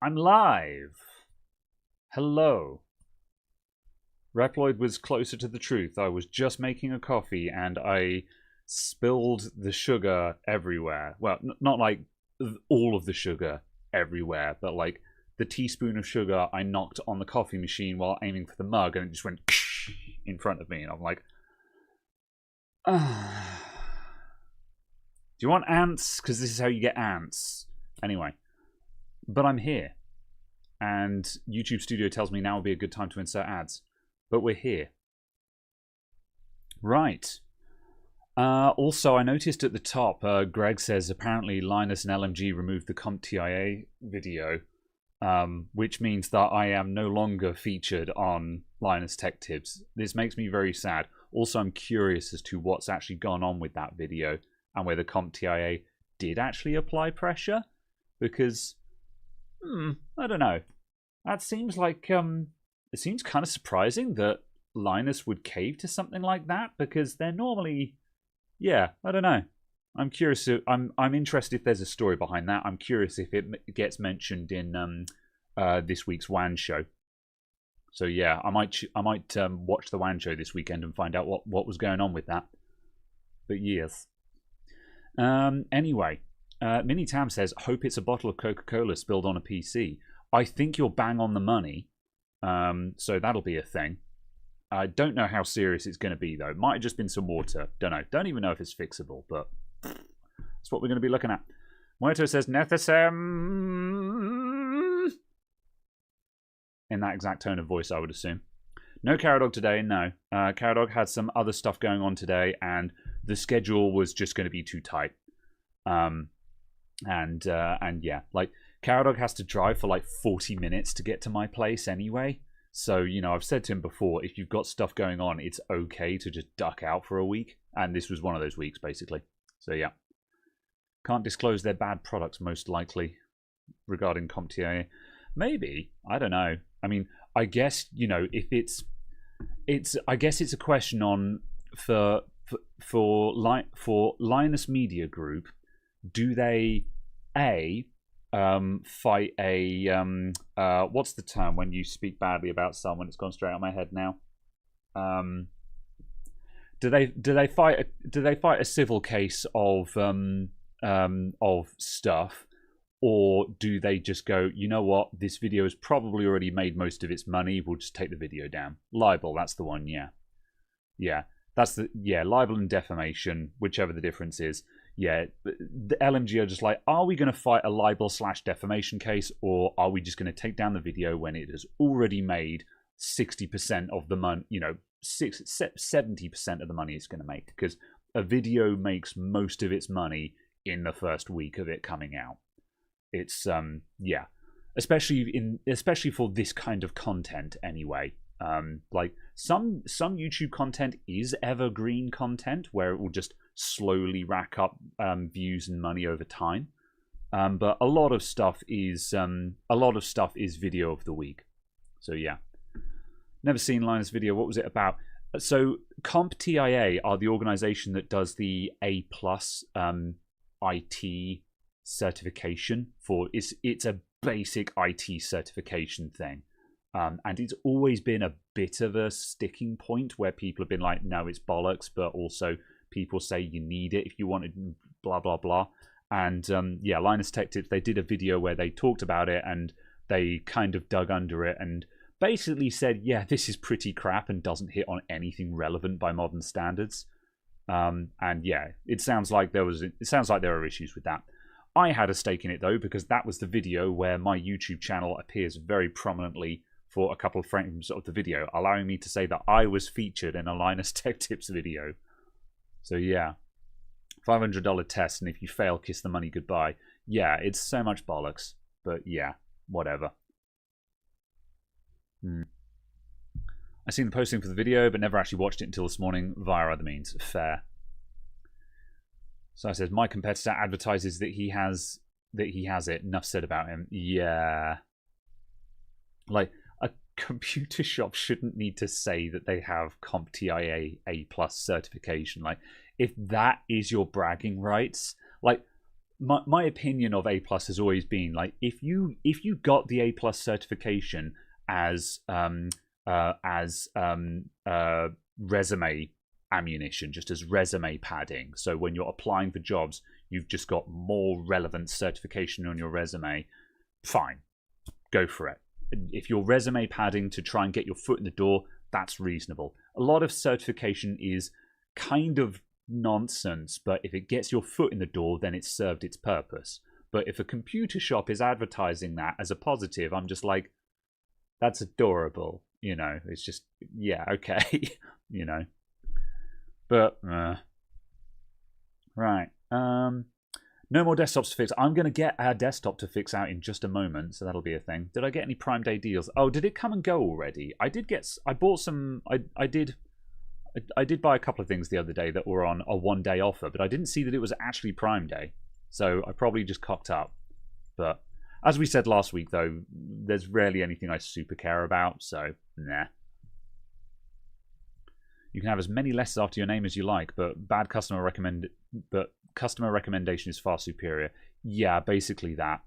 I'm live. Hello. Reploid was closer to the truth. I was just making a coffee and I spilled the sugar everywhere. Well, not like all of the sugar everywhere, but like the teaspoon of sugar I knocked on the coffee machine while aiming for the mug, and it just went in front of me. And I'm like, ah. Do you want ants? Because this is how you get ants. Anyway, but I'm here. And YouTube Studio tells me now would be a good time to insert ads. But we're here. Right. Also, I noticed at the top, Greg says apparently Linus and LMG removed the CompTIA video, which means that I am no longer featured on Linus Tech Tips. This makes me very sad. Also, I'm curious as to what's actually gone on with that video and whether CompTIA did actually apply pressure, because I don't know. That seems like it seems kind of surprising that Linus would cave to something like that, because they're normally, yeah, I don't know. I'm curious. I'm interested if there's a story behind that. I'm curious if it gets mentioned in this week's WAN show. So yeah, I might watch the WAN show this weekend and find out what was going on with that. But yes. Anyway, Mini Tam says, hope it's a bottle of Coca-Cola spilled on a PC. I think you're bang on the money. So that'll be a thing. I don't know how serious it's going to be, though. Might have just been some water. Don't know. Don't even know if it's fixable, but that's what we're going to be looking at. Muerto says, Nethesem. In that exact tone of voice, I would assume. No Caradog today, no. Caradog had some other stuff going on today, and the schedule was just going to be too tight. And yeah, like, Caradog has to drive for like 40 minutes to get to my place anyway. So, you know, I've said to him before, if you've got stuff going on, it's okay to just duck out for a week. And this was one of those weeks, basically. So, yeah. Can't disclose their bad products, most likely, regarding CompTIA. Maybe. I don't know. I mean, I guess, you know, if I guess it's a question on, for Linus Media Group, do they, fight a what's the term when you speak badly about someone? It's gone straight out of my head now. Do they fight a civil case of stuff, or do they just go, you know what, this video has probably already made most of its money, we'll just take the video down? Libel, that's the one. Yeah, that's the libel and defamation, whichever the difference is. Yeah, the LMG are just like, are we going to fight a libel/defamation case, or are we just going to take down the video when it has already made 60% of the money, you know, 70% of the money it's going to make? Because a video makes most of its money in the first week of it coming out. It's yeah, especially for this kind of content anyway. Like some YouTube content is evergreen content where it will just slowly rack up views and money over time, but a lot of stuff is video of the week. So yeah, never seen Linus' video. What was it about? So CompTIA are the organization that does the A+ IT certification for it's a basic IT certification thing. And it's always been a bit of a sticking point where people have been like, no, it's bollocks, but also people say you need it if you want it, blah, blah, blah. And yeah, Linus Tech Tips, they did a video where they talked about it and they kind of dug under it and basically said, yeah, this is pretty crap and doesn't hit on anything relevant by modern standards. And yeah, it sounds like there are issues with that. I had a stake in it, though, because that was the video where my YouTube channel appears very prominently for a couple of frames of the video, allowing me to say that I was featured in a Linus Tech Tips video. So yeah, $500 test, and if you fail, kiss the money goodbye. Yeah, it's so much bollocks, but yeah, whatever. I seen the posting for the video, but never actually watched it until this morning via other means. Fair. So I says, my competitor advertises that he has it. Enough said about him. Yeah. Like, a computer shop shouldn't need to say that they have CompTIA A+ certification. Like, if that is your bragging rights, like, my opinion of A+ has always been like if you got the A+ certification as resume ammunition, just as resume padding. So when you're applying for jobs, you've just got more relevant certification on your resume. Fine, go for it. If you're resume padding to try and get your foot in the door, that's reasonable. A lot of certification is kind of nonsense, but if it gets your foot in the door, then it's served its purpose. But if a computer shop is advertising that as a positive, I'm just like, that's adorable. You know, it's just, yeah, okay. You know. But, right. No more desktops to fix. I'm going to get our desktop to fix out in just a moment, so that'll be a thing. Did I get any Prime Day deals? Oh, did it come and go already? I bought some, I did buy a couple of things the other day that were on a one-day offer, but I didn't see that it was actually Prime Day. So I probably just cocked up. But as we said last week, though, there's rarely anything I super care about, so nah. You can have as many letters after your name as you like, but customer recommendation is far superior. Yeah, basically that.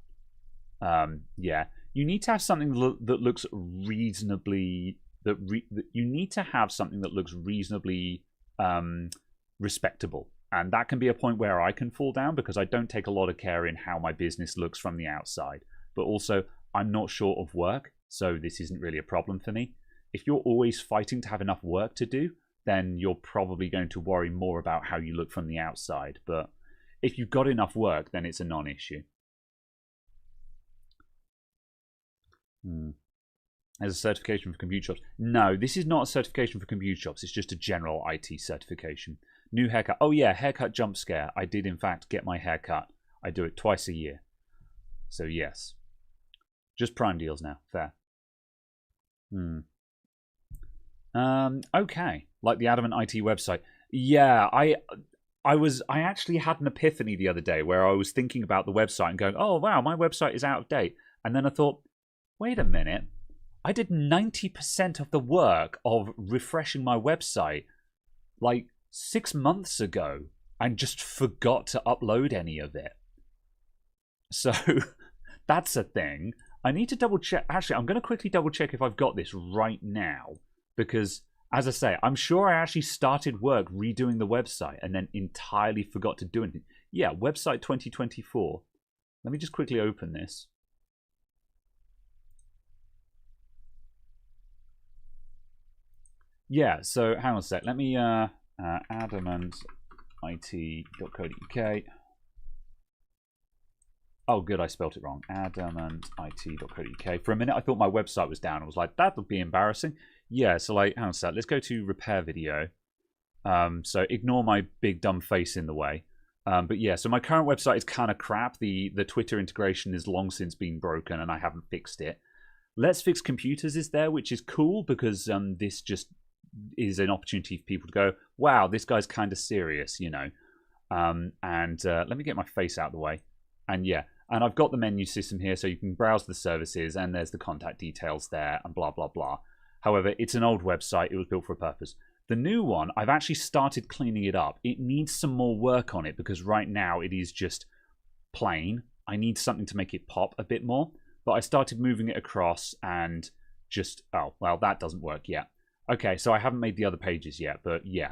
Yeah, you need to have something that looks reasonably you need to have something that looks reasonably respectable, and that can be a point where I can fall down because I don't take a lot of care in how my business looks from the outside. But also, I'm not short of work, so this isn't really a problem for me. If you're always fighting to have enough work to do, then you're probably going to worry more about how you look from the outside. But if you've got enough work, then it's a non-issue. As a certification for computer shops. No, this is not a certification for computer shops. It's just a general IT certification. New haircut. Oh yeah, haircut jump scare. I did in fact get my haircut. I do it twice a year. So yes. Just Prime deals now. Fair. Okay. Like the Adamant IT website. Yeah, I actually had an epiphany the other day where I was thinking about the website and going, oh wow, my website is out of date. And then I thought, wait a minute. I did 90% of the work of refreshing my website like 6 months ago and just forgot to upload any of it. So that's a thing. I need to double check. Actually, I'm going to quickly double check if I've got this right now because, as I say, I'm sure I actually started work redoing the website and then entirely forgot to do anything. Yeah, website 2024. Let me just quickly open this. Yeah, so hang on a sec. Let me adamantIT.co.uk. Oh, good, I spelt it wrong. adamantIT.co.uk. For a minute, I thought my website was down. I was like, that would be embarrassing. Yeah, so like, hang on a sec. Let's go to repair video. So ignore my big dumb face in the way. But yeah, so my current website is kind of crap. The Twitter integration is long since been broken, and I haven't fixed it. Let's Fix Computers is there, which is cool because this just is an opportunity for people to go, wow, this guy's kind of serious, you know. Let me get my face out of the way. And yeah, and I've got the menu system here so you can browse the services and there's the contact details there and blah, blah, blah. However, it's an old website. It was built for a purpose. The new one, I've actually started cleaning it up. It needs some more work on it because right now it is just plain. I need something to make it pop a bit more. But I started moving it across and just, oh, well, that doesn't work yet. Okay, so I haven't made the other pages yet, but yeah.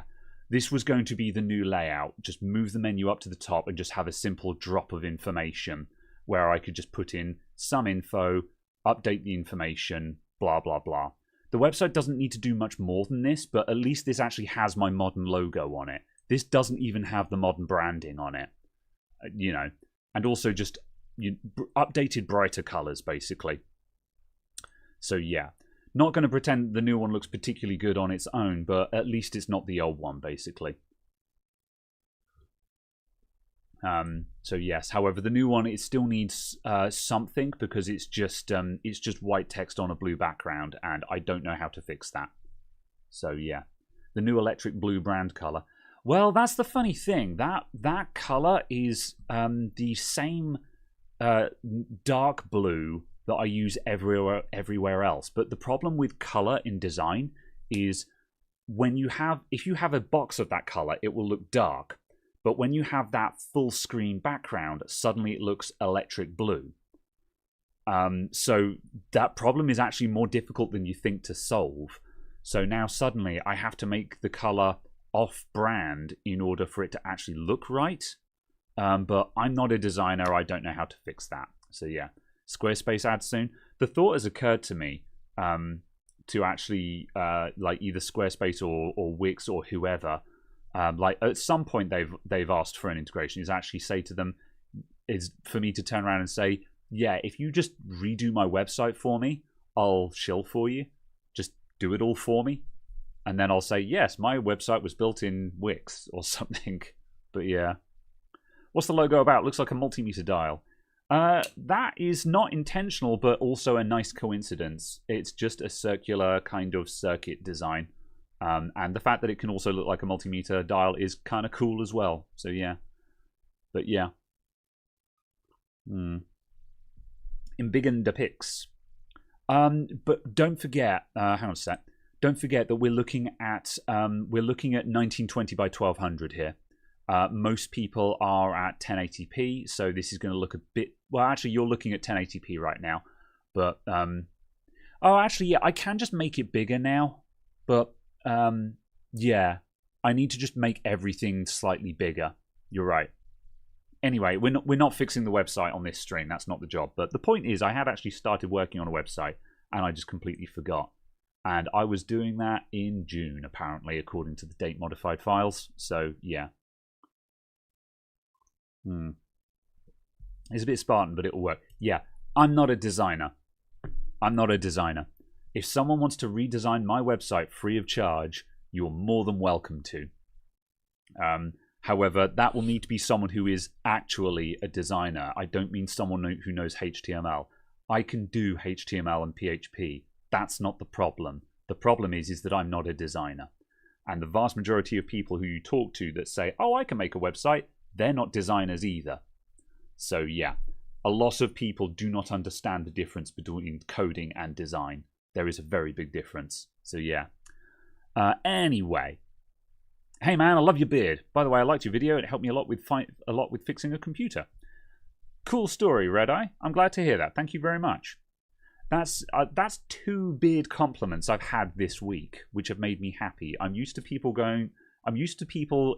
This was going to be the new layout. Just move the menu up to the top and just have a simple drop of information where I could just put in some info, update the information, blah, blah, blah. The website doesn't need to do much more than this, but at least this actually has my modern logo on it. This doesn't even have the modern branding on it, you know, and also just updated brighter colors, basically. So yeah. Not going to pretend the new one looks particularly good on its own, but at least it's not the old one, basically. So yes, however, the new one, it still needs something because it's just white text on a blue background, and I don't know how to fix that. So yeah, the new electric blue brand color. Well, that's the funny thing. That color is the same dark blue that I use everywhere else. But the problem with color in design is if you have a box of that color, it will look dark. But when you have that full screen background, suddenly it looks electric blue. So that problem is actually more difficult than you think to solve. So now suddenly I have to make the color off-brand in order for it to actually look right. But I'm not a designer. I don't know how to fix that. So yeah, Squarespace ads soon. The thought has occurred to me to actually like either Squarespace or Wix or whoever. Like at some point they've asked for an integration. Is actually say to them, is for me to turn around and say, yeah, if you just redo my website for me, I'll shill for you. Just do it all for me. And then I'll say, yes, my website was built in Wix or something. But yeah. What's the logo about? Looks like a multimeter dial. That is not intentional, but also a nice coincidence. It's just a circular kind of circuit design. And the fact that it can also look like a multimeter dial is kind of cool as well. So yeah. But yeah. Embiggen the pics. But don't forget, hang on a sec. Don't forget that we're looking at 1920 by 1200 here. Most people are at 1080p, so this is going to look a bit. Well, actually, you're looking at 1080p right now, but oh, actually, yeah, I can just make it bigger now, but yeah, I need to just make everything slightly bigger. You're right. Anyway, we're not fixing the website on this stream. That's not the job. But the point is, I had actually started working on a website, and I just completely forgot. And I was doing that in June, apparently, according to the date modified files. So yeah. It's a bit Spartan, but it'll work. Yeah, I'm not a designer. I'm not a designer. If someone wants to redesign my website free of charge, you're more than welcome to. However, that will need to be someone who is actually a designer. I don't mean someone who knows HTML. I can do HTML and PHP. That's not the problem. The problem is that I'm not a designer. And the vast majority of people who you talk to that say, oh, I can make a website, they're not designers either. So yeah, a lot of people do not understand the difference between coding and design. There is a very big difference. So yeah. Anyway. Hey man, I love your beard. By the way, I liked your video. It helped me a lot with fixing a computer. Cool story, Red Eye. I'm glad to hear that. Thank you very much. That's 2 beard compliments I've had this week, which have made me happy. I'm used to people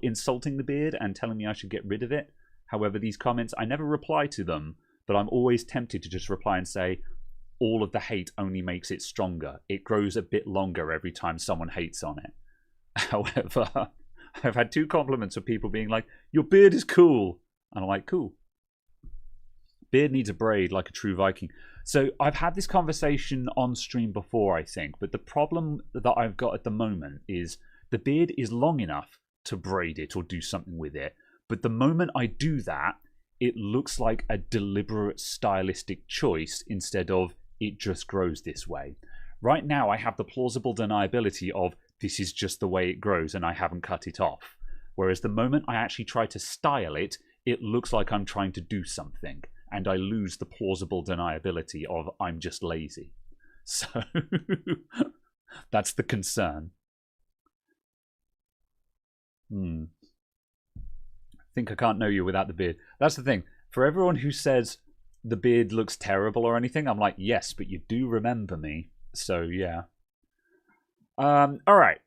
insulting the beard and telling me I should get rid of it. However, these comments, I never reply to them, but I'm always tempted to just reply and say, all of the hate only makes it stronger. It grows a bit longer every time someone hates on it. However, I've had 2 compliments of people being like, your beard is cool. And I'm like, cool. Beard needs a braid like a true Viking. So I've had this conversation on stream before, I think. But the problem that I've got at the moment is the beard is long enough to braid it or do something with it. But the moment I do that, it looks like a deliberate stylistic choice instead of it just grows this way. Right now, I have the plausible deniability of this is just the way it grows and I haven't cut it off. Whereas the moment I actually try to style it, it looks like I'm trying to do something. And I lose the plausible deniability of I'm just lazy. So that's the concern. I think I can't know you without the beard. That's the thing. For everyone who says the beard looks terrible or anything, I'm like, yes, but you do remember me. So, yeah. All right.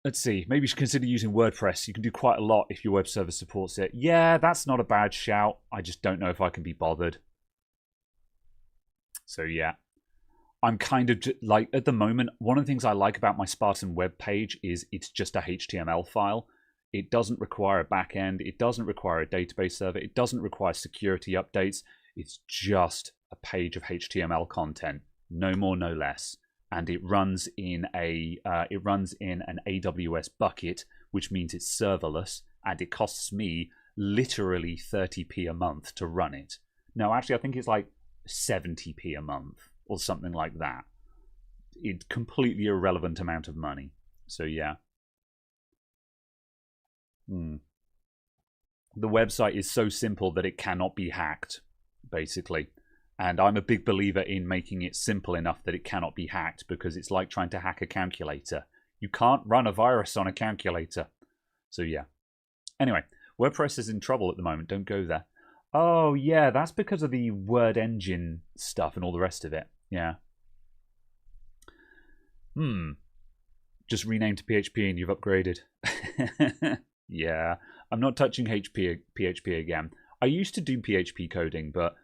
Let's see. Maybe you should consider using WordPress. You can do quite a lot if your web server supports it. Yeah, that's not a bad shout. I just don't know if I can be bothered. So, yeah. I'm kind of like, at the moment, one of the things I like about my Spartan web page is it's just a HTML file. It doesn't require a backend. It doesn't require a database server. It doesn't require security updates. It's just a page of HTML content. No more, no less. And it runs in an AWS bucket, which means it's serverless, and it costs me literally 30p a month to run it. No, actually, I think it's like 70p a month or something like that. It's completely irrelevant amount of money. So yeah. The website is so simple that it cannot be hacked, basically. And I'm a big believer in making it simple enough that it cannot be hacked, because it's like trying to hack a calculator. You can't run a virus on a calculator. So yeah. Anyway, WordPress is in trouble at the moment. Don't go there. Oh, yeah, that's because of the word engine stuff and all the rest of it. Yeah. Just renamed to PHP and you've upgraded. Yeah, I'm not touching PHP again. I used to do PHP coding, but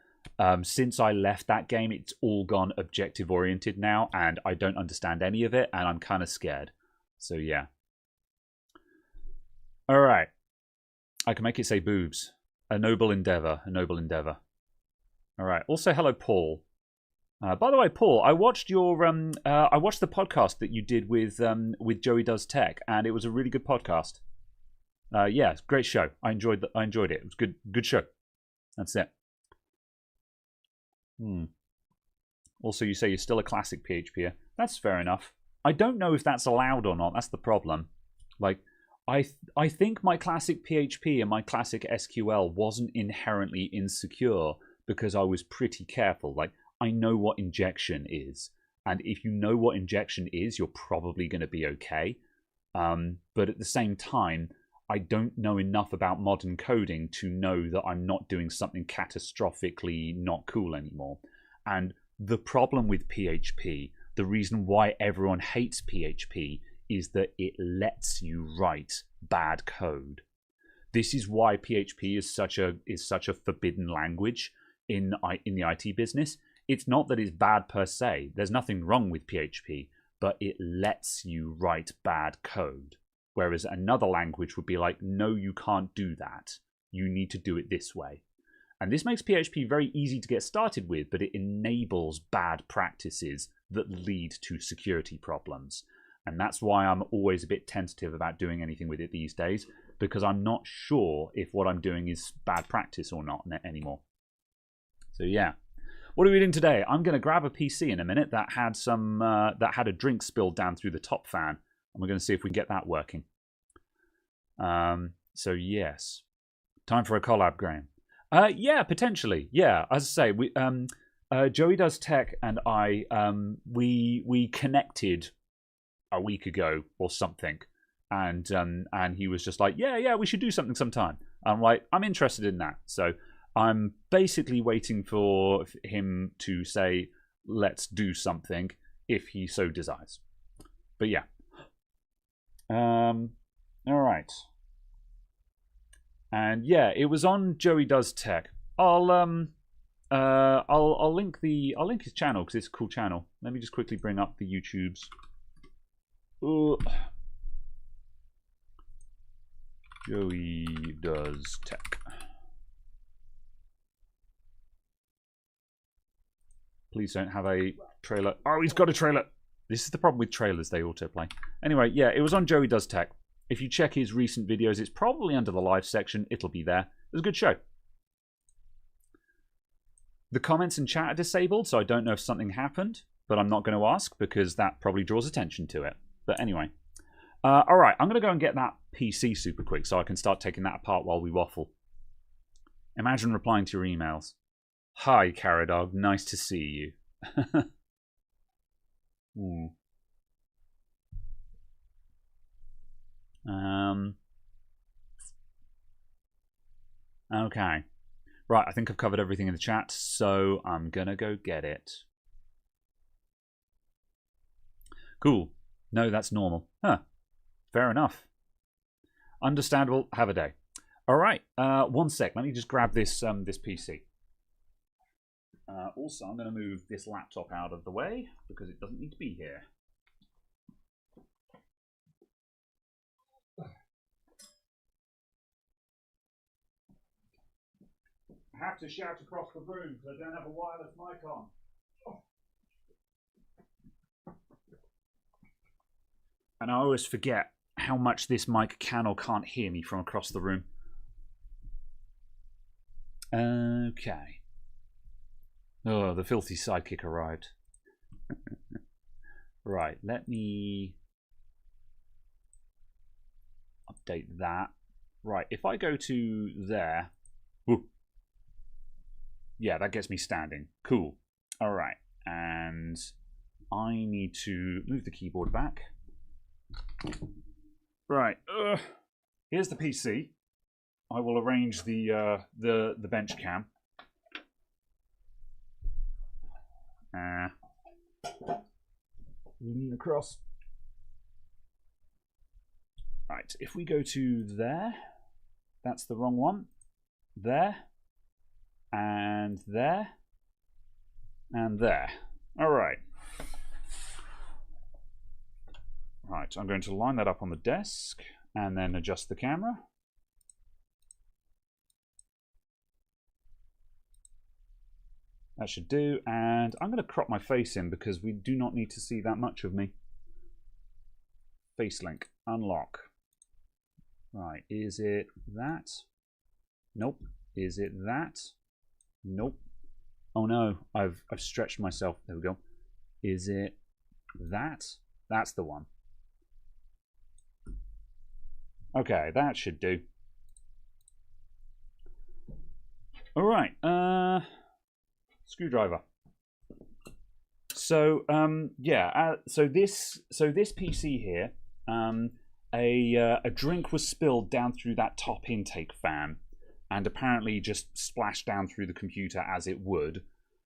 since I left that game, it's all gone objective-oriented now, and I don't understand any of it, and I'm kind of scared. So, yeah. All right. I can make it say boobs. A noble endeavor. A noble endeavor. All right. Also, hello, Paul. By the way, Paul, I watched your I watched the podcast that you did with Joey Does Tech, and it was a really good podcast. Yeah, it's a great show. I enjoyed it. It was good show. That's it. Also, you say you're still a classic PHPer. That's fair enough. I don't know if that's allowed or not. That's the problem. Like, I think my classic PHP and my classic SQL wasn't inherently insecure because I was pretty careful. Like, I know what injection is. And if you know what injection is, you're probably going to be okay. But at the same time, I don't know enough about modern coding to know that I'm not doing something catastrophically not cool anymore. And the problem with PHP, the reason why everyone hates PHP, is that it lets you write bad code. This is why PHP is such a forbidden language in the IT business. It's not that it's bad per se. There's nothing wrong with PHP, but it lets you write bad code. Whereas another language would be like, no, you can't do that. You need to do it this way. And this makes PHP very easy to get started with, but it enables bad practices that lead to security problems. And that's why I'm always a bit tentative about doing anything with it these days, because I'm not sure if what I'm doing is bad practice or not anymore. So yeah. What are we doing today? I'm going to grab a PC in a minute that had a drink spilled down through the top fan. And we're going to see if we can get that working. So yes, time for a collab, Graham. Yeah, potentially. Yeah, as I say, we Joey Does Tech and I we connected a week ago or something, and he was just like, yeah, we should do something sometime. I'm like, I'm interested in that. So I'm basically waiting for him to say, let's do something if he so desires. But yeah. All right. And yeah, it was on Joey Does Tech. I'll link his channel because it's a cool channel. Let me just quickly bring up the YouTubes. Ooh. Joey Does Tech. Please don't have a trailer. Oh, he's got a trailer. This is the problem with trailers, they autoplay. Anyway, yeah, it was on Joey Does Tech. If you check his recent videos, it's probably under the live section. It'll be there. It was a good show. The comments and chat are disabled, so I don't know if something happened, but I'm not going to ask because that probably draws attention to it. But anyway. All right, I'm going to go and get that PC super quick so I can start taking that apart while we waffle. Imagine replying to your emails. Hi, Caradog. Nice to see you. Okay. Right, I think I've covered everything in the chat, so I'm gonna go get it. Cool. No, that's normal. Huh. Fair enough. Understandable. Have a day. All right. One sec. Let me just grab this this PC. Also, I'm going to move this laptop out of the way because it doesn't need to be here. I have to shout across the room because I don't have a wireless mic on. And I always forget how much this mic can or can't hear me from across the room. Okay. Oh, the filthy sidekick arrived. Right, let me update that. Right, if I go to there... Ooh. Yeah, that gets me standing. Cool. All right, and I need to move the keyboard back. Right, here's the PC. I will arrange the bench cam. Lean across. Right, if we go to there, that's the wrong one. There, and there, and there. All right. Right, I'm going to line that up on the desk and then adjust the camera. That should do, and I'm going to crop my face in because we do not need to see that much of me. Face link, unlock. Right, is it that? Nope. Is it that? Nope. Oh no, I've stretched myself. There we go. Is it that? That's the one. Okay, that should do. All right. Screwdriver. So yeah. So this PC here. A drink was spilled down through that top intake fan, and apparently just splashed down through the computer as it would.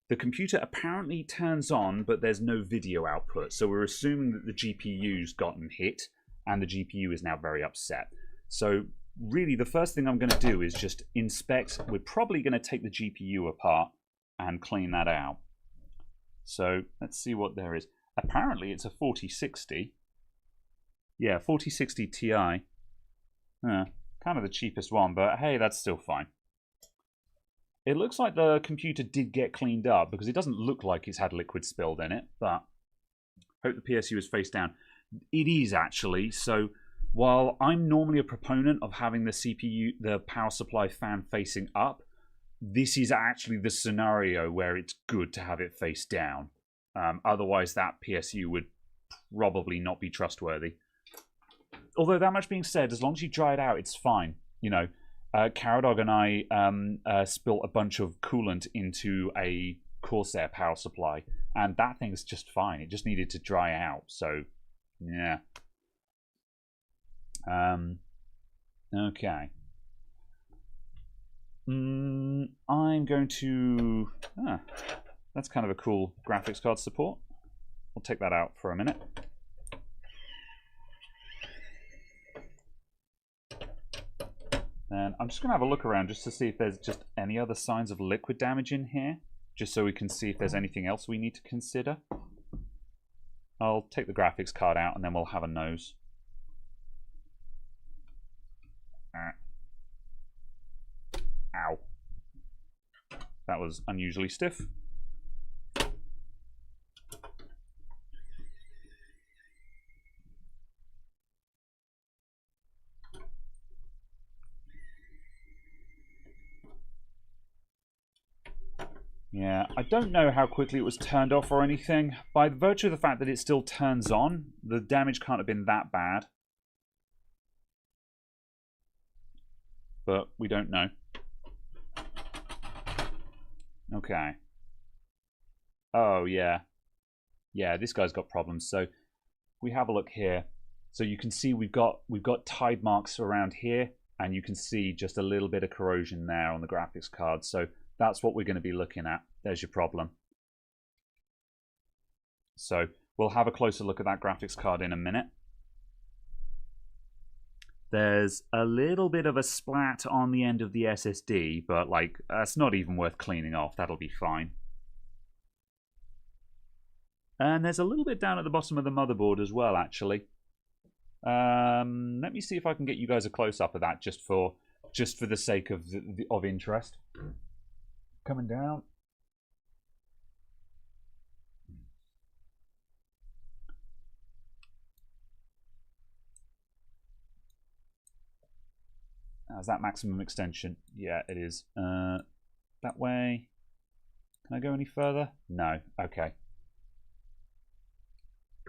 The computer apparently turns on, but there's no video output. So we're assuming that the GPU's gotten hit, and the GPU is now very upset. So really, the first thing I'm going to do is just inspect. We're probably going to take the GPU apart and clean that out. So let's see what there is. Apparently, it's a 4060. Yeah, 4060 Ti. Kind of the cheapest one, but hey, that's still fine. It looks like the computer did get cleaned up because it doesn't look like it's had liquid spilled in it, but hope the PSU is face down. It is actually. So while I'm normally a proponent of having the CPU, the power supply fan facing up, this is actually the scenario where it's good to have it face down. Otherwise, that PSU would probably not be trustworthy. Although that much being said, as long as you dry it out, it's fine. You know, Caradog and I spilt a bunch of coolant into a Corsair power supply, and that thing's just fine. It just needed to dry out. So, yeah. Okay. I'm going to... that's kind of a cool graphics card support. We'll take that out for a minute. And I'm just going to have a look around just to see if there's just any other signs of liquid damage in here, just so we can see if there's anything else we need to consider. I'll take the graphics card out and then we'll have a nose. Ow. That was unusually stiff. Yeah, I don't know how quickly it was turned off or anything. By virtue of the fact that it still turns on, the damage can't have been that bad. But we don't know. Okay. Oh, yeah. Yeah, this guy's got problems. So we have a look here. So you can see we've got tide marks around here, and you can see just a little bit of corrosion there on the graphics card. So that's what we're going to be looking at. There's your problem. So we'll have a closer look at that graphics card in a minute. There's a little bit of a splat on the end of the SSD, but like that's not even worth cleaning off. That'll be fine. And there's a little bit down at the bottom of the motherboard as well, actually. Let me see if I can get you guys a close-up of that just for the sake of interest. Coming down. Is that maximum extension? Yeah, it is. That way. Can I go any further? No. Okay.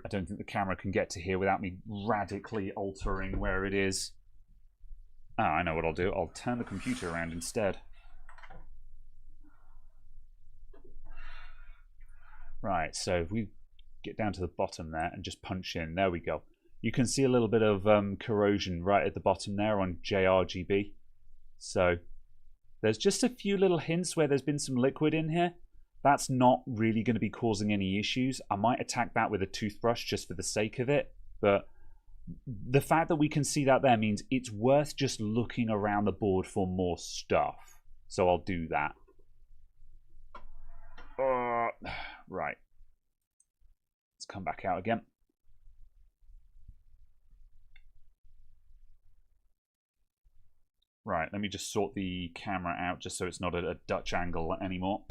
I don't think the camera can get to here without me radically altering where it is. Oh, I know what I'll do. I'll turn the computer around instead. Right, so if we get down to the bottom there and just punch in, there we go. You can see a little bit of corrosion right at the bottom there on JRGB. So there's just a few little hints where there's been some liquid in here. That's not really going to be causing any issues. I might attack that with a toothbrush just for the sake of it. But the fact that we can see that there means it's worth just looking around the board for more stuff. So I'll do that. Right. Let's come back out again. Right, let me just sort the camera out just so it's not at a Dutch angle anymore.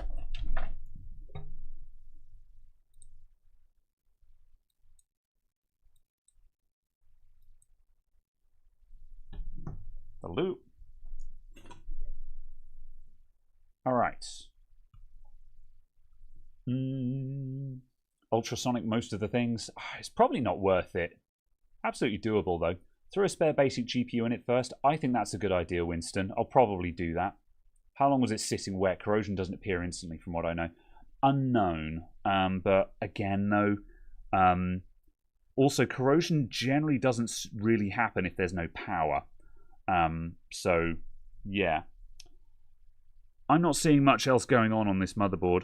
The loop. All right. Ultrasonic most of the things. It's probably not worth it. Absolutely doable though. Throw a spare basic GPU in it first. I think that's a good idea, Winston. I'll probably do that. How long was it sitting wet? Corrosion doesn't appear instantly from what I know. Unknown. But again, no. Also, corrosion generally doesn't really happen if there's no power. So, yeah. I'm not seeing much else going on this motherboard.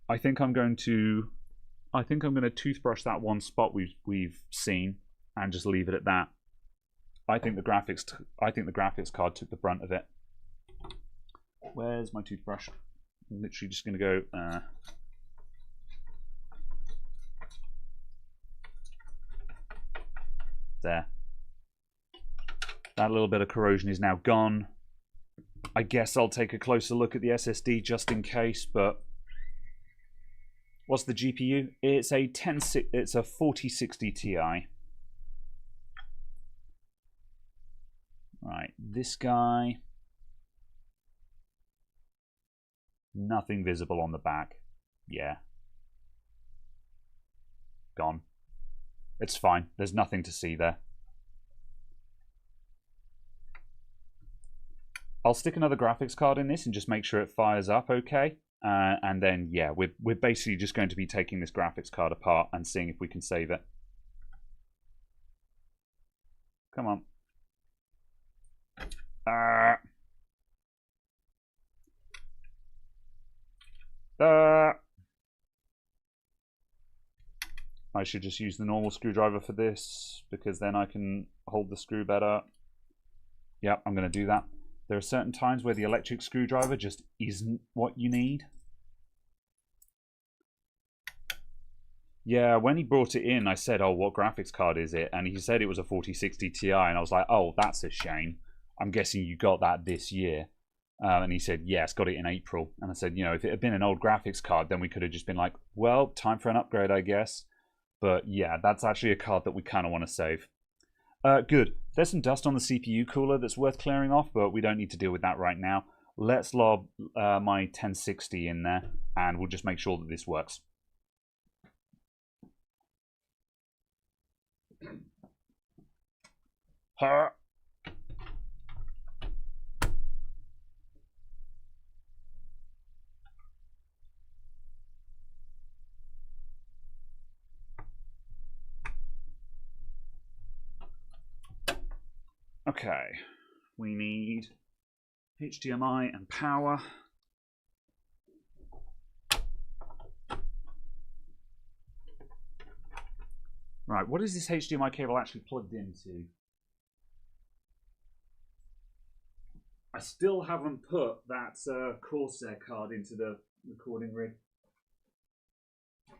I think I'm going to toothbrush that one spot we've seen and just leave it at that. I think the graphics card took the brunt of it. Where's my toothbrush? I'm literally just going to go. There. That little bit of corrosion is now gone. I guess I'll take a closer look at the SSD just in case, but what's the GPU? It's a 4060 Ti. Right, this guy. Nothing visible on the back. Yeah. Gone. It's fine. There's nothing to see there. I'll stick another graphics card in this and just make sure it fires up okay. And then, yeah, we're basically just going to be taking this graphics card apart and seeing if we can save it. Come on. I should just use the normal screwdriver for this because then I can hold the screw better. Yep, I'm going to do that. There are certain times where the electric screwdriver just isn't what you need. Yeah, when he brought it in, I said, oh, what graphics card is it? And he said it was a 4060 Ti, and I was like, oh, that's a shame. I'm guessing you got that this year. And he said, yes, got it in April. And I said, you know, if it had been an old graphics card, then we could have just been like, well, time for an upgrade, I guess. But yeah, that's actually a card that we kind of want to save. Good. There's some dust on the CPU cooler that's worth clearing off, but we don't need to deal with that right now. Let's lob my 1060 in there, and we'll just make sure that this works. Okay, we need HDMI and power. Right, what is this HDMI cable actually plugged into? I still haven't put that Corsair card into the recording rig.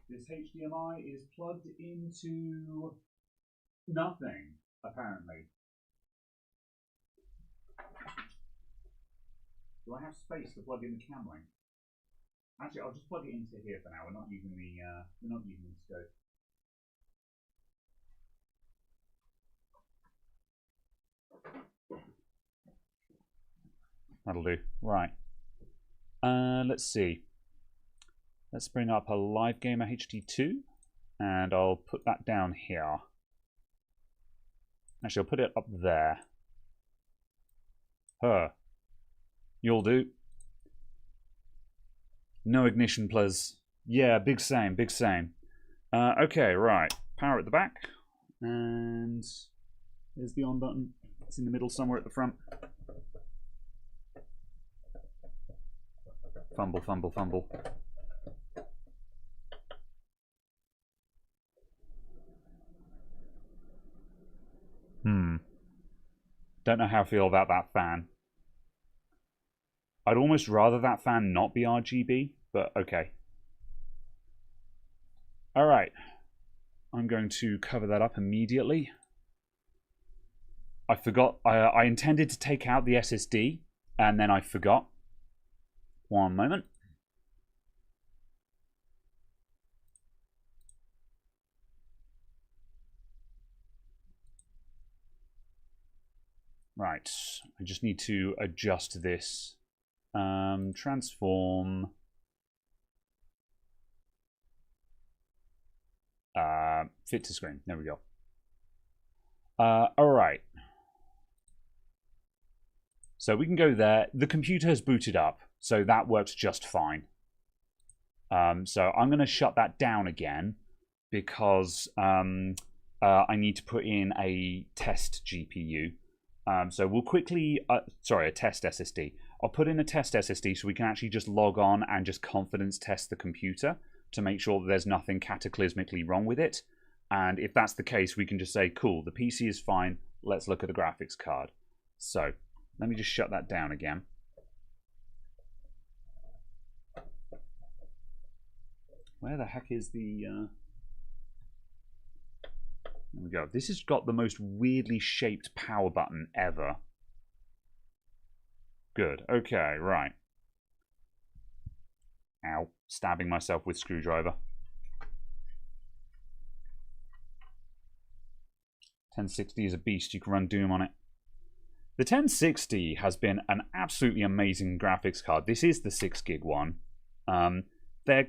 This HDMI is plugged into nothing, apparently. Do I have space to plug in the camera? Actually, I'll just plug it into here for now. We're not using the scope. That'll do. Right. Let's see. Let's bring up a Live Gamer HD2, and I'll put that down here. Actually, I'll put it up there. You'll do. No ignition, please. Yeah, big same, big same. Okay, right. Power at the back. And there's the on button. It's in the middle somewhere at the front. Fumble, fumble, fumble. Don't know how I feel about that fan. I'd almost rather that fan not be RGB, but okay. Alright. I'm going to cover that up immediately. I forgot. I intended to take out the SSD, and then I forgot. One moment. Right, I just need to adjust this. Transform. Fit to screen. There we go. All right. So we can go there. The computer has booted up, so that works just fine. So I'm going to shut that down again because I need to put in a test GPU. So we'll quickly, sorry, a test SSD. I'll put in a test SSD so we can actually just log on and just confidence test the computer to make sure that there's nothing cataclysmically wrong with it. And if that's the case, we can just say, cool, the PC is fine. Let's look at the graphics card. So let me just shut that down again. Where the heck is the... There we go. This has got the most weirdly shaped power button ever. Good. Okay, right. Ow. Stabbing myself with screwdriver. 1060 is a beast. You can run Doom on it. The 1060 has been an absolutely amazing graphics card. This is the 6 gig one. They're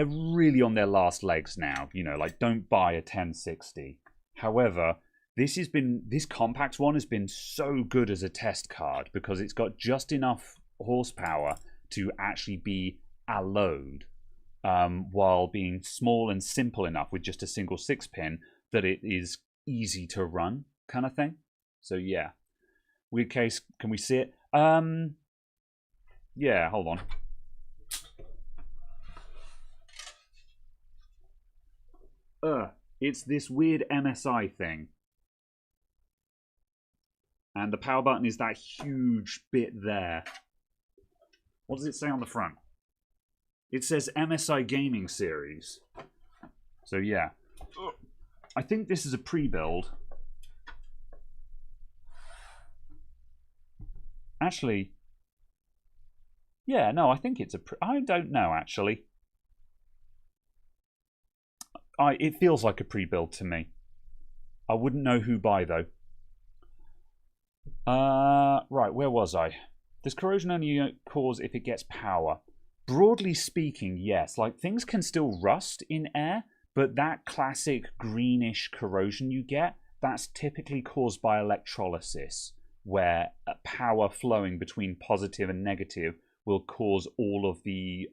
really on their last legs now. You know, like, don't buy a 1060. However, this compact one has been so good as a test card because it's got just enough horsepower to actually be a load, while being small and simple enough with just a single 6-pin that it is easy to run, kind of thing. So yeah, weird case. Can we see it? Yeah, hold on. It's this weird MSI thing. And the power button is that huge bit there. What does it say on the front? It says MSI Gaming Series. So yeah. I think this is a pre-build. Actually, yeah, no, I think it's a I don't know, actually. It feels like a pre-build to me. I wouldn't know who by, though. Right, where was I? Does corrosion only cause if it gets power? Broadly speaking, yes. Like, things can still rust in air, but that classic greenish corrosion you get, that's typically caused by electrolysis, where power flowing between positive and negative will cause all of the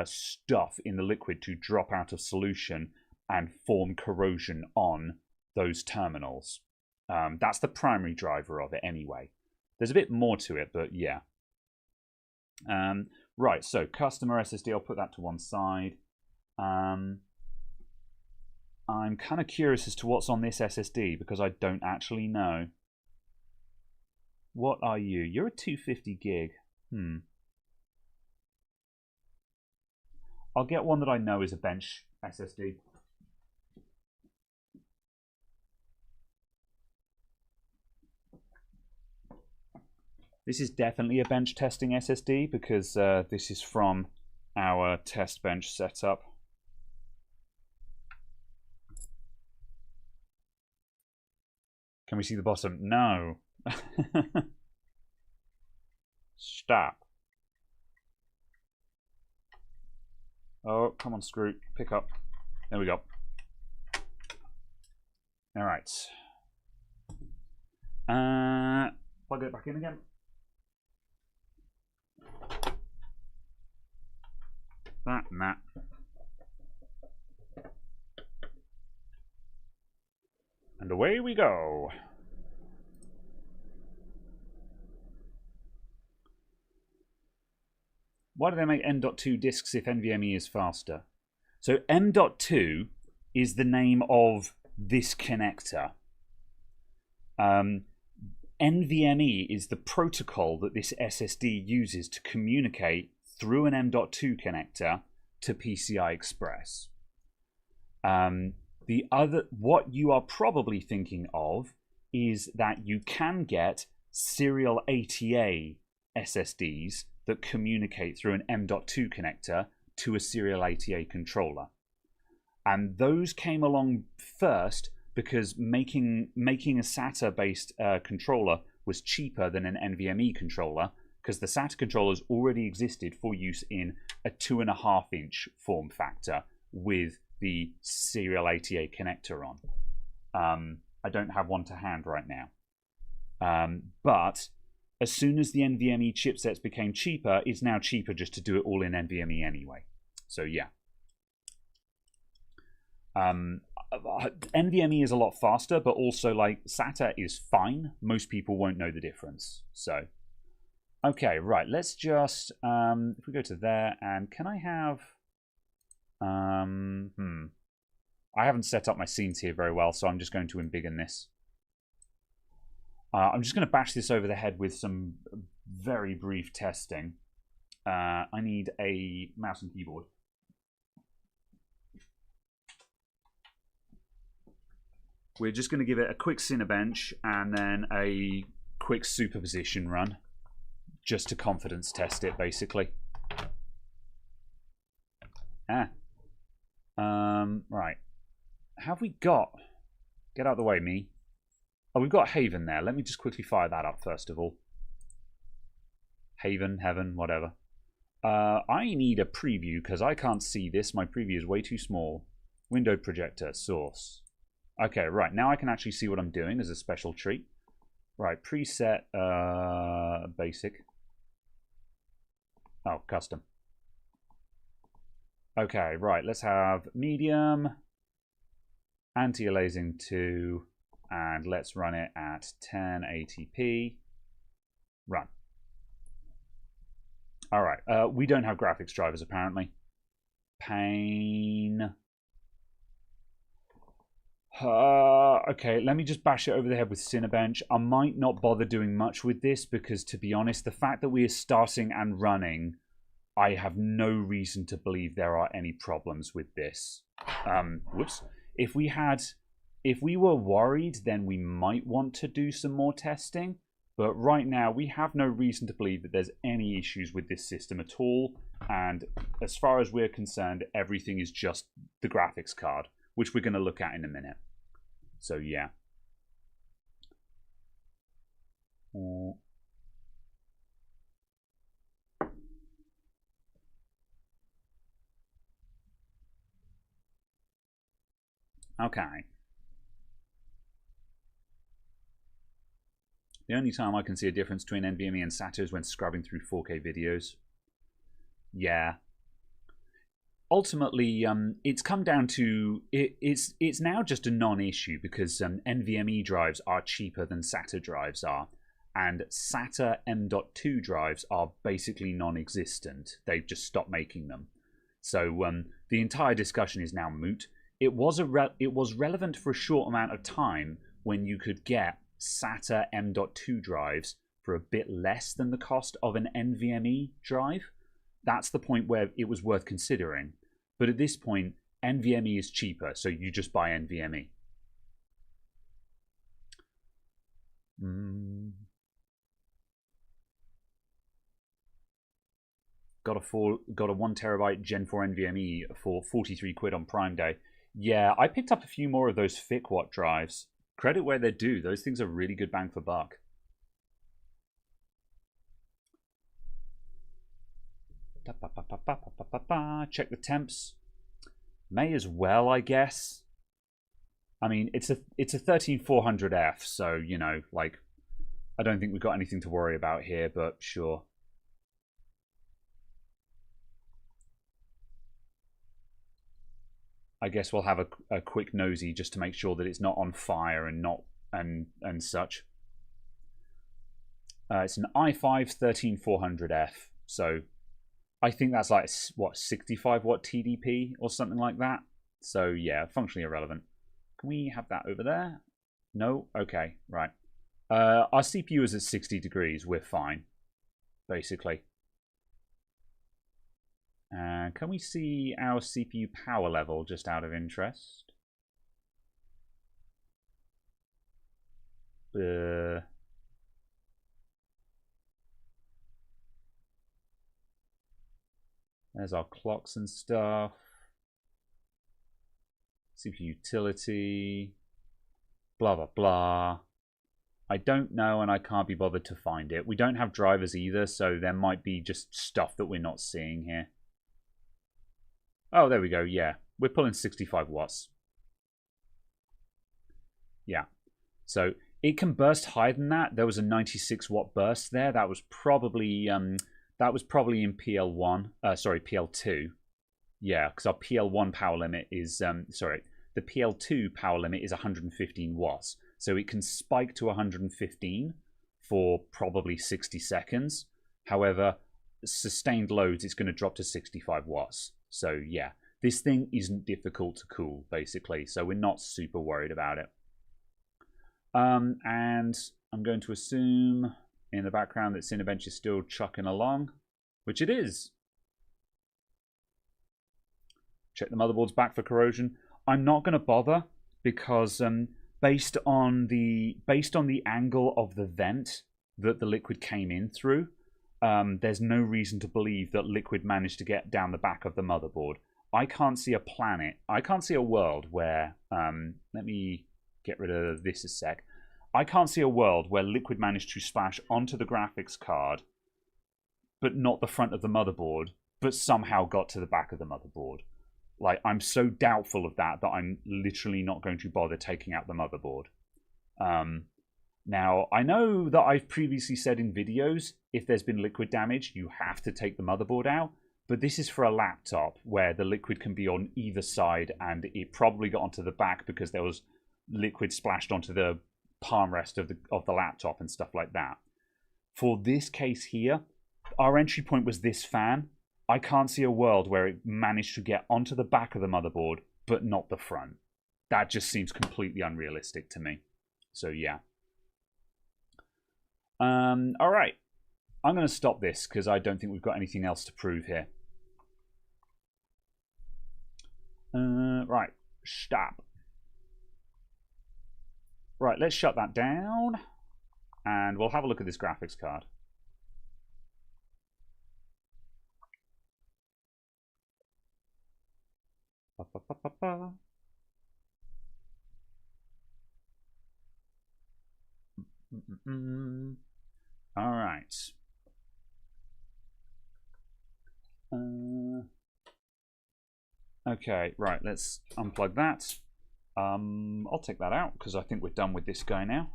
stuff in the liquid to drop out of solution and form corrosion on those terminals. That's the primary driver of it anyway. There's a bit more to it, but yeah. Right, so customer SSD, I'll put that to one side. I'm kind of curious as to what's on this SSD because I don't actually know. What are you? You're a 250 gig. I'll get one that I know is a bench SSD. This is definitely a bench testing SSD because this is from our test bench setup. Can we see the bottom? No. Stop. Oh, come on, screw. Pick up. There we go. All right. Plug it back in again. That and that. And away we go. Why do they make M.2 disks if NVMe is faster? So M.2 is the name of this connector. NVMe is the protocol that this SSD uses to communicate through an M.2 connector to PCI Express. What you are probably thinking of is that you can get serial ATA SSDs that communicate through an M.2 connector to a serial ATA controller. And those came along first because making a SATA-based controller was cheaper than an NVMe controller, because the SATA controllers already existed for use in a 2.5-inch form factor with the serial ATA connector on. I don't have one to hand right now. But as soon as the NVMe chipsets became cheaper, it's now cheaper just to do it all in NVMe anyway. So yeah. NVMe is a lot faster, but also like SATA is fine. Most people won't know the difference. So, okay, right. Let's just if we go to there, and can I have I haven't set up my scenes here very well, so I'm just going to embiggen this. I'm just going to bash this over the head with some very brief testing. I need a mouse and keyboard. We're just going to give it a quick Cinebench and then a quick superposition run, just to confidence test it, basically. Right. Have we got... Get out of the way, me. Oh, we've got Haven there. Let me just quickly fire that up, first of all. Haven, Heaven, whatever. I need a preview, because I can't see this. My preview is way too small. Window projector, source. Okay, right. Now I can actually see what I'm doing as a special treat. Right, preset, basic. Oh, custom. Okay, right. Let's have medium, anti-aliasing 2, and let's run it at 1080p. Run. All right. We don't have graphics drivers, apparently. Pain. Okay, let me just bash it over the head with Cinebench. I might not bother doing much with this because, to be honest, the fact that we are starting and running, I have no reason to believe there are any problems with this. Whoops. If we were worried, then we might want to do some more testing. But right now, we have no reason to believe that there's any issues with this system at all. And as far as we're concerned, everything is just the graphics card, which we're going to look at in a minute. So, yeah. Okay. The only time I can see a difference between NVMe and SATA is when scrubbing through 4K videos. Yeah. Ultimately, it's come down to it's now just a non-issue because NVMe drives are cheaper than SATA drives are, and SATA M.2 drives are basically non-existent. They've just stopped making them. So the entire discussion is now moot. It was relevant for a short amount of time when you could get SATA M.2 drives for a bit less than the cost of an NVMe drive. That's the point where it was worth considering. But at this point, NVMe is cheaper, so you just buy NVMe. Got a 1 terabyte Gen 4 NVMe for 43 quid on Prime Day. Yeah, I picked up a few more of those FICWAT drives. Credit where they're due. Those things are really good bang for buck. Check the temps. May as well, I guess. I mean, it's a 13400F, so you know, like, I don't think we've got anything to worry about here, but sure. I guess we'll have a quick nosy just to make sure that it's not on fire and not and such. It's an i5 13400F, so I think that's like, what, 65 watt TDP or something like that. So yeah, functionally irrelevant. Can we have that over there? No? Okay, right. Our CPU is at 60 degrees. We're fine, basically. Can we see our CPU power level just out of interest? There's our clocks and stuff. CPU utility. Blah, blah, blah. I don't know, and I can't be bothered to find it. We don't have drivers either, so there might be just stuff that we're not seeing here. Oh, there we go, yeah. We're pulling 65 watts. Yeah. So it can burst higher than that. There was a 96 watt burst there. That was probably in PL1. Sorry, PL2. Yeah, because our PL1 power limit is the PL2 power limit is 115 watts. So it can spike to 115 for probably 60 seconds. However, sustained loads, it's going to drop to 65 watts. So yeah, this thing isn't difficult to cool, basically. So we're not super worried about it. And I'm going to assume in the background that Cinebench is still chucking along, which it is. Check the motherboard's back for corrosion. I'm not going to bother because based on the angle of the vent that the liquid came in through, there's no reason to believe that liquid managed to get down the back of the motherboard. I can't see a world where, let me get rid of this a sec. I can't see a world where liquid managed to splash onto the graphics card, but not the front of the motherboard, but somehow got to the back of the motherboard. Like, I'm so doubtful of that I'm literally not going to bother taking out the motherboard. Now, I know that I've previously said in videos, if there's been liquid damage, you have to take the motherboard out. But this is for a laptop where the liquid can be on either side, and it probably got onto the back because there was liquid splashed onto the palm rest of the laptop and stuff like that. For this case here, our entry point was this fan. I can't see a world where it managed to get onto the back of the motherboard, but not the front. That just seems completely unrealistic to me. So yeah. All right. I'm going to stop this because I don't think we've got anything else to prove here. Right. Stop. Right, let's shut that down. And we'll have a look at this graphics card. Ba, ba, ba, ba, ba. All right. Okay, right, let's unplug that. I'll take that out because I think we're done with this guy now.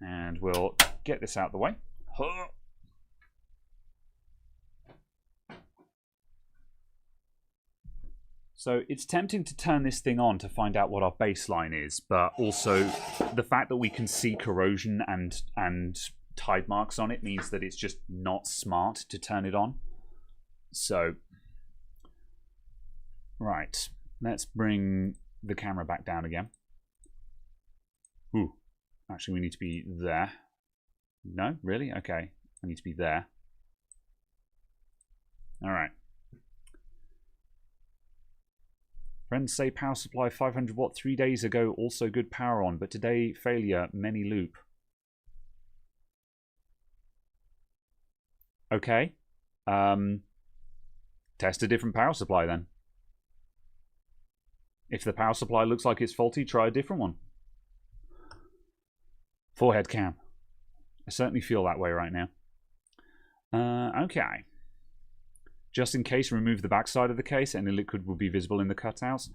And we'll get this out of the way. So it's tempting to turn this thing on to find out what our baseline is, but also the fact that we can see corrosion and tide marks on it means that it's just not smart to turn it on. So, right, let's bring the camera back down again. Ooh, actually we need to be there. No, really? Okay, I need to be there. All right. Friends say power supply 500 watt 3 days ago, also good power on, but today failure, many loop. Okay. Test a different power supply then. If the power supply looks like it's faulty, try a different one. Forehead cam. I certainly feel that way right now. Okay. Just in case, remove the backside of the case. Any liquid will be visible in the cutouts.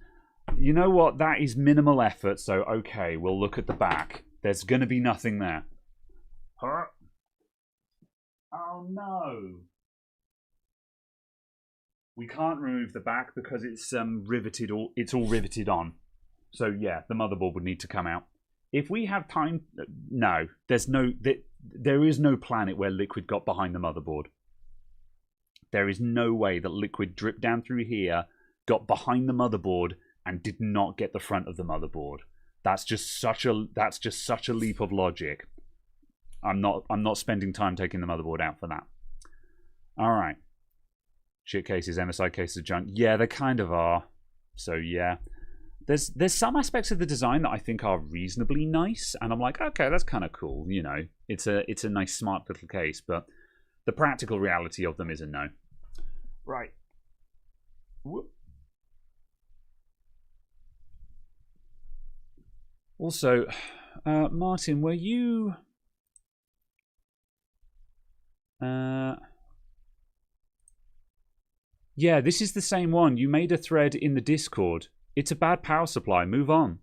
You know what? That is minimal effort, so okay, we'll look at the back. There's going to be nothing there. Oh no. We can't remove the back because it's riveted. It's all riveted on. So yeah, the motherboard would need to come out. If we have time, no, there is no planet where liquid got behind the motherboard. There is no way that liquid dripped down through here, got behind the motherboard, and did not get the front of the motherboard. That's just such a leap of logic. I'm not spending time taking the motherboard out for that. All right. Shit cases, MSI cases, junk. Yeah, they kind of are. So yeah. There's some aspects of the design that I think are reasonably nice, and I'm like, okay, that's kind of cool. You know, it's a nice, smart little case, but the practical reality of them is a no. Right. Whoop. Also, Martin, were you? Yeah, this is the same one. You made a thread in the Discord. It's a bad power supply. Move on.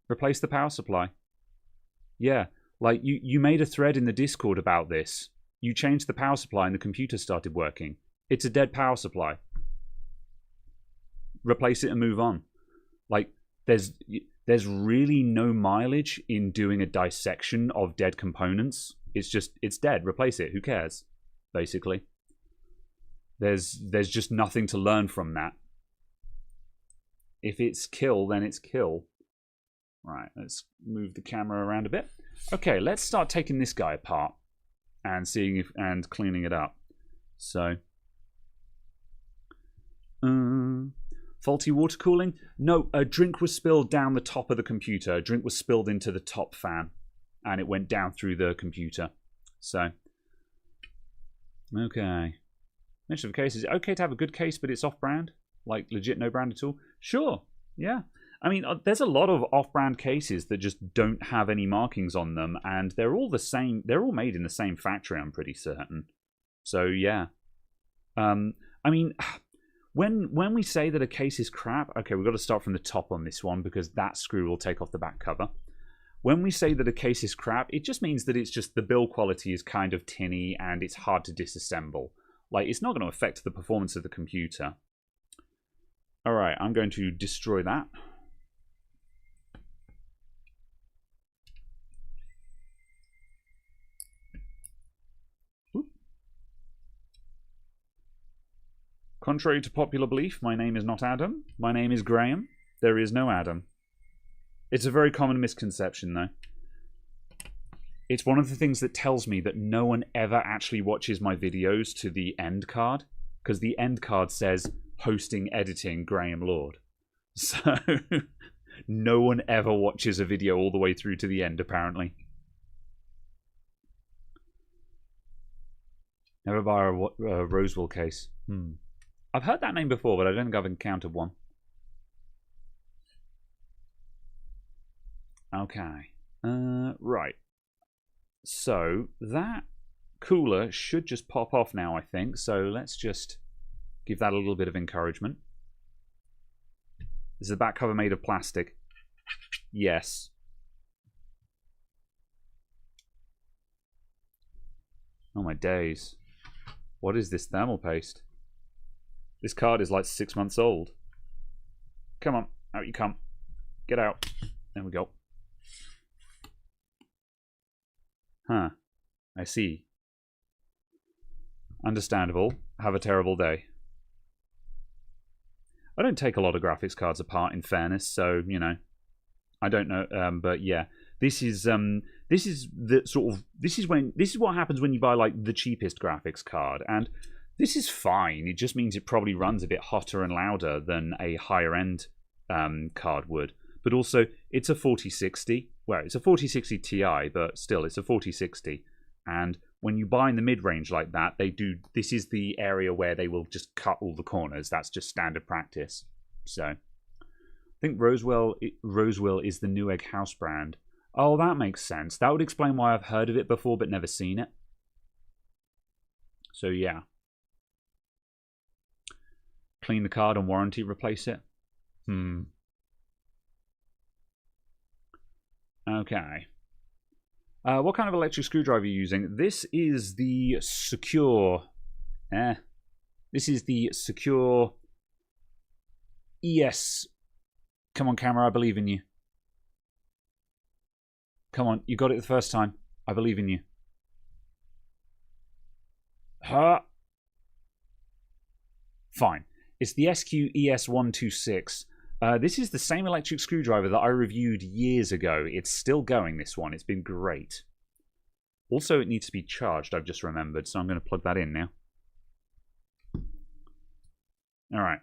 Replace the power supply. Yeah, like you made a thread in the Discord about this. You changed the power supply and the computer started working. It's a dead power supply. Replace it and move on. Like, there's really no mileage in doing a dissection of dead components. It's dead. Replace it. Who cares? Basically. There's just nothing to learn from that. If it's kill, then it's kill. Right, let's move the camera around a bit. Okay, let's start taking this guy apart and and cleaning it up. So, faulty water cooling? No, a drink was spilled down the top of the computer. A drink was spilled into the top fan, and it went down through the computer. So, okay. Mention of a case, is it okay to have a good case, but it's off-brand? Like, legit no brand at all? Sure, yeah. I mean, there's a lot of off-brand cases that just don't have any markings on them, and they're all the same. They're all made in the same factory, I'm pretty certain. So, yeah. I mean, when we say that a case is crap, okay, we've got to start from the top on this one, because that screw will take off the back cover. When we say that a case is crap, it just means that it's just the build quality is kind of tinny, and it's hard to disassemble. Like, it's not going to affect the performance of the computer. All right, I'm going to destroy that. Oop. Contrary to popular belief, my name is not Adam. My name is Graham. There is no Adam. It's a very common misconception, though. It's one of the things that tells me that no one ever actually watches my videos to the end card, because the end card says hosting, editing, Graham Lord. So no one ever watches a video all the way through to the end, apparently. Never buy a Roswell case. I've heard that name before, but I don't think I've encountered one. Okay. Right. So that cooler should just pop off now, I think. So let's just give that a little bit of encouragement. Is the back cover made of plastic? Yes. Oh my days. What is this thermal paste? This card is like 6 months old. Come on, out you come. Get out. There we go. Huh. I see. Understandable. Have a terrible day. I don't take a lot of graphics cards apart, in fairness, so, you know, I don't know, but yeah, this is what happens when you buy like the cheapest graphics card, and this is fine. It just means it probably runs a bit hotter and louder than a higher end card would. But also, it's a 4060. Well, it's a 4060 Ti, but still, it's a 4060. And when you buy in the mid-range like that, this is the area where they will just cut all the corners. That's just standard practice. So, I think Roswell is the Newegg house brand. Oh, that makes sense. That would explain why I've heard of it before, but never seen it. So, yeah. Clean the card and warranty, replace it. Okay. What kind of electric screwdriver are you using? This is the Secure. This is the Secure ES. Come on, camera, I believe in you. Come on, you got it the first time. I believe in you. Huh? Fine. It's the SQES126. This is the same electric screwdriver that I reviewed years ago. It's still going, this one. It's been great. Also, it needs to be charged, I've just remembered, so I'm going to plug that in now. Alright.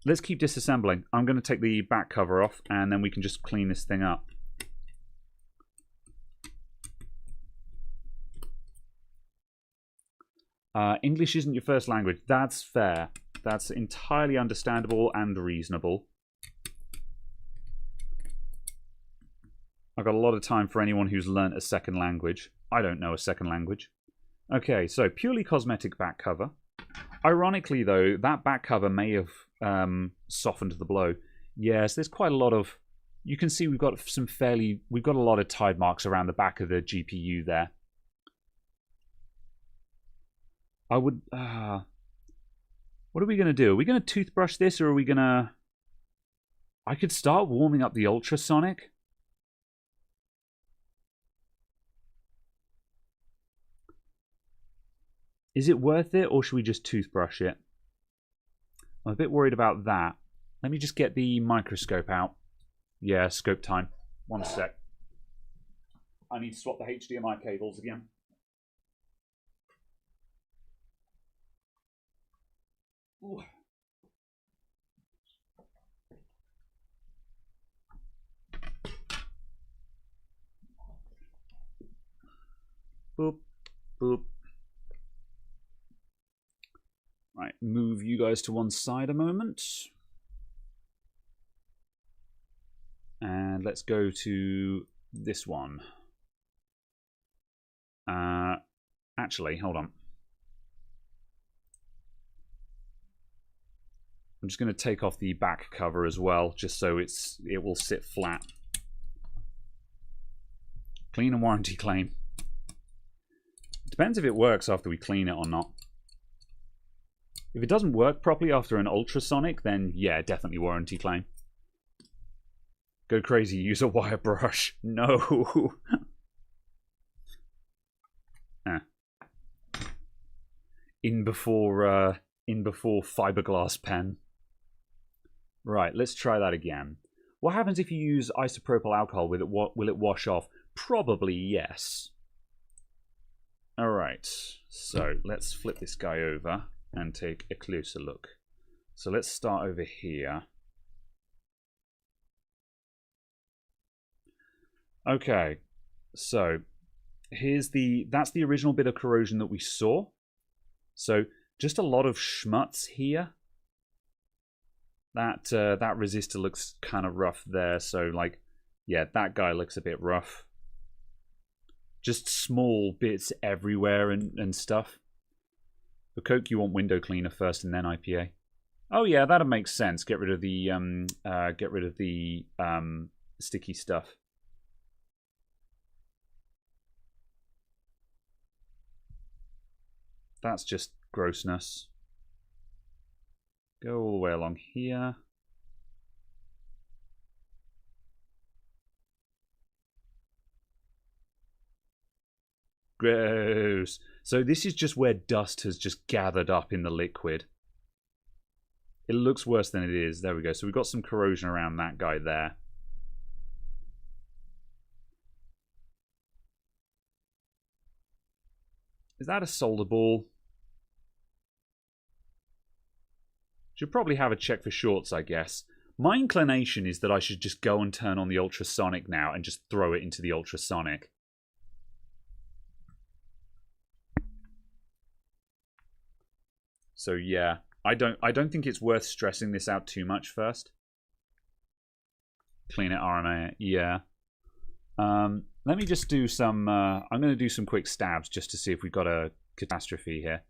Let's keep disassembling. I'm going to take the back cover off, and then we can just clean this thing up. English isn't your first language. That's fair. That's entirely understandable and reasonable. I've got a lot of time for anyone who's learnt a second language. I don't know a second language. Okay, so purely cosmetic back cover. Ironically, though, that back cover may have softened the blow. Yes, there's quite a lot of... You can see we've got a lot of tide marks around the back of the GPU there. I would... what are we going to do? Are we going to toothbrush this, or are we going to... I could start warming up the ultrasonic. Is it worth it, or should we just toothbrush it? I'm a bit worried about that. Let me just get the microscope out. Yeah, scope time. One sec. I need to swap the HDMI cables again. Ooh. Boop, boop. Right, move you guys to one side a moment. And let's go to this one. Actually, hold on. I'm just going to take off the back cover as well, just so it will sit flat. Clean and warranty claim. Depends if it works after we clean it or not. If it doesn't work properly after an ultrasonic, then yeah, definitely warranty claim. Go crazy, use a wire brush. No. In before fiberglass pen. Right, let's try that again. What happens if you use isopropyl alcohol with it? Will it wash off? Probably yes. Alright, so let's flip this guy over and take a closer look. So let's start over here. Okay, so that's the original bit of corrosion that we saw. So just a lot of schmutz here. That resistor looks kind of rough there. So like, yeah, that guy looks a bit rough. Just small bits everywhere and stuff. For Coke, you want window cleaner first and then IPA. Oh yeah, that makes sense. Get rid of the sticky stuff. That's just grossness. Go all the way along here. Gross. So this is just where dust has just gathered up in the liquid. It looks worse than it is. There we go. So we've got some corrosion around that guy there. Is that a solder ball? Should probably have a check for shorts, I guess. My inclination is that I should just go and turn on the ultrasonic now and just throw it into the ultrasonic. So yeah, I don't think it's worth stressing this out too much first. Clean it, RMA, yeah. Let me just do some, I'm going to do some quick stabs just to see if we've got a catastrophe here.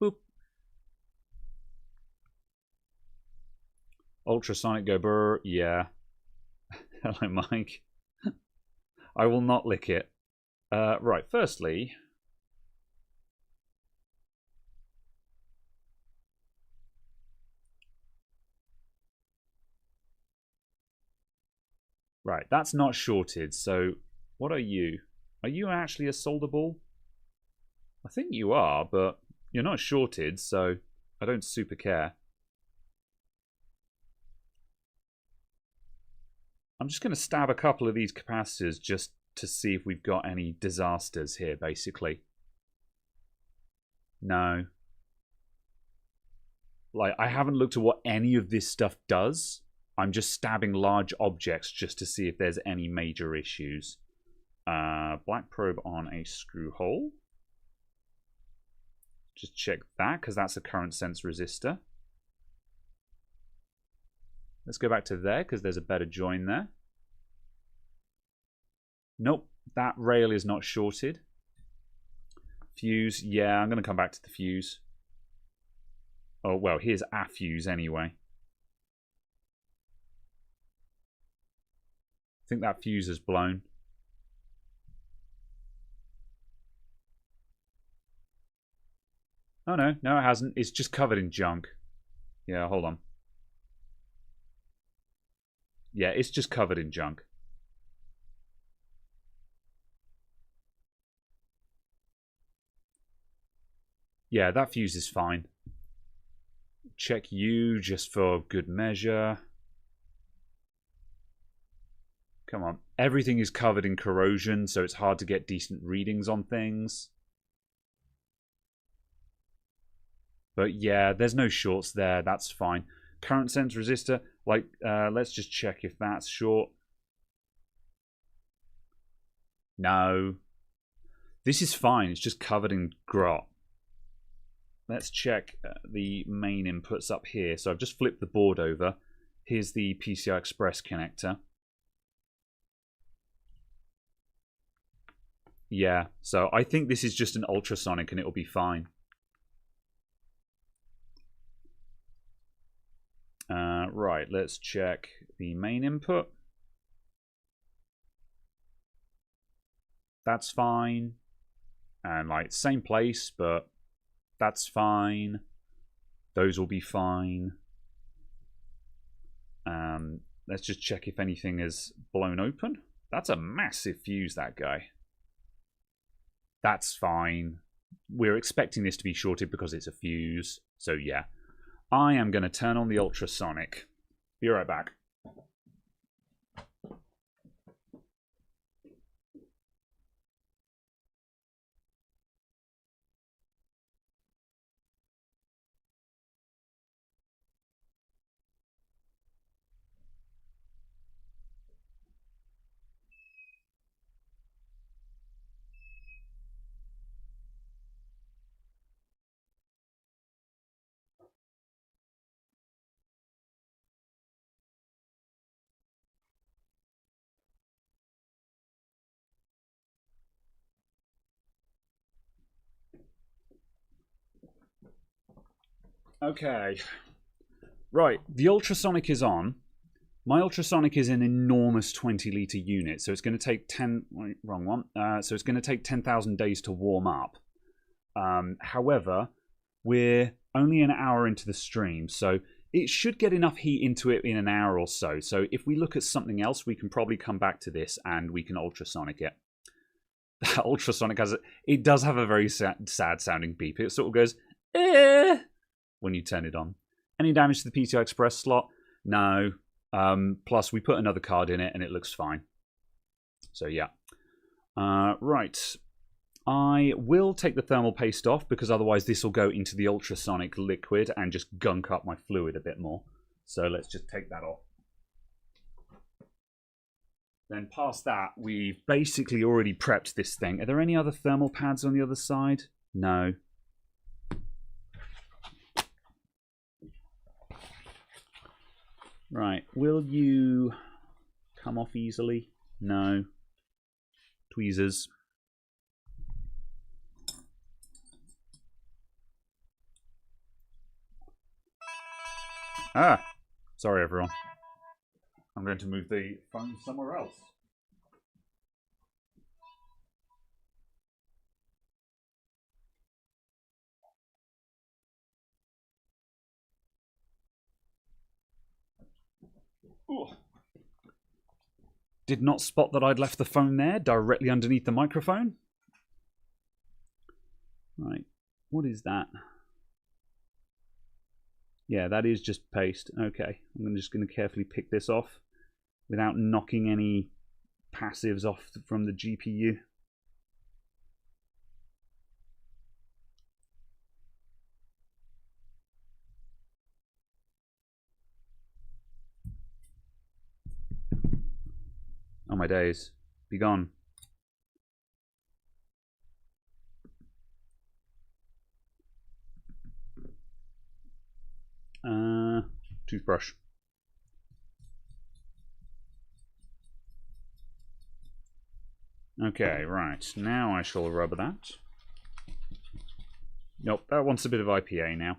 Boop. Ultrasonic go brr, yeah. Hello, Mike. I will not lick it. Right, firstly... Right, that's not shorted. So what are you? Are you actually a solder ball? I think you are, but you're not shorted, so I don't super care. I'm just going to stab a couple of these capacitors just to see if we've got any disasters here, basically. No. Like, I haven't looked at what any of this stuff does. I'm just stabbing large objects just to see if there's any major issues. Black probe on a screw hole. Just check that, because that's a current sense resistor. Let's go back to there, because there's a better join there. Nope, that rail is not shorted. Fuse, yeah, I'm going to come back to the fuse. Oh, well, here's a fuse anyway. I think that fuse is blown. Oh, no, no, it hasn't. It's just covered in junk. Yeah, hold on. Yeah, it's just covered in junk. Yeah, that fuse is fine. Check you just for good measure. Come on. Everything is covered in corrosion, so it's hard to get decent readings on things. But yeah, there's no shorts there. That's fine. Current sense resistor, like, let's just check if that's short. No. This is fine. It's just covered in grot. Let's check the main inputs up here. So I've just flipped the board over. Here's the PCI Express connector. Yeah, so I think this is just an ultrasonic and it'll be fine. Right, let's check the main input. That's fine. And like, same place, but that's fine. Those will be fine. Let's just check if anything is blown open. That's a massive fuse, that guy. That's fine. We're expecting this to be shorted because it's a fuse. So yeah. I am going to turn on the ultrasonic. Be right back. Okay. Right, the ultrasonic is on. My ultrasonic is an enormous 20-litre unit, so it's going to take 10... Wrong one. So it's going to take 10,000 days to warm up. However, we're only an hour into the stream, so it should get enough heat into it in an hour or so. So if we look at something else, we can probably come back to this and we can ultrasonic it. That ultrasonic has... It does have a very sad-sounding beep. It sort of goes, eh, when you turn it on. Any damage to the PCI Express slot? No. Plus, we put another card in it and it looks fine. So, yeah. Right. I will take the thermal paste off because otherwise this will go into the ultrasonic liquid and just gunk up my fluid a bit more. So, let's just take that off. Then past that, we've basically already prepped this thing. Are there any other thermal pads on the other side? No. Right, will you come off easily? No. Tweezers. Ah, sorry everyone. I'm going to move the phone somewhere else. Ooh. Did not spot that I'd left the phone there, directly underneath the microphone. Right, what is that? Yeah, that is just paste. Okay, I'm just going to carefully pick this off without knocking any passives off from the GPU. Oh my days, be gone. Toothbrush. Okay, right. Now I shall rub that. Nope, that wants a bit of IPA now.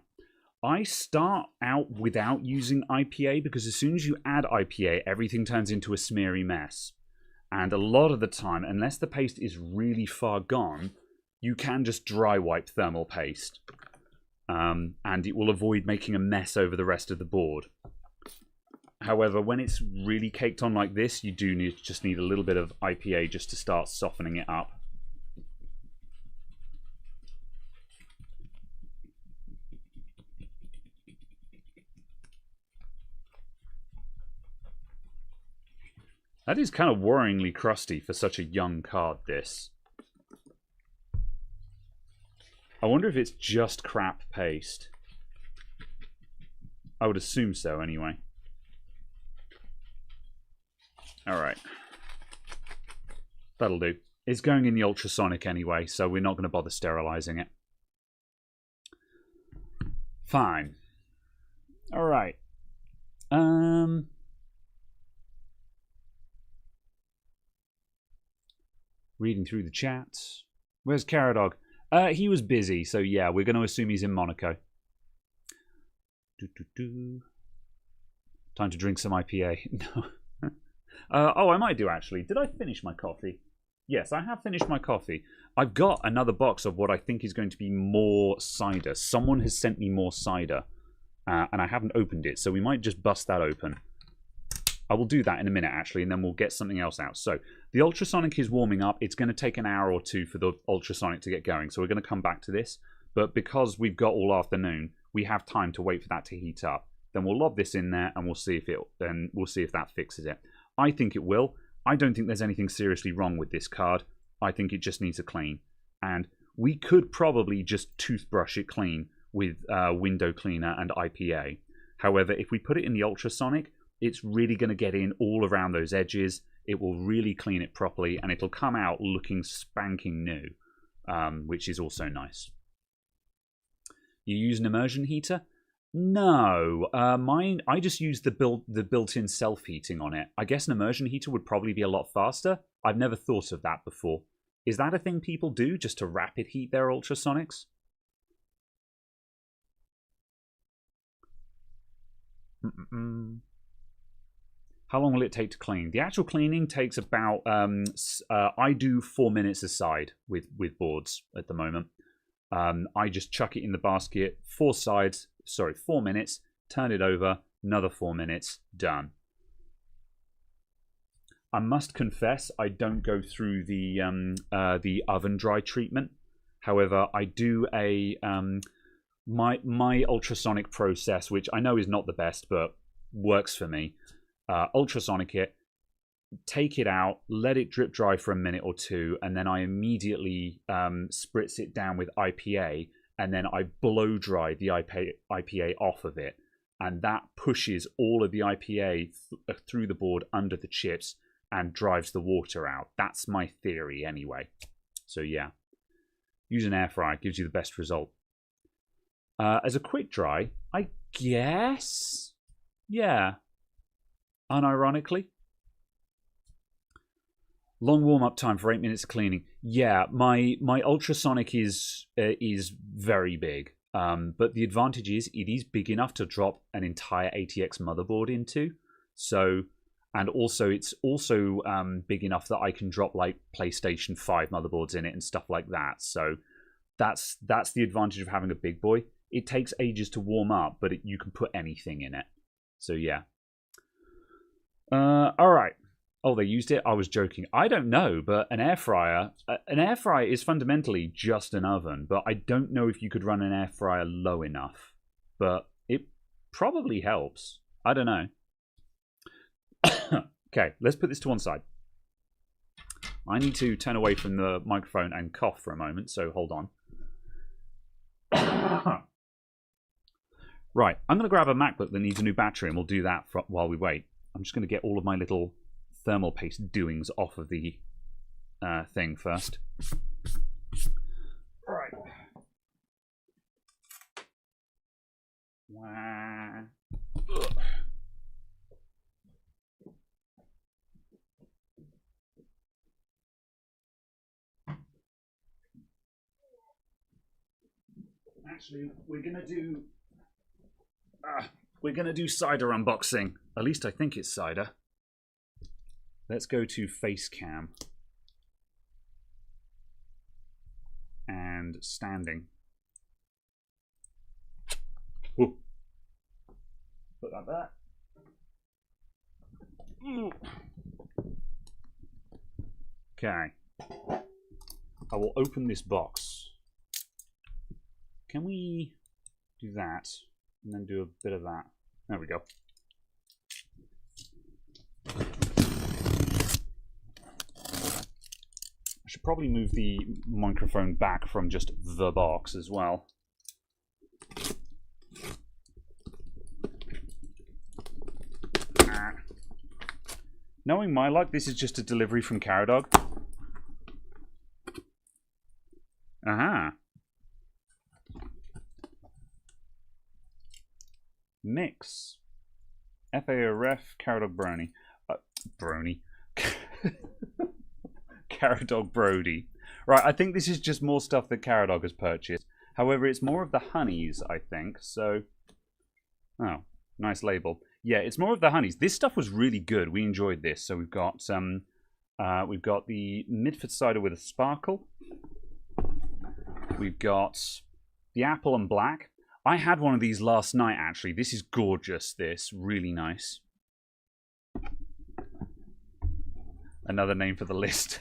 I start out without using IPA because as soon as you add IPA, everything turns into a smeary mess. And a lot of the time, unless the paste is really far gone, you can just dry wipe thermal paste. And it will avoid making a mess over the rest of the board. However, when it's really caked on like this, you do just need a little bit of IPA just to start softening it up. That is kind of worryingly crusty for such a young card, this. I wonder if it's just crap paste. I would assume so, anyway. Alright. That'll do. It's going in the ultrasonic anyway, so we're not going to bother sterilizing it. Fine. Alright. Reading through the chats. Where's Caradog? He was busy, so yeah, we're going to assume he's in Monaco. Time to drink some IPA. No. Oh, I might do, actually. Did I finish my coffee? Yes, I have finished my coffee. I've got another box of what I think is going to be more cider. Someone has sent me more cider, and I haven't opened it, so we might just bust that open. I will do that in a minute, actually, and then we'll get something else out. So, the ultrasonic is warming up. It's going to take an hour or two for the ultrasonic to get going, so we're going to come back to this. But because we've got all afternoon, we have time to wait for that to heat up. Then we'll lob this in there, and we'll see if that fixes it. I think it will. I don't think there's anything seriously wrong with this card. I think it just needs a clean. And we could probably just toothbrush it clean with window cleaner and IPA. However, if we put it in the ultrasonic, it's really going to get in all around those edges. It will really clean it properly, and it'll come out looking spanking new, which is also nice. You use an immersion heater? No, mine. I just use the built-in self-heating on it. I guess an immersion heater would probably be a lot faster. I've never thought of that before. Is that a thing people do, just to rapid heat their ultrasonics? How long will it take to clean? The actual cleaning takes about. I do 4 minutes aside with boards at the moment. I just chuck it in the basket, 4 sides. Sorry, 4 minutes, turn it over, another 4 minutes, done. I must confess, I don't go through the oven dry treatment. However, I do a my ultrasonic process, which I know is not the best, but works for me. Ultrasonic it, take it out, let it drip dry for a minute or two, and then I immediately spritz it down with IPA. And then I blow dry the IPA off of it. And that pushes all of the IPA through the board under the chips and drives the water out. That's my theory anyway. So yeah, use an air fryer, gives you the best result. As a quick dry, I guess, yeah, unironically. Long warm-up time for 8 minutes of cleaning. Yeah, my ultrasonic is very big. But the advantage is it is big enough to drop an entire ATX motherboard into. So, and also it's also big enough that I can drop like PlayStation 5 motherboards in it and stuff like that. So that's the advantage of having a big boy. It takes ages to warm up, but you can put anything in it. So yeah. All right. Oh, they used it? I was joking. I don't know, but an air fryer is fundamentally just an oven, but I don't know if you could run an air fryer low enough. But it probably helps. I don't know. Okay, let's put this to one side. I need to turn away from the microphone and cough for a moment, so hold on. Right, I'm going to grab a MacBook that needs a new battery, and we'll do that while we wait. I'm just going to get all of my little thermal paste doings off of the thing first. Right. Wow. Actually, we're gonna do Cider unboxing. At least I think it's Cider. Let's go to face cam and standing. Ooh. Put that there. Okay. I will open this box. Can we do that and then do a bit of that? There we go. I should probably move the microphone back from just the box as well. Knowing my luck, this is just a delivery from Caradog. Aha. Mix. FAORF, Caradog Brony. Brony. Caradog Brody. Right, I think this is just more stuff that Caradog has purchased. However, it's more of the honeys, I think. So, oh, nice label. Yeah, it's more of the honeys. This stuff was really good. We enjoyed this. So we've got the Midford cider with a sparkle. We've got the apple and black. I had one of these last night, actually. This is gorgeous, this. Really nice. Another name for the list.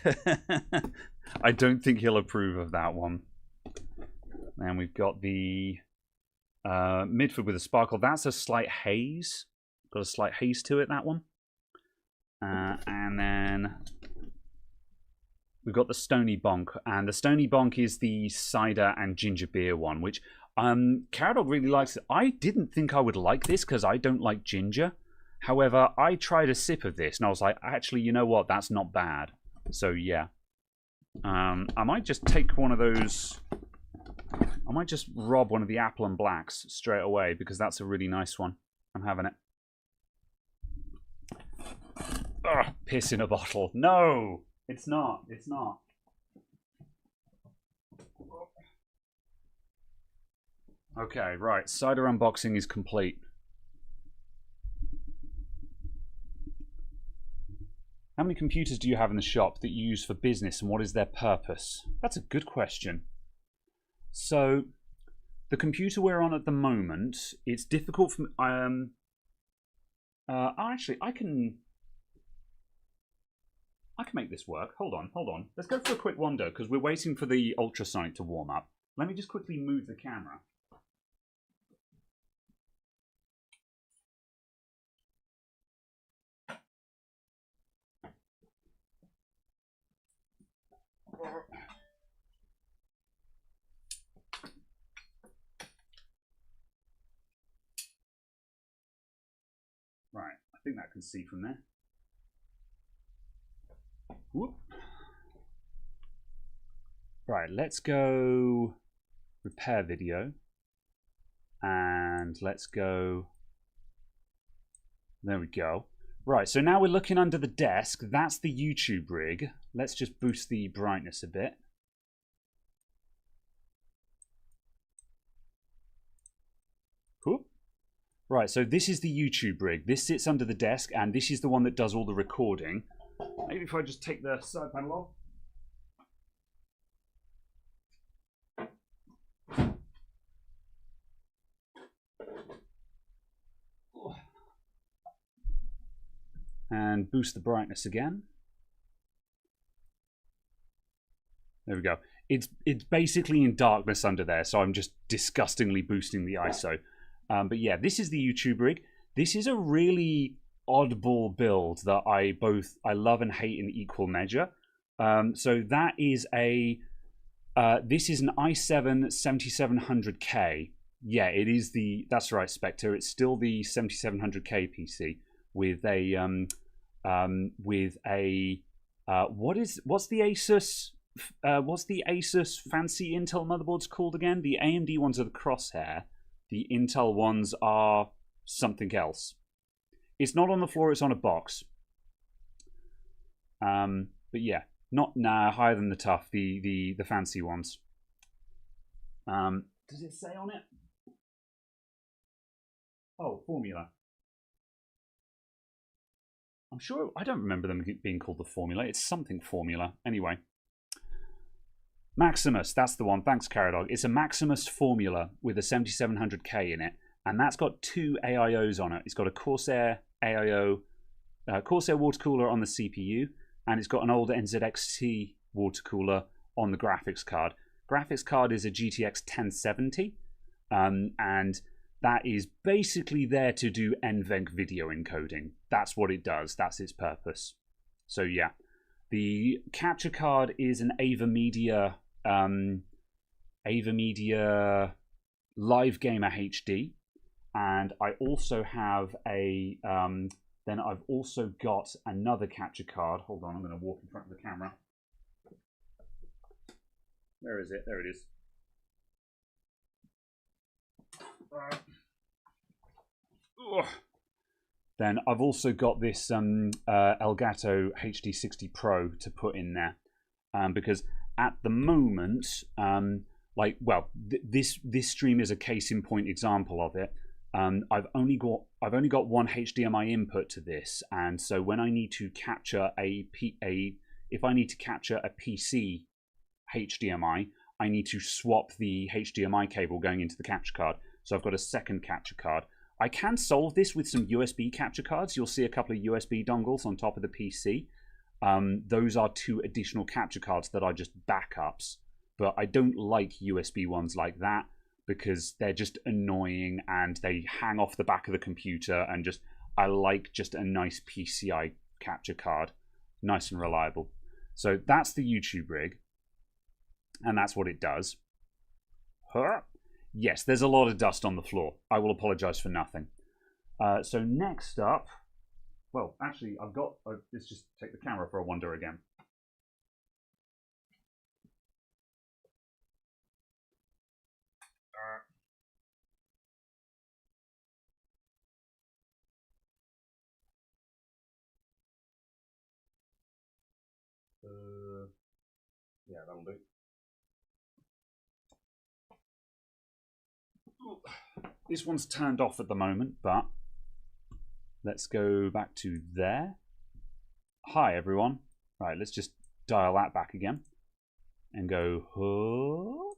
I don't think he'll approve of that one. And we've got the Midford with a sparkle. That's a slight haze. Got a slight haze to it, that one. And then we've got the Stony Bonk. And the Stony Bonk is the cider and ginger beer one, which Caradog really likes it. I didn't think I would like this because I don't like ginger. However, I tried a sip of this and I was like, actually, you know what? That's not bad. So, yeah. I might just take one of those. I might just rob one of the apple and blacks straight away because that's a really nice one. I'm having it. Ugh, piss in a bottle. No, it's not. It's not. Okay, right. Cider unboxing is complete. How many computers do you have in the shop that you use for business and what is their purpose? That's a good question. So, the computer we're on at the moment, it's difficult for actually, I can make this work. Hold on. Let's go for a quick wander because we're waiting for the ultrasonic to warm up. Let me just quickly move the camera. Right, I think that can see from there. Whoop. Right, let's go repair video. And let's go. There we go. Right, so now we're looking under the desk. That's the YouTube rig. Let's just boost the brightness a bit. Whoop. Right, so this is the YouTube rig. This sits under the desk, and this is the one that does all the recording. Maybe if I just take the side panel off. And boost the brightness again. There we go. It's basically in darkness under there, so I'm just disgustingly boosting the ISO. But yeah, this is the YouTube rig. This is a really oddball build that I love and hate in equal measure. So that is a this is an i7 7700K. Yeah, it is that's right, Spectre. It's still the 7700K PC with a what's the Asus fancy Intel motherboards called again? The AMD ones are the Crosshair. The Intel ones are something else. It's not on the floor, it's on a box. But yeah, higher than the tough, the fancy ones. Does it say on it? Oh, Formula. I'm sure, I don't remember them being called the Formula. It's something Formula. Anyway. Maximus, that's the one. Thanks, Caradog. It's a Maximus Formula with a 7700K in it. And that's got 2 AIOs on it. It's got a Corsair AIO, Corsair water cooler on the CPU. And it's got an old NZXT water cooler on the graphics card. Graphics card is a GTX 1070. And that is basically there to do NVENC video encoding. That's what it does. That's its purpose. So yeah, the capture card is an AverMedia Live Gamer HD, and I also have a. Then I've also got another capture card. Hold on, I'm going to walk in front of the camera. Where is it? There it is. Then I've also got this Elgato HD60 Pro to put in there, because at the moment, this stream is a case in point example of it. I've only got one HDMI input to this, and so when I need to capture if I need to capture a PC HDMI, I need to swap the HDMI cable going into the capture card. So I've got a second capture card. I can solve this with some USB capture cards. You'll see a couple of USB dongles on top of the PC. Those are 2 additional capture cards that are just backups. But I don't like USB ones like that because they're just annoying and they hang off the back of the computer, and I like just a nice PCI capture card. Nice and reliable. So that's the YouTube rig. And that's what it does. Yes, there's a lot of dust on the floor. I will apologize for nothing. So next up, well, actually, let's just take the camera for a wander again. Yeah, that'll do. This one's turned off at the moment, but let's go back to there. Hi, everyone. Right, let's just dial that back again and go. Oh.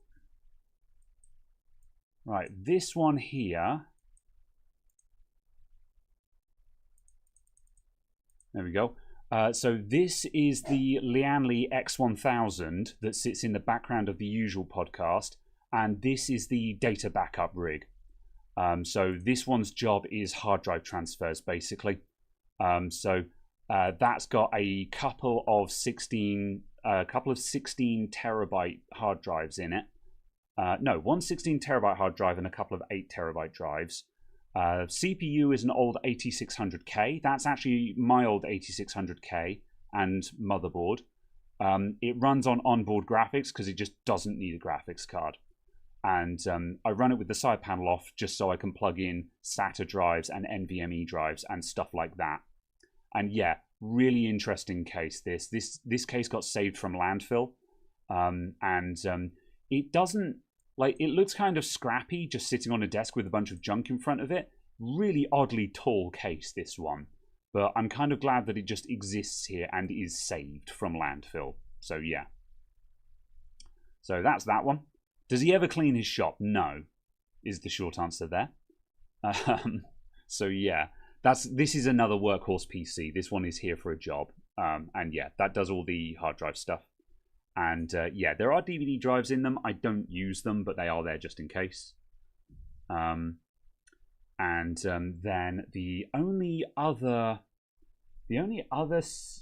Right, this one here. There we go. So this is the Lianli X1000 that sits in the background of the usual podcast. And this is the data backup rig. So this one's job is hard drive transfers, basically. That's got a couple of 16 terabyte hard drives in it. No, one 16 terabyte hard drive and a couple of 8 terabyte drives. CPU is an old 8600K. That's actually my old 8600K and motherboard. It runs on onboard graphics because it just doesn't need a graphics card. And I run it with the side panel off just so I can plug in SATA drives and NVMe drives and stuff like that. And yeah, really interesting case. This case got saved from landfill, it doesn't it looks kind of scrappy, just sitting on a desk with a bunch of junk in front of it. Really oddly tall case, this one, but I'm kind of glad that it just exists here and is saved from landfill. So yeah, so that's that one. Does he ever clean his shop? No, is the short answer there. So yeah, this is another workhorse PC. This one is here for a job. And yeah, that does all the hard drive stuff. And yeah, there are DVD drives in them. I don't use them, but they are there just in case. And then the only other,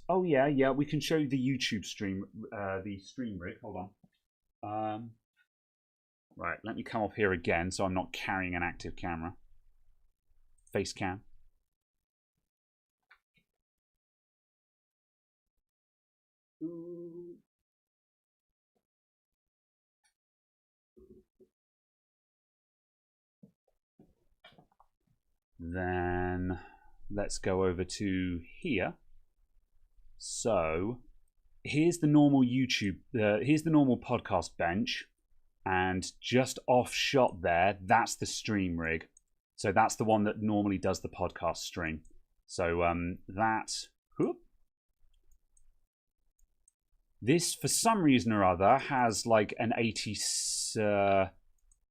oh yeah, we can show you the YouTube stream, the stream rig. Hold on. Right, let me come off here again so I'm not carrying an active camera. Face cam. Then let's go over to here. So here's the normal YouTube, here's the normal podcast bench, and just off shot there, that's the stream rig. So that's the one that normally does the podcast stream. So this, for some reason or other, has like an 80.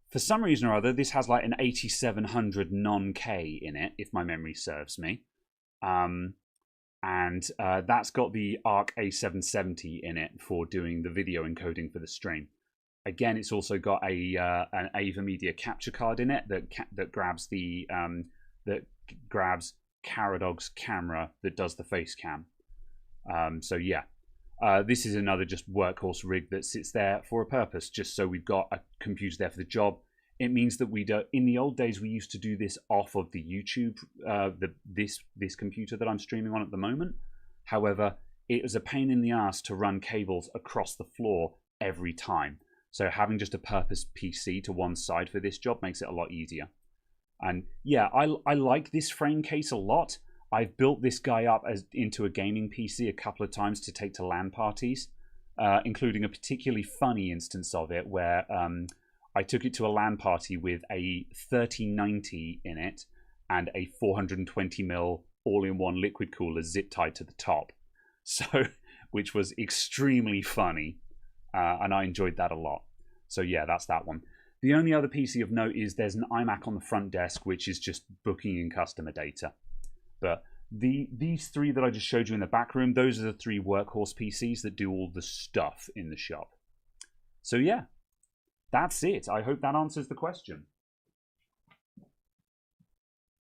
For some reason or other, this has like an 8700 non-K in it, if my memory serves me. That's got the ARC A770 in it for doing the video encoding for the stream. Again, it's also got an Ava Media capture card in it that grabs the Caradog's camera that does the face cam. So yeah. This is another just workhorse rig that sits there for a purpose, just so we've got a computer there for the job. It means that we do. In the old days, we used to do this off of the YouTube, this computer that I'm streaming on at the moment. However, it was a pain in the ass to run cables across the floor every time. So having just a purpose PC to one side for this job makes it a lot easier. And yeah, I like this frame case a lot. I've built this guy up into a gaming PC a couple of times to take to LAN parties, including a particularly funny instance of it where I took it to a LAN party with a 3090 in it and a 420mm all-in-one liquid cooler zip tied to the top, so which was extremely funny, and I enjoyed that a lot. So yeah, that's that one. The only other PC of note is there's an iMac on the front desk, which is just booking in customer data. But these three that I just showed you in the back room, those are the three workhorse PCs that do all the stuff in the shop. So yeah, that's it. I hope that answers the question.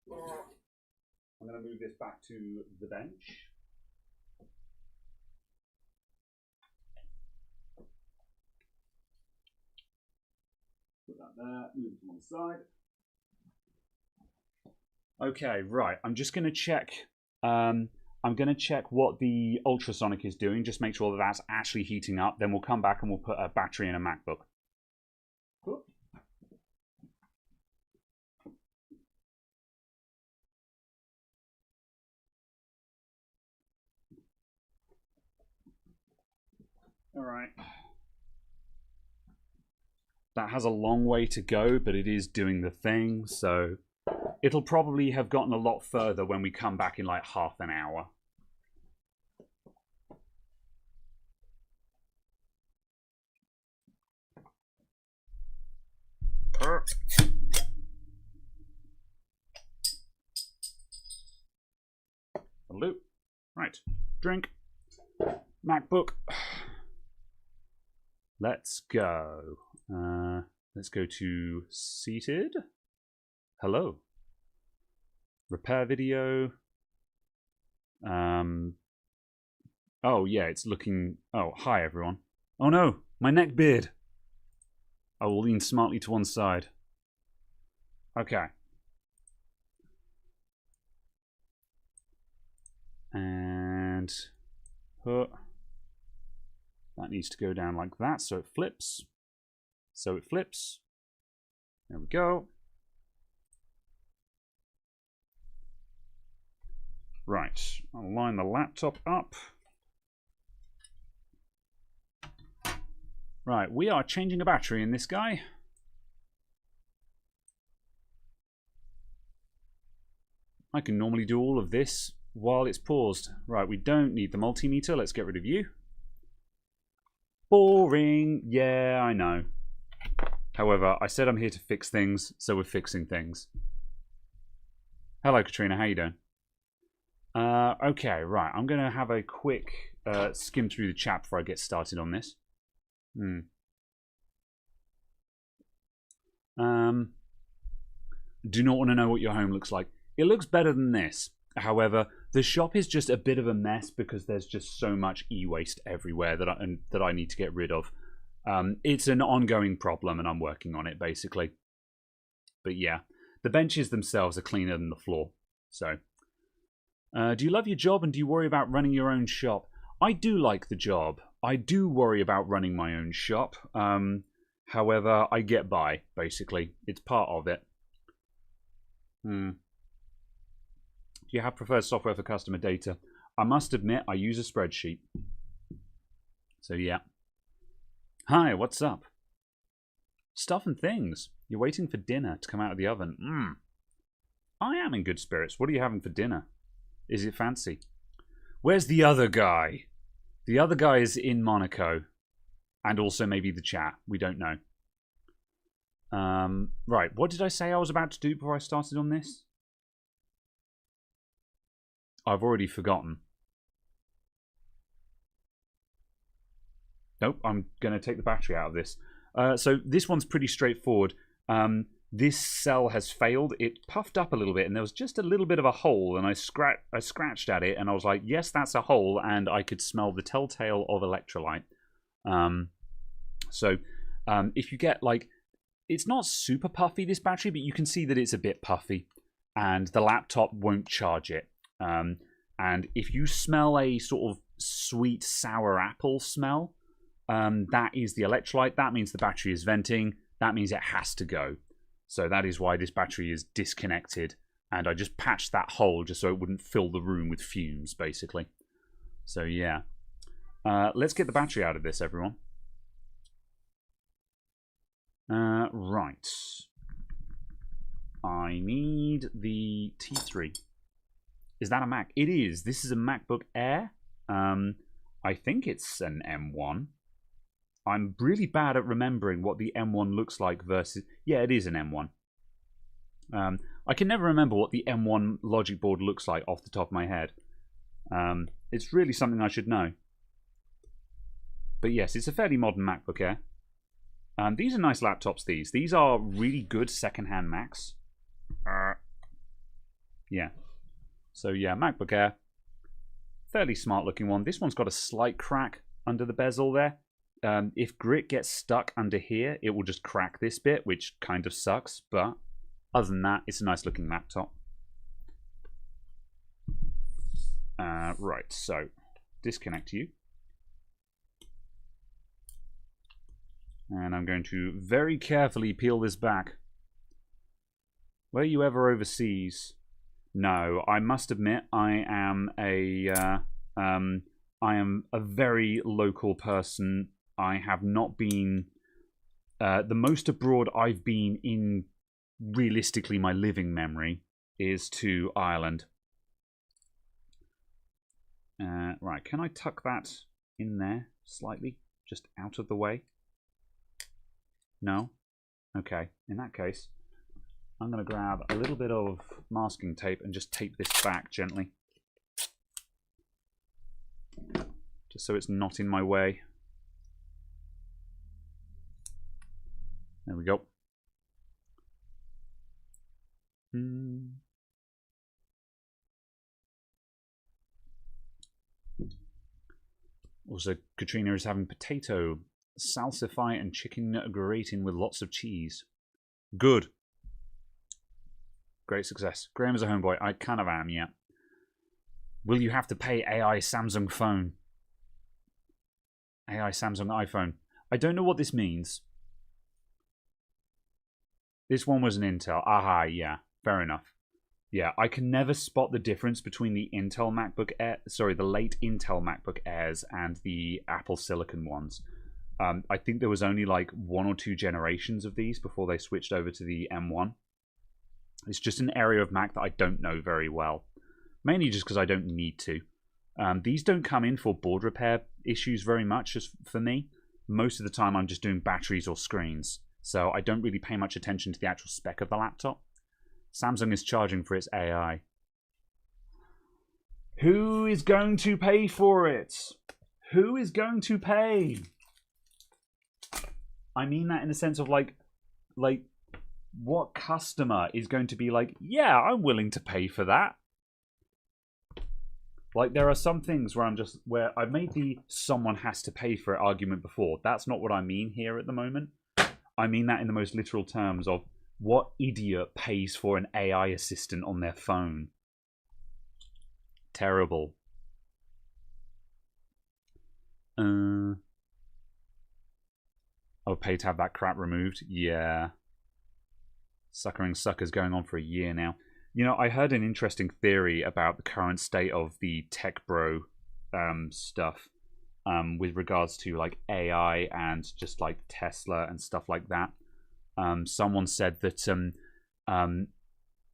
I'm going to move this back to the bench. Put that there, move it to one side. Okay, right. I'm just going to check. I'm going to check what the ultrasonic is doing. Just make sure that that's actually heating up. Then we'll come back and we'll put a battery in a MacBook. Cool. All right. That has a long way to go, but it is doing the thing, so it'll probably have gotten a lot further when we come back in like half an hour. Hello. Right. Drink. MacBook. Let's go. Let's go to seated. Hello. Repair video. Oh yeah, it's looking. Oh, hi everyone. Oh no, my neck beard. I will lean smartly to one side. Okay. And put. That needs to go down like that, so it flips. So it flips. There we go. Right, I'll line the laptop up. Right, we are changing a battery in this guy. I can normally do all of this while it's paused. Right, we don't need the multimeter. Let's get rid of you. Boring. Yeah, I know. However, I said I'm here to fix things, so we're fixing things. Hello, Katrina. How you doing? Okay, right. I'm going to have a quick skim through the chat before I get started on this. Do not want to know what your home looks like. It looks better than this. However, the shop is just a bit of a mess because there's just so much e-waste everywhere that I need to get rid of. It's an ongoing problem, and I'm working on it, basically. But yeah, the benches themselves are cleaner than the floor. So, do you love your job and do you worry about running your own shop? I do like the job. I do worry about running my own shop. However, I get by, basically. It's part of it. Do you have preferred software for customer data? I must admit, I use a spreadsheet. So yeah. Hi, what's up? Stuff and things. You're waiting for dinner to come out of the oven. I am in good spirits. What are you having for dinner? Is it fancy? Where's the other guy? The other guy is in Monaco. And also maybe the chat. We don't know. Right, what did I say I was about to do before I started on this? I've already forgotten. Nope, I'm going to take the battery out of this. So this one's pretty straightforward. This cell has failed. It puffed up a little bit, and there was just a little bit of a hole, and I scratched at it, and I was like, yes, that's a hole, and I could smell the telltale of electrolyte. If you get, like, it's not super puffy, this battery, but you can see that it's a bit puffy, and the laptop won't charge it. And if you smell a sort of sweet, sour apple smell, that is the electrolyte. That means the battery is venting. That means it has to go. So that is why this battery is disconnected. And I just patched that hole just so it wouldn't fill the room with fumes, basically. So yeah. Let's get the battery out of this, everyone. Right. I need the T3. Is that a Mac? It is. This is a MacBook Air. I think it's an M1. I'm really bad at remembering what the M1 looks like versus... Yeah, it is an M1. I can never remember what the M1 logic board looks like off the top of my head. It's really something I should know. But yes, it's a fairly modern MacBook Air. These are nice laptops, these. These are really good second-hand Macs. Yeah. So yeah, MacBook Air. Fairly smart-looking one. This one's got a slight crack under the bezel there. If grit gets stuck under here, it will just crack this bit, which kind of sucks. But other than that, it's a nice-looking laptop. Right, so disconnect you. And I'm going to very carefully peel this back. Were you ever overseas? No, I must admit I am a very local person. I have not been the most abroad I've been in. Realistically, my living memory is to Ireland. Right, can I tuck that in there slightly, just out of the way? No? Okay, in that case, I'm going to grab a little bit of masking tape and just tape this back gently. Just so it's not in my way. There we go. Also, Katrina is having potato salsify and chicken gratin with lots of cheese. Good. Great success. Graham is a homeboy. I kind of am, yeah. Will you have to pay AI Samsung phone? AI Samsung iPhone. I don't know what this means. This one was an Intel. Aha, yeah. Fair enough. Yeah, I can never spot the difference between the Intel MacBook Air, sorry, the late Intel MacBook Airs and the Apple Silicon ones. I think there was only like 1 or 2 generations of these before they switched over to the M1. It's just an area of Mac that I don't know very well. Mainly just because I don't need to. These don't come in for board repair issues very much as for me. Most of the time I'm just doing batteries or screens. So I don't really pay much attention to the actual spec of the laptop. Samsung is charging for its AI. Who is going to pay for it? Who is going to pay? I mean that in the sense of like, what customer is going to be like, yeah, I'm willing to pay for that? Like, there are some things where I've made the someone has to pay for it argument before. That's not what I mean here at the moment. I mean that in the most literal terms of what idiot pays for an AI assistant on their phone? Terrible. I would pay to have that crap removed. Yeah. Suckering suckers going on for a year now. You know, I heard an interesting theory about the current state of the tech bro stuff with regards to like AI and just like Tesla and stuff like that. Someone said that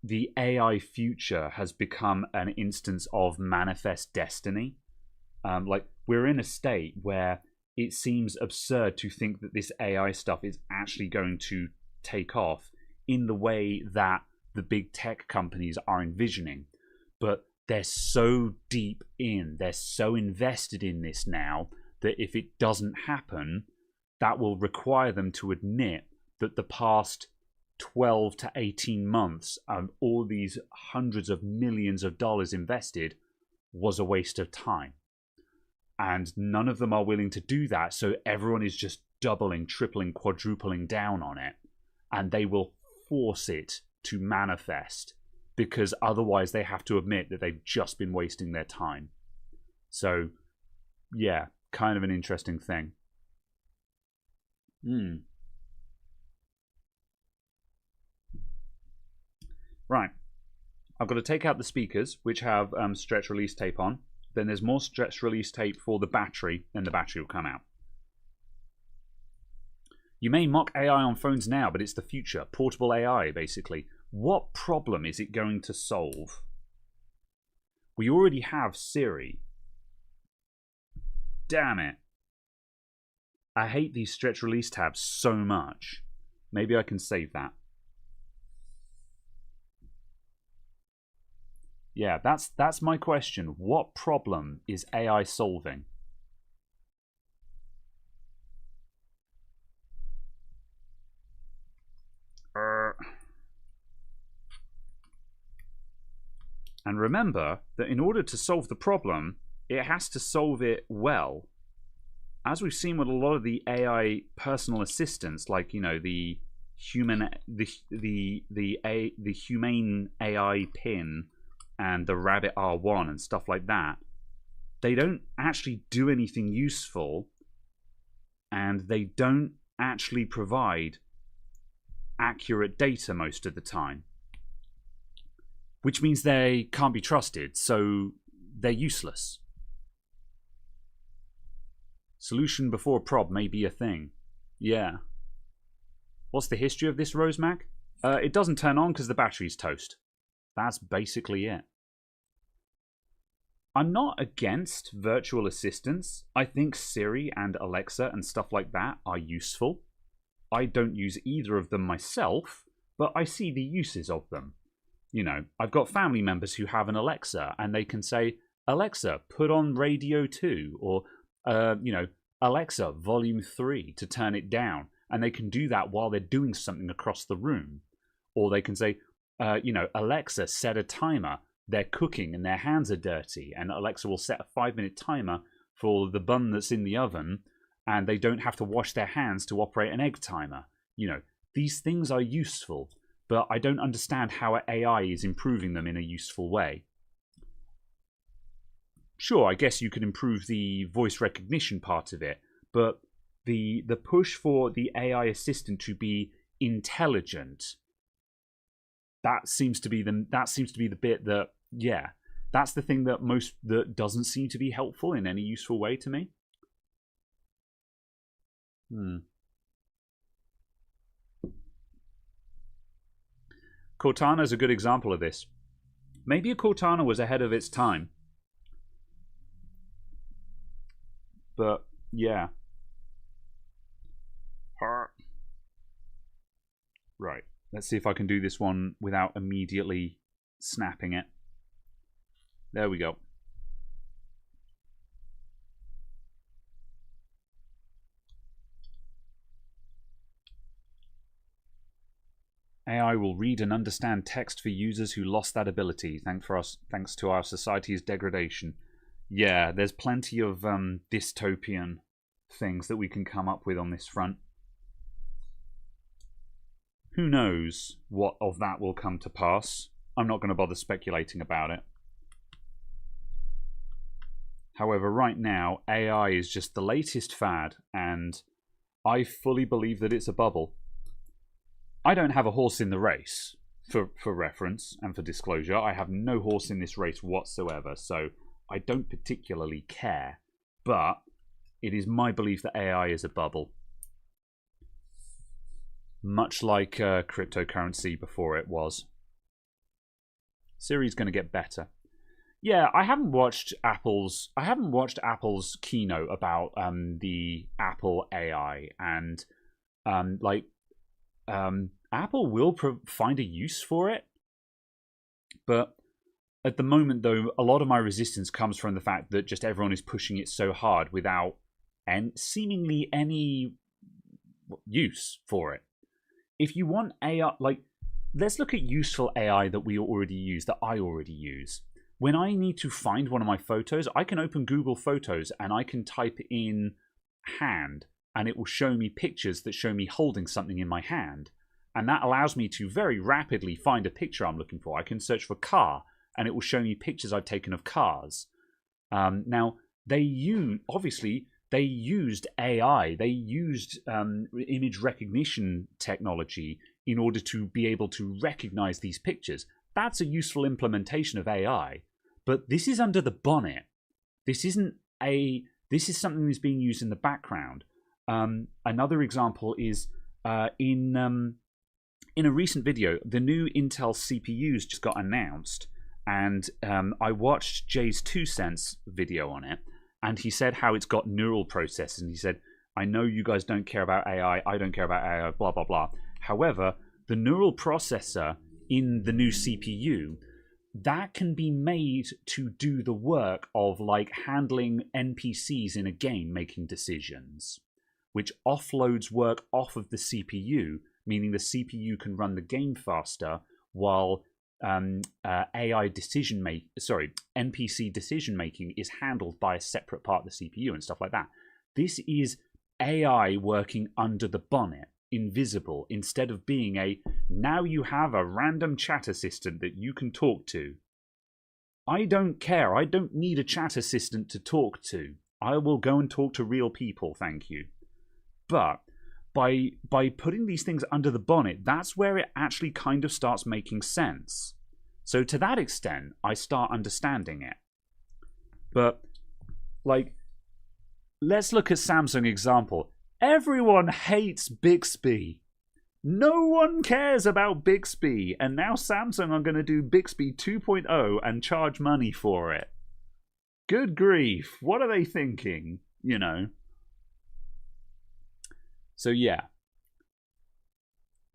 the AI future has become an instance of manifest destiny. Like, we're in a state where it seems absurd to think that this AI stuff is actually going to take off in the way that the big tech companies are envisioning. But they're so deep in, they're so invested in this now, that if it doesn't happen, that will require them to admit that the past 12 to 18 months of all these hundreds of millions of dollars invested was a waste of time. And none of them are willing to do that, so everyone is just doubling, tripling, quadrupling down on it. And they will force it to manifest, because otherwise they have to admit that they've just been wasting their time. So, yeah, kind of an interesting thing. Right. I've got to take out the speakers, which have stretch release tape on. Then there's more stretch release tape for the battery, then the battery will come out. You may mock AI on phones now, but it's the future. Portable AI, basically. What problem is it going to solve? We already have Siri. Damn it. I hate these stretch release tabs so much. Maybe I can save that. Yeah, that's my question. What problem is AI solving? And remember that in order to solve the problem, it has to solve it well. As we've seen with a lot of the AI personal assistants, like, you know, the humane AI pin and the Rabbit R1 and stuff like that, they don't actually do anything useful, and they don't actually provide accurate data most of the time, which means they can't be trusted, so they're useless. Solution before prob may be a thing. Yeah. What's the history of this Rosemac? It doesn't turn on because the battery's toast. That's basically it. I'm not against virtual assistants. I think Siri and Alexa and stuff like that are useful. I don't use either of them myself, but I see the uses of them. You know, I've got family members who have an Alexa, and they can say, Alexa, put on radio 2, or, you know, Alexa, volume 3 to turn it down. And they can do that while they're doing something across the room. Or they can say, you know, Alexa, set a timer. They're cooking and their hands are dirty. And Alexa will set a 5-minute timer for the bun that's in the oven. And they don't have to wash their hands to operate an egg timer. You know, these things are useful. But I don't understand how AI is improving them in a useful way. Sure, I guess you could improve the voice recognition part of it, but the push for the AI assistant to be intelligent, that seems to be the bit that, yeah, that's the thing that doesn't seem to be helpful in any useful way to me. Cortana is a good example of this. Maybe a Cortana was ahead of its time. But, yeah. Right. Let's see if I can do this one without immediately snapping it. There we go. AI will read and understand text for users who lost that ability thanks to our society's degradation. Yeah, there's plenty of dystopian things that we can come up with on this front. Who knows what of that will come to pass? I'm not going to bother speculating about it. However, right now, AI is just the latest fad, and I fully believe that it's a bubble. I don't have a horse in the race, for reference and for disclosure. I have no horse in this race whatsoever, so I don't particularly care. But it is my belief that AI is a bubble. Much like cryptocurrency before it was. Siri's going to get better. Yeah, I haven't watched Apple's keynote about the Apple AI, and Apple will find a use for it. But at the moment, though, a lot of my resistance comes from the fact that just everyone is pushing it so hard without seemingly any use for it. If you want AI, let's look at useful AI that we already use, that I already use. When I need to find one of my photos, I can open Google Photos and I can type in hand, and it will show me pictures that show me holding something in my hand. And that allows me to very rapidly find a picture I'm looking for. I can search for car, and it will show me pictures I've taken of cars. Now, they used AI. They used image recognition technology in order to be able to recognize these pictures. That's a useful implementation of AI. But this is under the bonnet. This is something that's being used in the background. Another example is in a recent video, the new Intel CPUs just got announced, and I watched Jay's 2 cents video on it, and he said how it's got neural processors, and he said, I know you guys don't care about AI, I don't care about AI, blah, blah, blah. However, the neural processor in the new CPU, that can be made to do the work of handling NPCs in a game making decisions, which offloads work off of the CPU, meaning the CPU can run the game faster while NPC decision making is handled by a separate part of the CPU and stuff like that. This is AI working under the bonnet, invisible, instead of being now you have a random chat assistant that you can talk to. I don't care. I don't need a chat assistant to talk to. I will go and talk to real people, thank you. But by putting these things under the bonnet, that's where it actually kind of starts making sense. So to that extent, I start understanding it. But let's look at Samsung example. Everyone hates Bixby. No one cares about Bixby, and now Samsung are going to do Bixby 2.0 and charge money for it. Good grief, what are they thinking? You know. So yeah,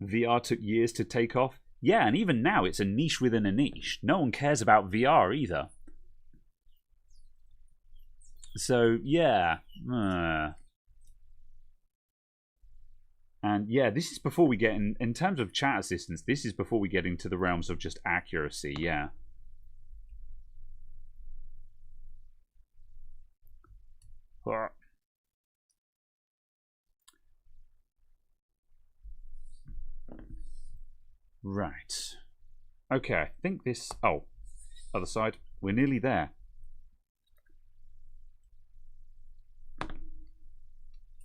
VR took years to take off. Yeah, and even now it's a niche within a niche. No one cares about VR either. So yeah. And yeah, this is before we get in terms of chat assistants, this is before we get into the realms of just accuracy, yeah. Right. Okay, I think this... Oh, other side. We're nearly there.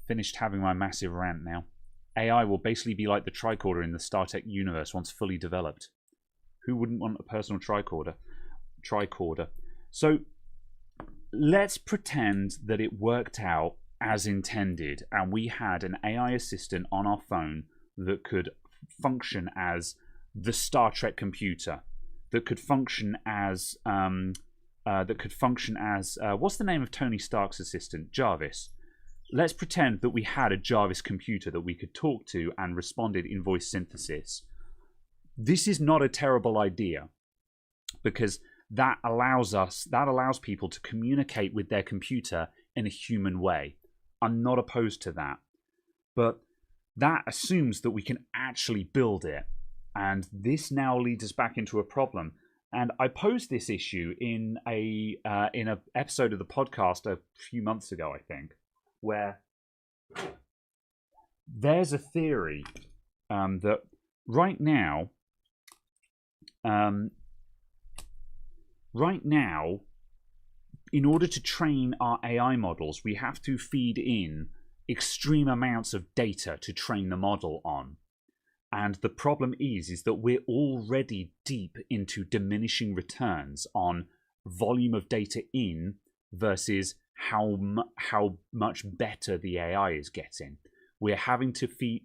Finished having my massive rant now. AI will basically be like the tricorder in the StarTech universe once fully developed. Who wouldn't want a personal tricorder? So, let's pretend that it worked out as intended, and we had an AI assistant on our phone that could function as the Star Trek computer, that could function as what's the name of Tony Stark's assistant? Jarvis. Let's pretend that we had a Jarvis computer that we could talk to and responded in voice synthesis. This is not a terrible idea, because that allows people to communicate with their computer in a human way. I'm not opposed to that, but that assumes that we can actually build it. And this now leads us back into a problem. And I posed this issue in a episode of the podcast a few months ago, I think, where there's a theory that right now, in order to train our AI models, we have to feed in extreme amounts of data to train the model on. And the problem is that we're already deep into diminishing returns on volume of data in versus how much better the AI is getting. We're having to feed,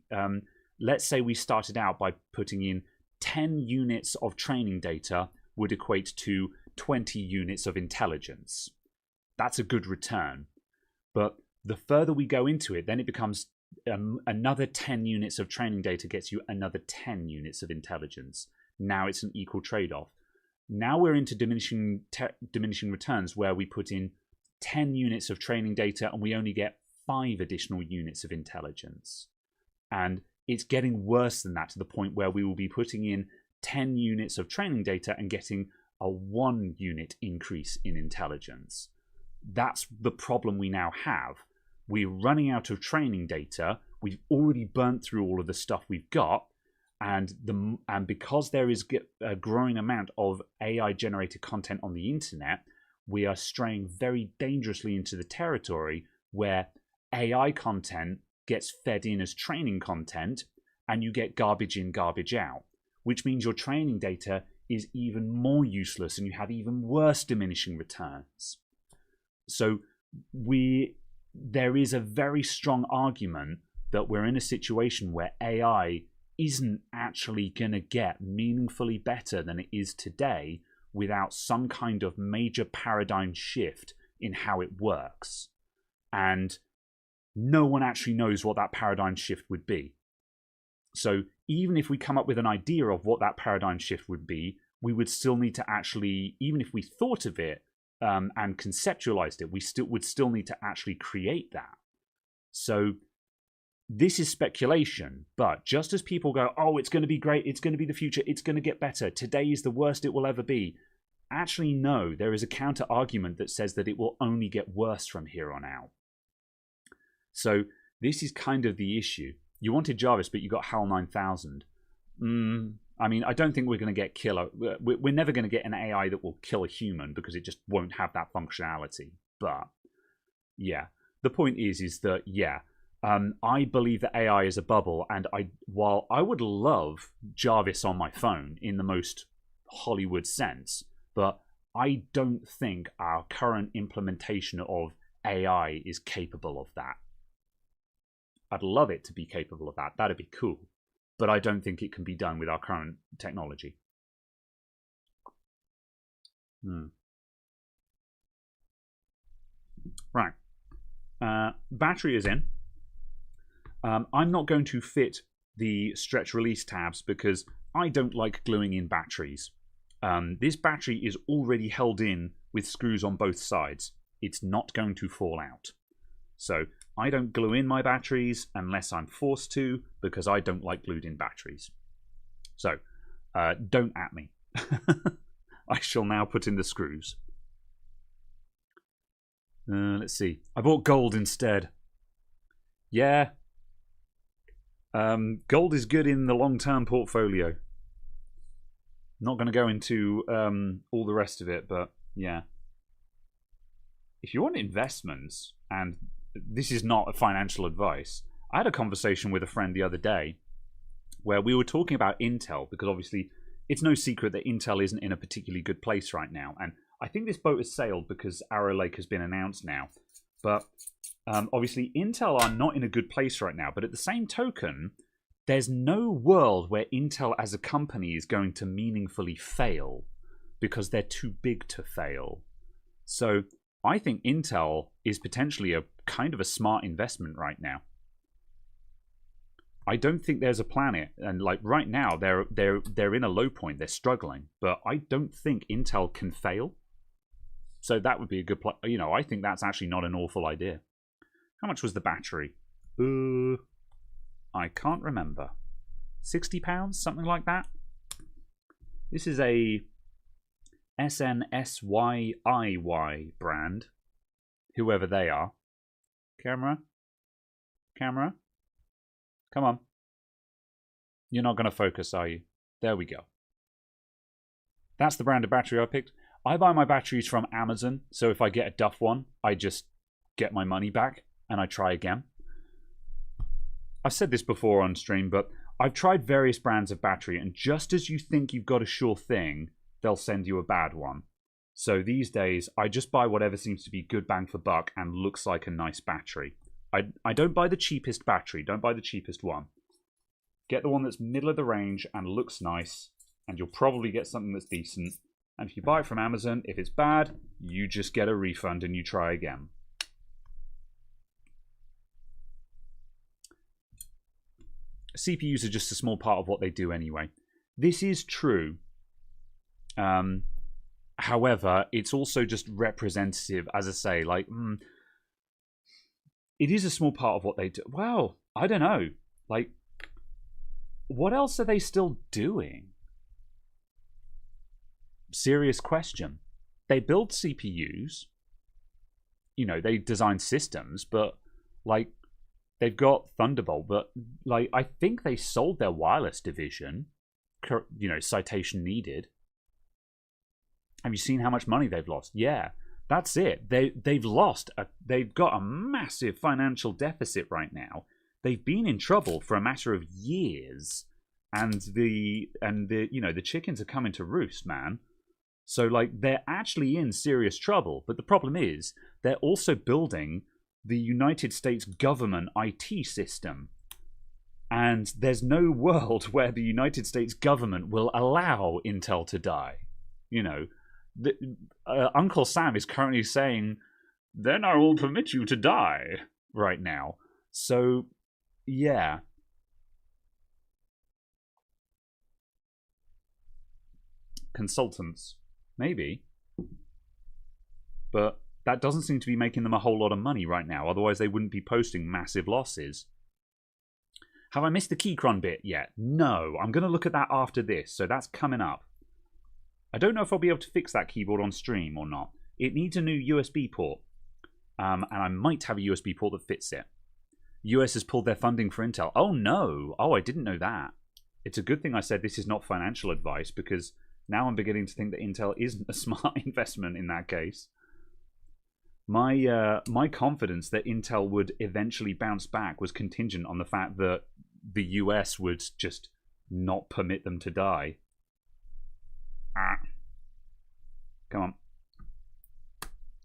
let's say we started out by putting in 10 units of training data would equate to 20 units of intelligence. That's a good return. But the further we go into it, then it becomes another 10 units of training data gets you another 10 units of intelligence. Now it's an equal trade-off. Now we're into diminishing returns where we put in 10 units of training data and we only get 5 additional units of intelligence. And it's getting worse than that, to the point where we will be putting in 10 units of training data and getting a 1 unit increase in intelligence. That's the problem we now have. We're running out of training data. We've already burnt through all of the stuff we've got. And because there is a growing amount of AI-generated content on the internet, we are straying very dangerously into the territory where AI content gets fed in as training content, and you get garbage in, garbage out, which means your training data is even more useless and you have even worse diminishing returns. So there is a very strong argument that we're in a situation where AI isn't actually going to get meaningfully better than it is today without some kind of major paradigm shift in how it works. And no one actually knows what that paradigm shift would be. So even if we come up with an idea of what that paradigm shift would be, we would still need to actually, even if we thought of it and conceptualized it, we would still need to actually create that. So this is speculation, but just as people go, oh, it's going to be great, it's going to be the future, it's going to get better, today is the worst it will ever be. Actually, no, there is a counter argument that says that it will only get worse from here on out. So this is kind of the issue. You wanted Jarvis, but you got HAL 9000. I mean, I don't think we're going to get killer. We're never going to get an AI that will kill a human because it just won't have that functionality. But yeah, the point is that, yeah, I believe that AI is a bubble. And while I would love Jarvis on my phone in the most Hollywood sense, but I don't think our current implementation of AI is capable of that. I'd love it to be capable of that. That'd be cool. But I don't think it can be done with our current technology. Right. Battery is in. I'm not going to fit the stretch release tabs because I don't like gluing in batteries. This battery is already held in with screws on both sides. It's not going to fall out. So I don't glue in my batteries unless I'm forced to, because I don't like glued in batteries. So don't at me. I shall now put in the screws. Let's see. I bought gold instead. Yeah. Gold is good in the long-term portfolio. Not going to go into all the rest of it, but yeah. If you want investments, and this is not a financial advice, I had a conversation with a friend the other day where we were talking about Intel, because obviously it's no secret that Intel isn't in a particularly good place right now. And I think this boat has sailed because Arrow Lake has been announced now. But obviously Intel are not in a good place right now. But at the same token, there's no world where Intel as a company is going to meaningfully fail because they're too big to fail. So I think Intel is potentially a kind of a smart investment right now. I don't think there's a planet, and like right now they're in a low point, they're struggling, but I don't think Intel can fail. So that would be a good you know, I think that's actually not an awful idea. How much was the battery? I can't remember. £60, something like that. This is a SNSYIY brand, whoever they are. Camera? Camera? Come on. You're not going to focus, are you? There we go. That's the brand of battery I picked. I buy my batteries from Amazon, so if I get a duff one, I just get my money back and I try again. I've said this before on stream, but I've tried various brands of battery, and just as you think you've got a sure thing, they'll send you a bad one. So these days, I just buy whatever seems to be good bang for buck and looks like a nice battery. I don't buy the cheapest battery, don't buy the cheapest one. Get the one that's middle of the range and looks nice, and you'll probably get something that's decent. And if you buy it from Amazon, if it's bad, you just get a refund and you try again. CPUs are just a small part of what they do anyway. This is true. However, it's also just representative, as I say, like, it is a small part of what they do. Well, I don't know. Like, what else are they still doing? Serious question. They build CPUs. You know, they design systems, but, like, they've got Thunderbolt, but, like, I think they sold their wireless division. You know, citation needed. Have you seen how much money they've lost? Yeah, that's it. They've got a massive financial deficit right now. They've been in trouble for a matter of years, and the chickens are coming to roost, man. So, like, they're actually in serious trouble. But the problem is they're also building the United States government IT system. And there's no world where the United States government will allow Intel to die. You know, Uncle Sam is currently saying, then I will permit you to die right now. So, yeah. Consultants. Maybe. But that doesn't seem to be making them a whole lot of money right now. Otherwise, they wouldn't be posting massive losses. Have I missed the Keychron bit yet? No. I'm going to look at that after this. So that's coming up. I don't know if I'll be able to fix that keyboard on stream or not. It needs a new USB port. And I might have a USB port that fits it. US has pulled their funding for Intel. Oh, no. Oh, I didn't know that. It's a good thing I said this is not financial advice, because now I'm beginning to think that Intel isn't a smart investment in that case. My confidence that Intel would eventually bounce back was contingent on the fact that the US would just not permit them to die. Come on.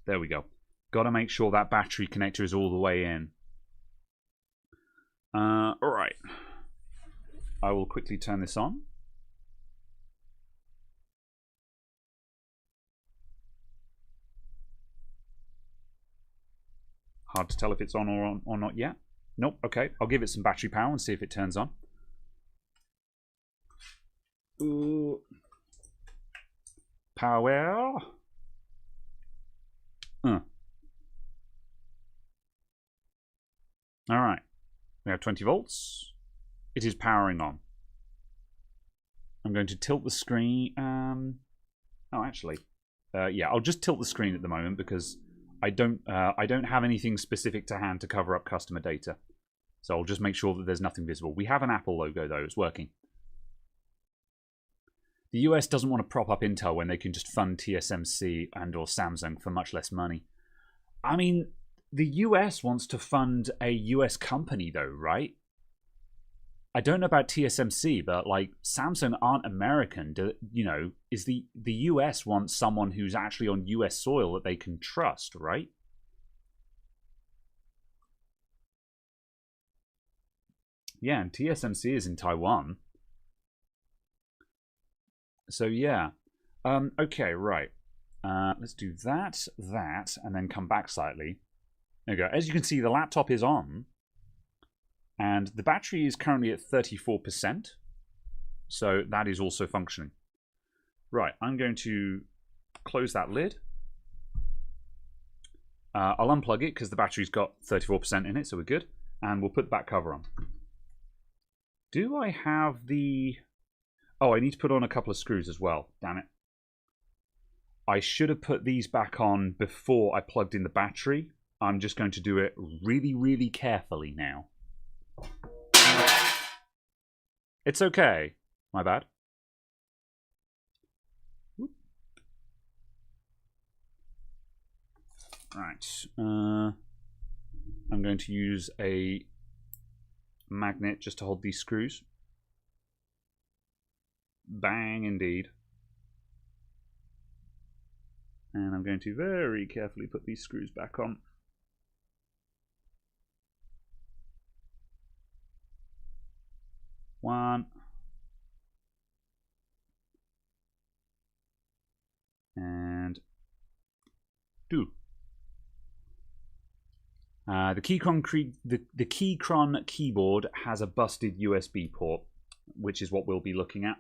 There we go. Got to make sure that battery connector is all the way in. Alright. I will quickly turn this on. Hard to tell if it's on or not yet. Nope, okay. I'll give it some battery power and see if it turns on. Ooh. Power. Alright. We have 20 volts. It is powering on. I'm going to tilt the screen. Oh, actually. Yeah, I'll just tilt the screen at the moment because I don't have anything specific to hand to cover up customer data. So I'll just make sure that there's nothing visible. We have an Apple logo, though. It's working. The US doesn't want to prop up Intel when they can just fund TSMC and or Samsung for much less money. I mean, the US wants to fund a US company, though, right? I don't know about TSMC, but, like, Samsung aren't American. You know, is the US wants someone who's actually on US soil that they can trust, right? Yeah, and TSMC is in Taiwan. So, yeah. Okay, right. Let's do that, and then come back slightly. There we go. As you can see, the laptop is on. And the battery is currently at 34%. So that is also functioning. Right, I'm going to close that lid. I'll unplug it because the battery's got 34% in it, so we're good. And we'll put the back cover on. Do I have the... Oh, I need to put on a couple of screws as well. Damn it. I should have put these back on before I plugged in the battery. I'm just going to do it really, really carefully now. It's okay. My bad. Whoop. Right. I'm going to use a magnet just to hold these screws. Bang, indeed. And I'm going to very carefully put these screws back on. One. And two. The Keychron keyboard has a busted USB port, which is what we'll be looking at.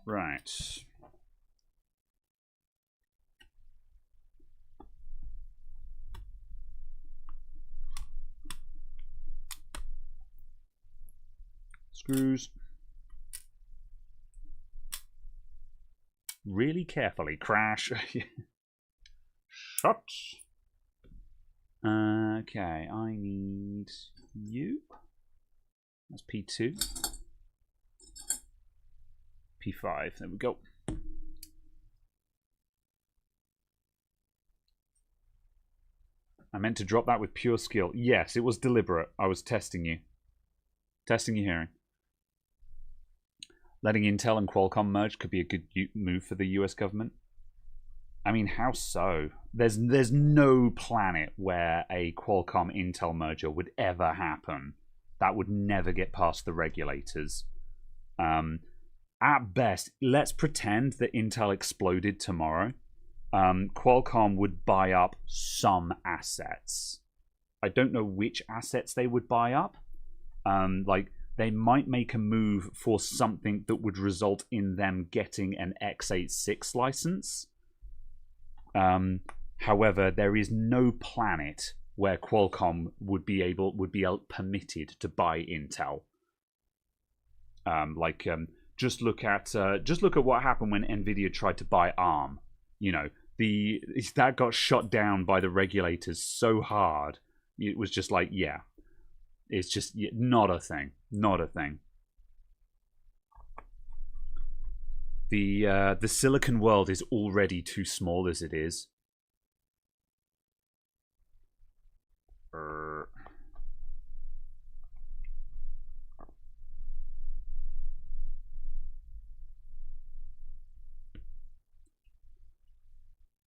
Right. Screws. Really carefully. Crash. Shut. Okay, I need you. That's P2. P5. There we go. I meant to drop that with pure skill. Yes, it was deliberate. I was testing you. Testing your hearing. Letting Intel and Qualcomm merge could be a good move for the US government. I mean, how so? There's no planet where a Qualcomm-Intel merger would ever happen. That would never get past the regulators. At best, let's pretend that Intel exploded tomorrow. Qualcomm would buy up some assets. I don't know which assets they would buy up. Like, they might make a move for something that would result in them getting an x86 license. However, there is no planet where Qualcomm would be permitted to buy Intel. Just look at what happened when Nvidia tried to buy ARM. You know, that got shot down by the regulators so hard. It was just like, yeah, it's just not a thing. Not a thing. The silicon world is already too small as it is.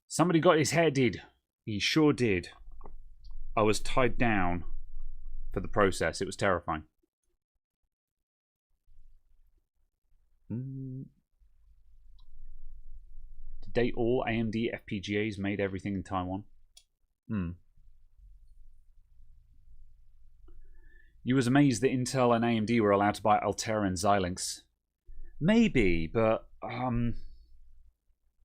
Somebody got his hair did. He sure did. I was tied down for the process. It was terrifying. To date, all AMD FPGAs made everything in Taiwan. You was amazed that Intel and AMD were allowed to buy Altera and Xilinx. Maybe, but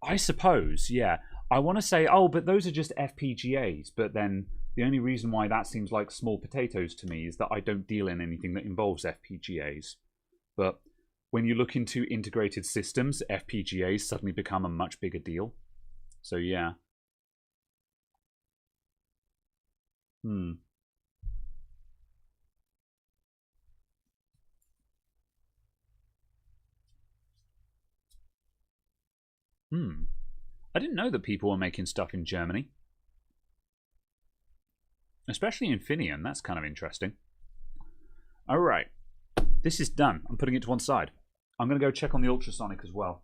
I suppose, yeah. I want to say, oh, but those are just FPGAs. But then the only reason why that seems like small potatoes to me is that I don't deal in anything that involves FPGAs. But when you look into integrated systems, FPGAs suddenly become a much bigger deal. So, yeah. I didn't know that people were making stuff in Germany. Especially Infineon. That's kind of interesting. Alright. This is done. I'm putting it to one side. I'm going to go check on the ultrasonic as well.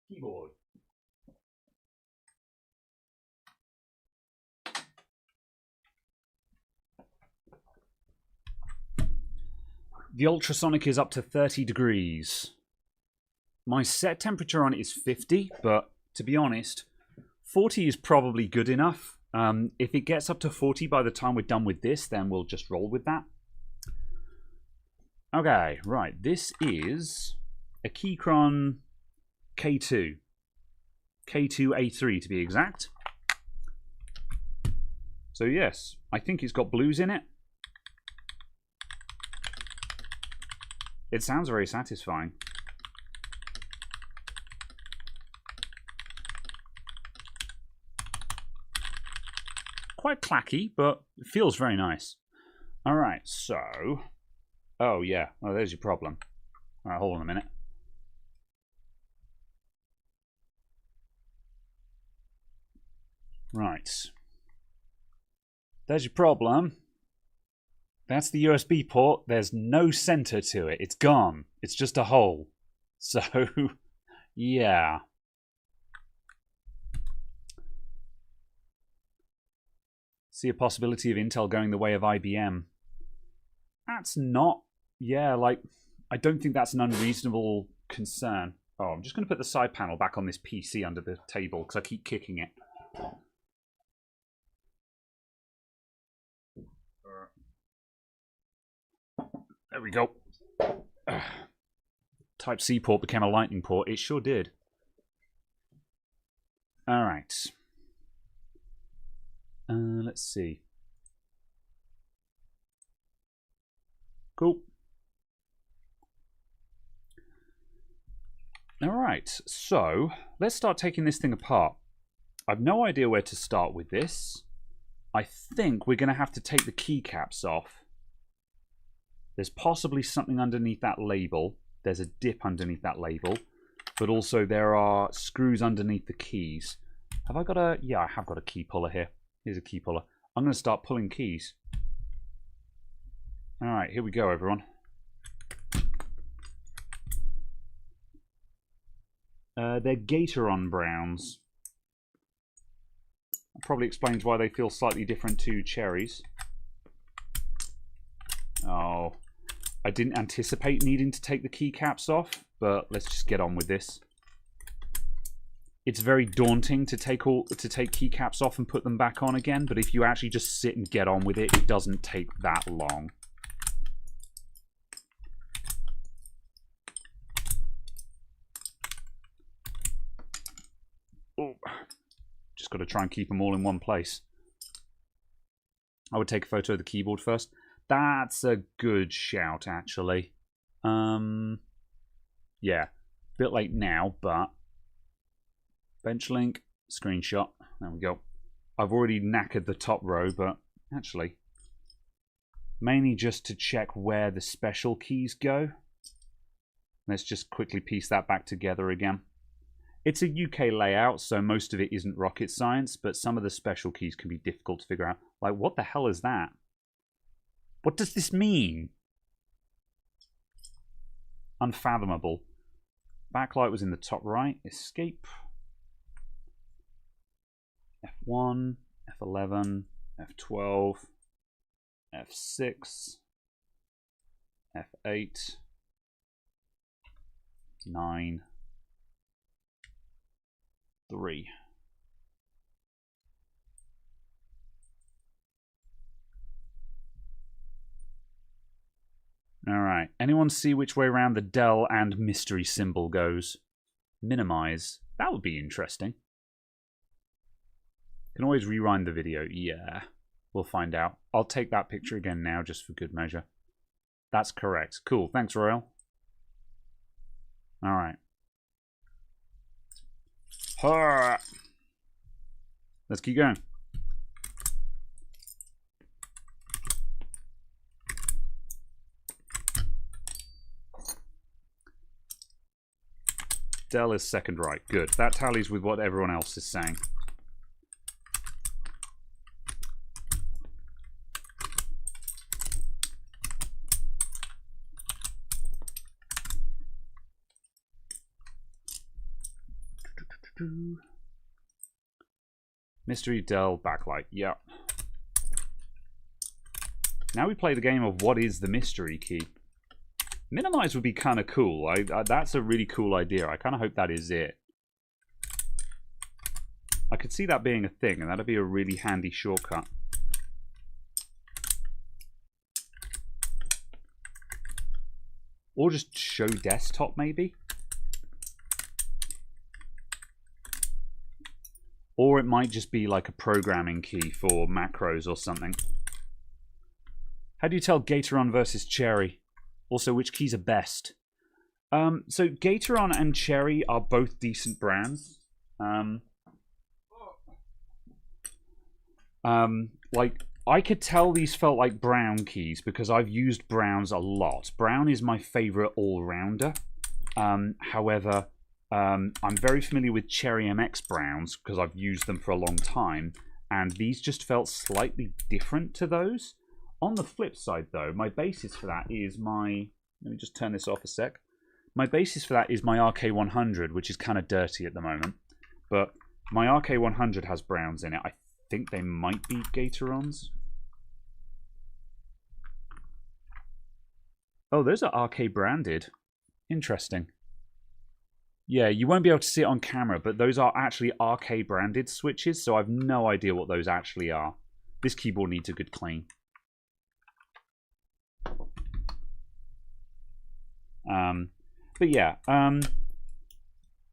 Keyboard. The ultrasonic is up to 30 degrees. My set temperature on it is 50, but to be honest, 40 is probably good enough. If it gets up to 40 by the time we're done with this, then we'll just roll with that. Okay, right. This is a Keychron K2. K2A3 to be exact. So yes, I think it's got blues in it. It sounds very satisfying. Quite clacky, but it feels very nice. All right, so... Oh, yeah. Oh, there's your problem. All right, hold on a minute. Right. There's your problem. That's the USB port. There's no center to it. It's gone. It's just a hole. So, yeah. See a possibility of Intel going the way of IBM. That's not... Yeah, like, I don't think that's an unreasonable concern. Oh, I'm just going to put the side panel back on this PC under the table because I keep kicking it. There we go. Type-C port became a lightning port. It sure did. All right. Let's see. Cool. All right. So let's start taking this thing apart. I've no idea where to start with this. I think we're going to have to take the keycaps off. There's possibly something underneath that label. There's a dip underneath that label. But also there are screws underneath the keys. Have I got a... Yeah, I have got a key puller here. Here's a key puller. I'm going to start pulling keys. All right, here we go, everyone. They're Keychron browns. That probably explains why they feel slightly different to cherries. Oh, I didn't anticipate needing to take the keycaps off, but let's just get on with this. It's very daunting to take keycaps off and put them back on again, but if you actually just sit and get on with it, it doesn't take that long. Oh, just got to try and keep them all in one place. I would take a photo of the keyboard first. That's a good shout, actually. Yeah, a bit late now, but bench link, screenshot. There we go. I've already knackered the top row, but actually, mainly just to check where the special keys go. Let's just quickly piece that back together again. It's a UK layout, so most of it isn't rocket science, but some of the special keys can be difficult to figure out. Like, what the hell is that? What does this mean? Unfathomable. Backlight was in the top right. Escape. F1, F11, F12, F6, F8, 9, 3. All right. Anyone see which way around the Dell and mystery symbol goes? Minimize. That would be interesting. Can always rewind the video. Yeah, we'll find out. I'll take that picture again now just for good measure. That's correct. Cool. Thanks, Royal. All right. Let's keep going. Dell is second right. Good. That tallies with what everyone else is saying. Mystery Dell backlight. Yeah. Now we play the game of what is the mystery key. Minimize would be kind of cool. That's a really cool idea. I kind of hope that is it. I could see that being a thing, and that'd be a really handy shortcut. Or just show desktop, maybe? Or it might just be like a programming key for macros or something. How do you tell Keychron versus Cherry? Also, which keys are best? So Keychron and Cherry are both decent brands. Like, I could tell these felt like Brown keys because I've used Browns a lot. Brown is my favorite all-rounder. However, I'm very familiar with Cherry MX Browns because I've used them for a long time, and these just felt slightly different to those. On the flip side, though, my basis for that is my... Let me just turn this off a sec. My basis for that is my RK100, which is kind of dirty at the moment. But my RK100 has Browns in it. I think they might be Keychron's. Oh, those are RK branded. Interesting. Yeah, you won't be able to see it on camera, but those are actually RK branded switches, so I've no idea what those actually are. This keyboard needs a good clean. But yeah,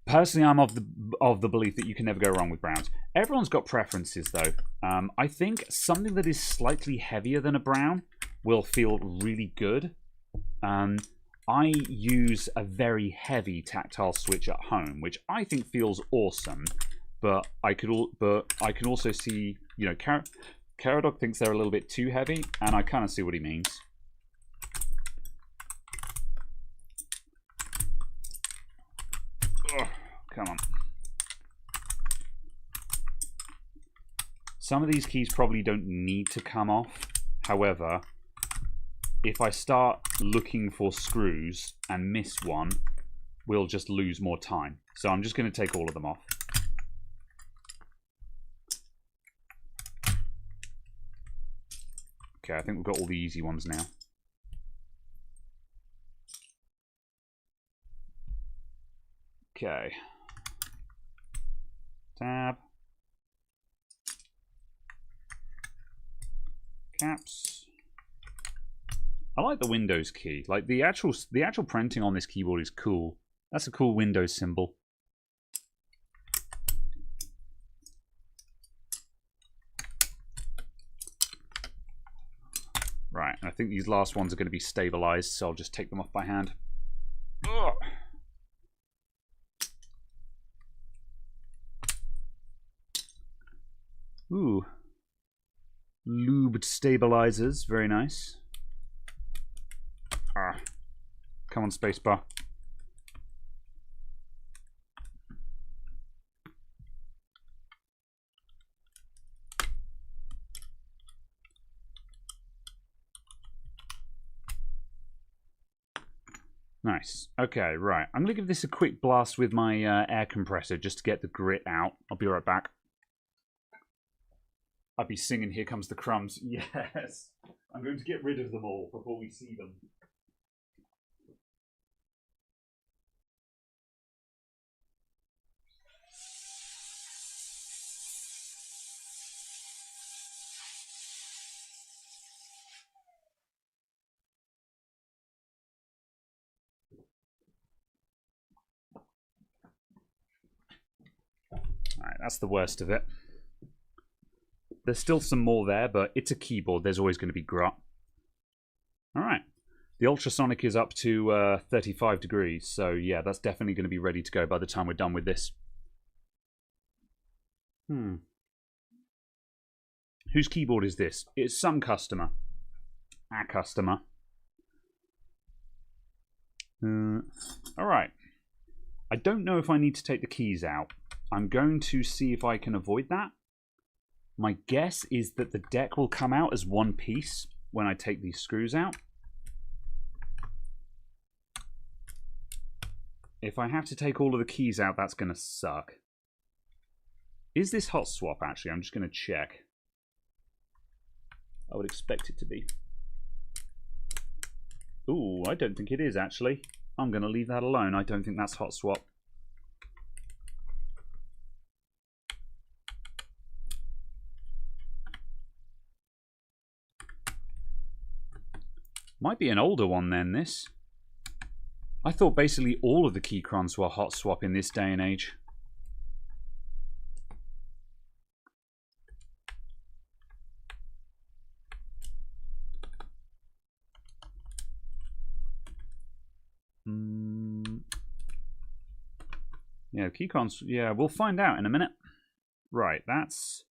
personally, I'm of the belief that you can never go wrong with Browns. Everyone's got preferences, though. I think something that is slightly heavier than a Brown will feel really good. I use a very heavy tactile switch at home, which I think feels awesome. But I can also see, you know, Caradog thinks they're a little bit too heavy, and I kind of see what he means. Ugh, come on. Some of these keys probably don't need to come off. However, if I start looking for screws and miss one, we'll just lose more time. So I'm just going to take all of them off. Okay, I think we've got all the easy ones now. Okay. Tab. Caps. I like the Windows key. Like the actual printing on this keyboard is cool. That's a cool Windows symbol. Right, and I think these last ones are going to be stabilized, so I'll just take them off by hand. Ugh. Ooh. Lubed stabilizers, very nice. Ah. Come on, spacebar. Nice. Okay, right. I'm going to give this a quick blast with my air compressor just to get the grit out. I'll be right back. I'd be singing Here Comes the Crumbs. Yes. I'm going to get rid of them all before we see them. Alright, that's the worst of it. There's still some more there, but it's a keyboard. There's always going to be grot. Alright. The ultrasonic is up to 35 degrees, so yeah, that's definitely going to be ready to go by the time we're done with this. Whose keyboard is this? It's some customer. Our customer. Alright. I don't know if I need to take the keys out. I'm going to see if I can avoid that. My guess is that the deck will come out as one piece when I take these screws out. If I have to take all of the keys out, that's going to suck. Is this hot swap, actually? I'm just going to check. I would expect it to be. Ooh, I don't think it is, actually. I'm going to leave that alone. I don't think that's hot swap. Might be an older one then, this. I thought basically all of the Keychrons were hot swap in this day and age. Yeah, Keychrons, yeah, we'll find out in a minute. Right, that's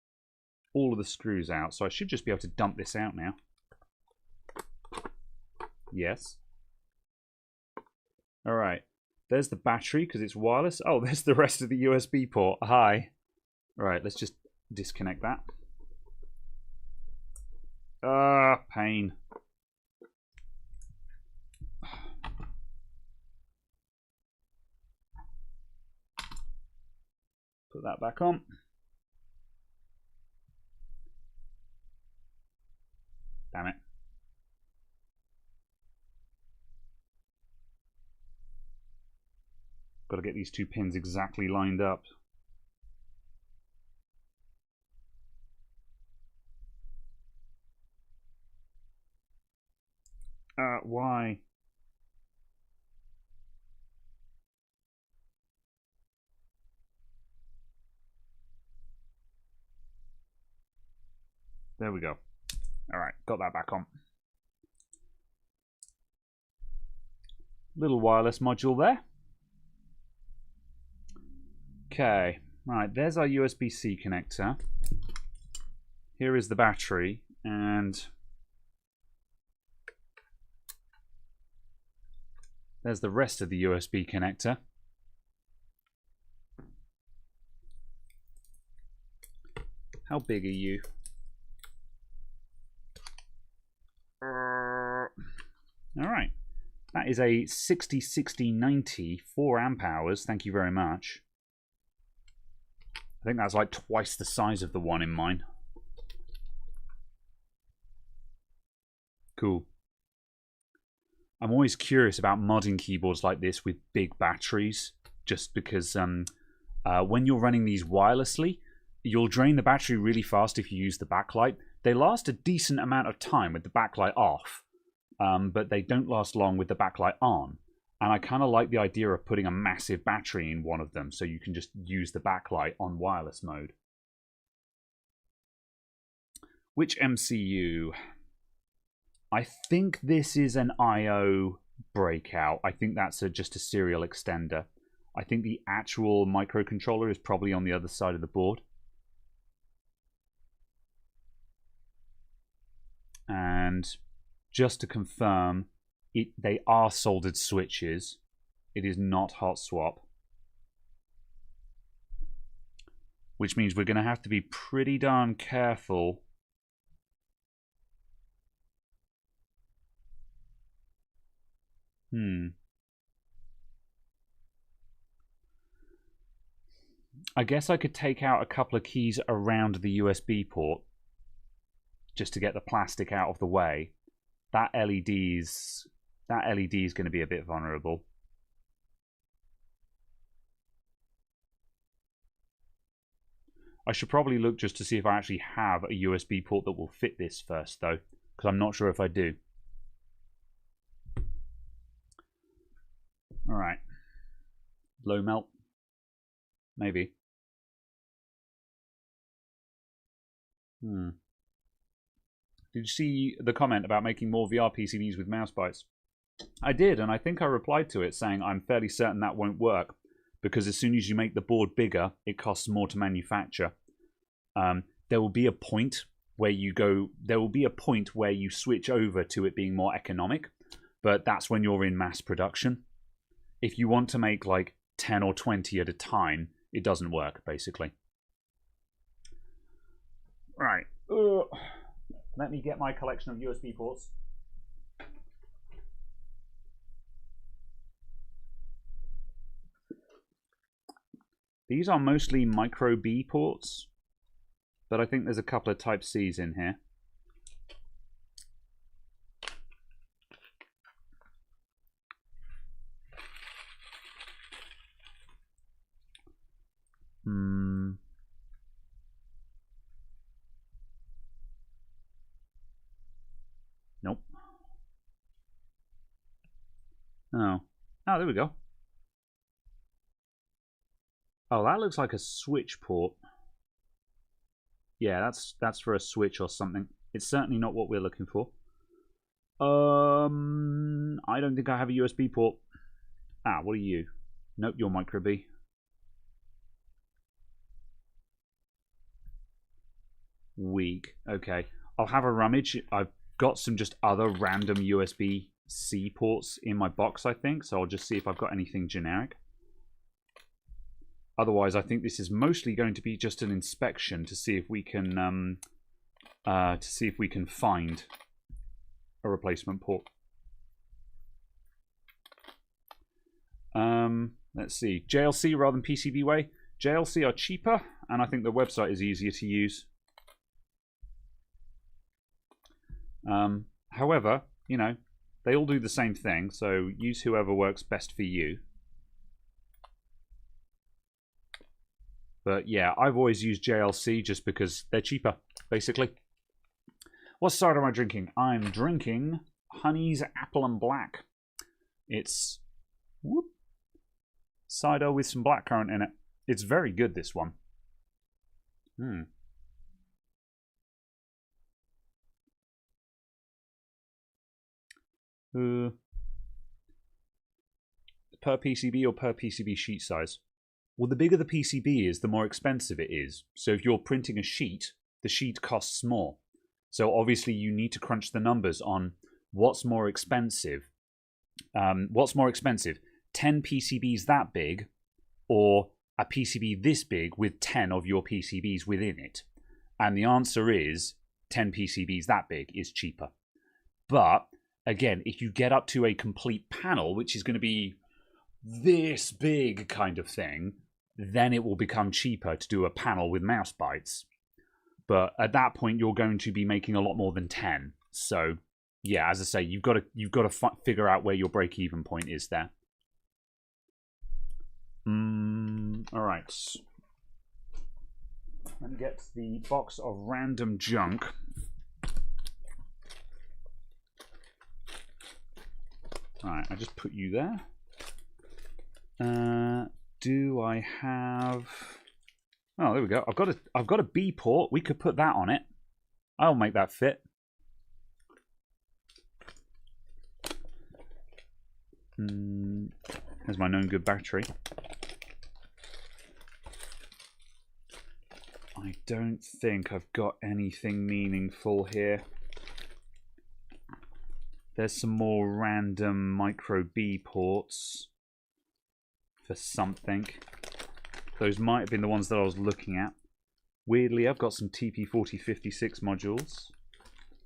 all of the screws out, so I should just be able to dump this out now. Yes. Alright, there's the battery because it's wireless. Oh, there's the rest of the USB port. Hi. Right, let's just disconnect that. Pain. Put that back on. Damn it. Got to get these two pins exactly lined up. Why? There we go. All right, got that back on. Little wireless module there. Okay, right, there's our USB-C connector. Here is the battery, and there's the rest of the USB connector. How big are you? All right, that is a 60-60-90, 4 amp hours. Thank you very much. I think that's like twice the size of the one in mine. Cool. I'm always curious about modding keyboards like this with big batteries, just because when you're running these wirelessly, you'll drain the battery really fast if you use the backlight. They last a decent amount of time with the backlight off, but they don't last long with the backlight on. And I kind of like the idea of putting a massive battery in one of them so you can just use the backlight on wireless mode. Which MCU? I think this is an I/O breakout. I think that's just a serial extender. I think the actual microcontroller is probably on the other side of the board. And just to confirm, they are soldered switches. It is not hot swap. Which means we're going to have to be pretty darn careful. I guess I could take out a couple of keys around the USB port just to get the plastic out of the way. That LED is going to be a bit vulnerable. I should probably look just to see if I actually have a USB port that will fit this first, though, because I'm not sure if I do. All right. Low melt. Maybe. Did you see the comment about making more VR PCBs with mouse bites? I did, and I think I replied to it saying I'm fairly certain that won't work because as soon as you make the board bigger, it costs more to manufacture. There will be a point where you go. There will be a point where you switch over to it being more economic, but that's when you're in mass production. If you want to make like 10 or 20 at a time, it doesn't work, basically. Right. Let me get my collection of USB ports. These are mostly micro B ports, but I think there's a couple of Type Cs in here. Nope. Oh. Oh, there we go. Oh, that looks like a switch port. Yeah, that's for a switch or something. It's certainly not what we're looking for. I don't think I have a USB port. Ah, what are you? Nope, you're micro B. Weak. Okay. I'll have a rummage. I've got some just other random USB-C ports in my box, I think, so I'll just see if I've got anything generic. Otherwise, I think this is mostly going to be just an inspection to see if we can find a replacement port. Let's see. JLC rather than PCBWay. JLC are cheaper, and I think the website is easier to use. However, you know, they all do the same thing, so use whoever works best for you. But yeah, I've always used JLC just because they're cheaper, basically. What cider am I drinking? I'm drinking Honey's Apple and Black. It's cider with some blackcurrant in it. It's very good, this one. Per PCB or per PCB sheet size? Well, the bigger the PCB is, the more expensive it is. So if you're printing a sheet, the sheet costs more. So obviously you need to crunch the numbers on what's more expensive. 10 PCBs that big, or a PCB this big with 10 of your PCBs within it? And the answer is 10 PCBs that big is cheaper. But again, if you get up to a complete panel, which is going to be this big kind of thing, then it will become cheaper to do a panel with mouse bites. But at that point, you're going to be making a lot more than 10. So yeah, as I say, you've got to figure out where your break-even point is there. All right. Let me get the box of random junk. All right, I just put you there. Do I have? Oh, there we go. I've got a B port. We could put that on it. I'll make that fit. There's my known good battery. I don't think I've got anything meaningful here. There's some more random micro B ports for something. Those might have been the ones that I was looking at. Weirdly, I've got some TP4056 modules.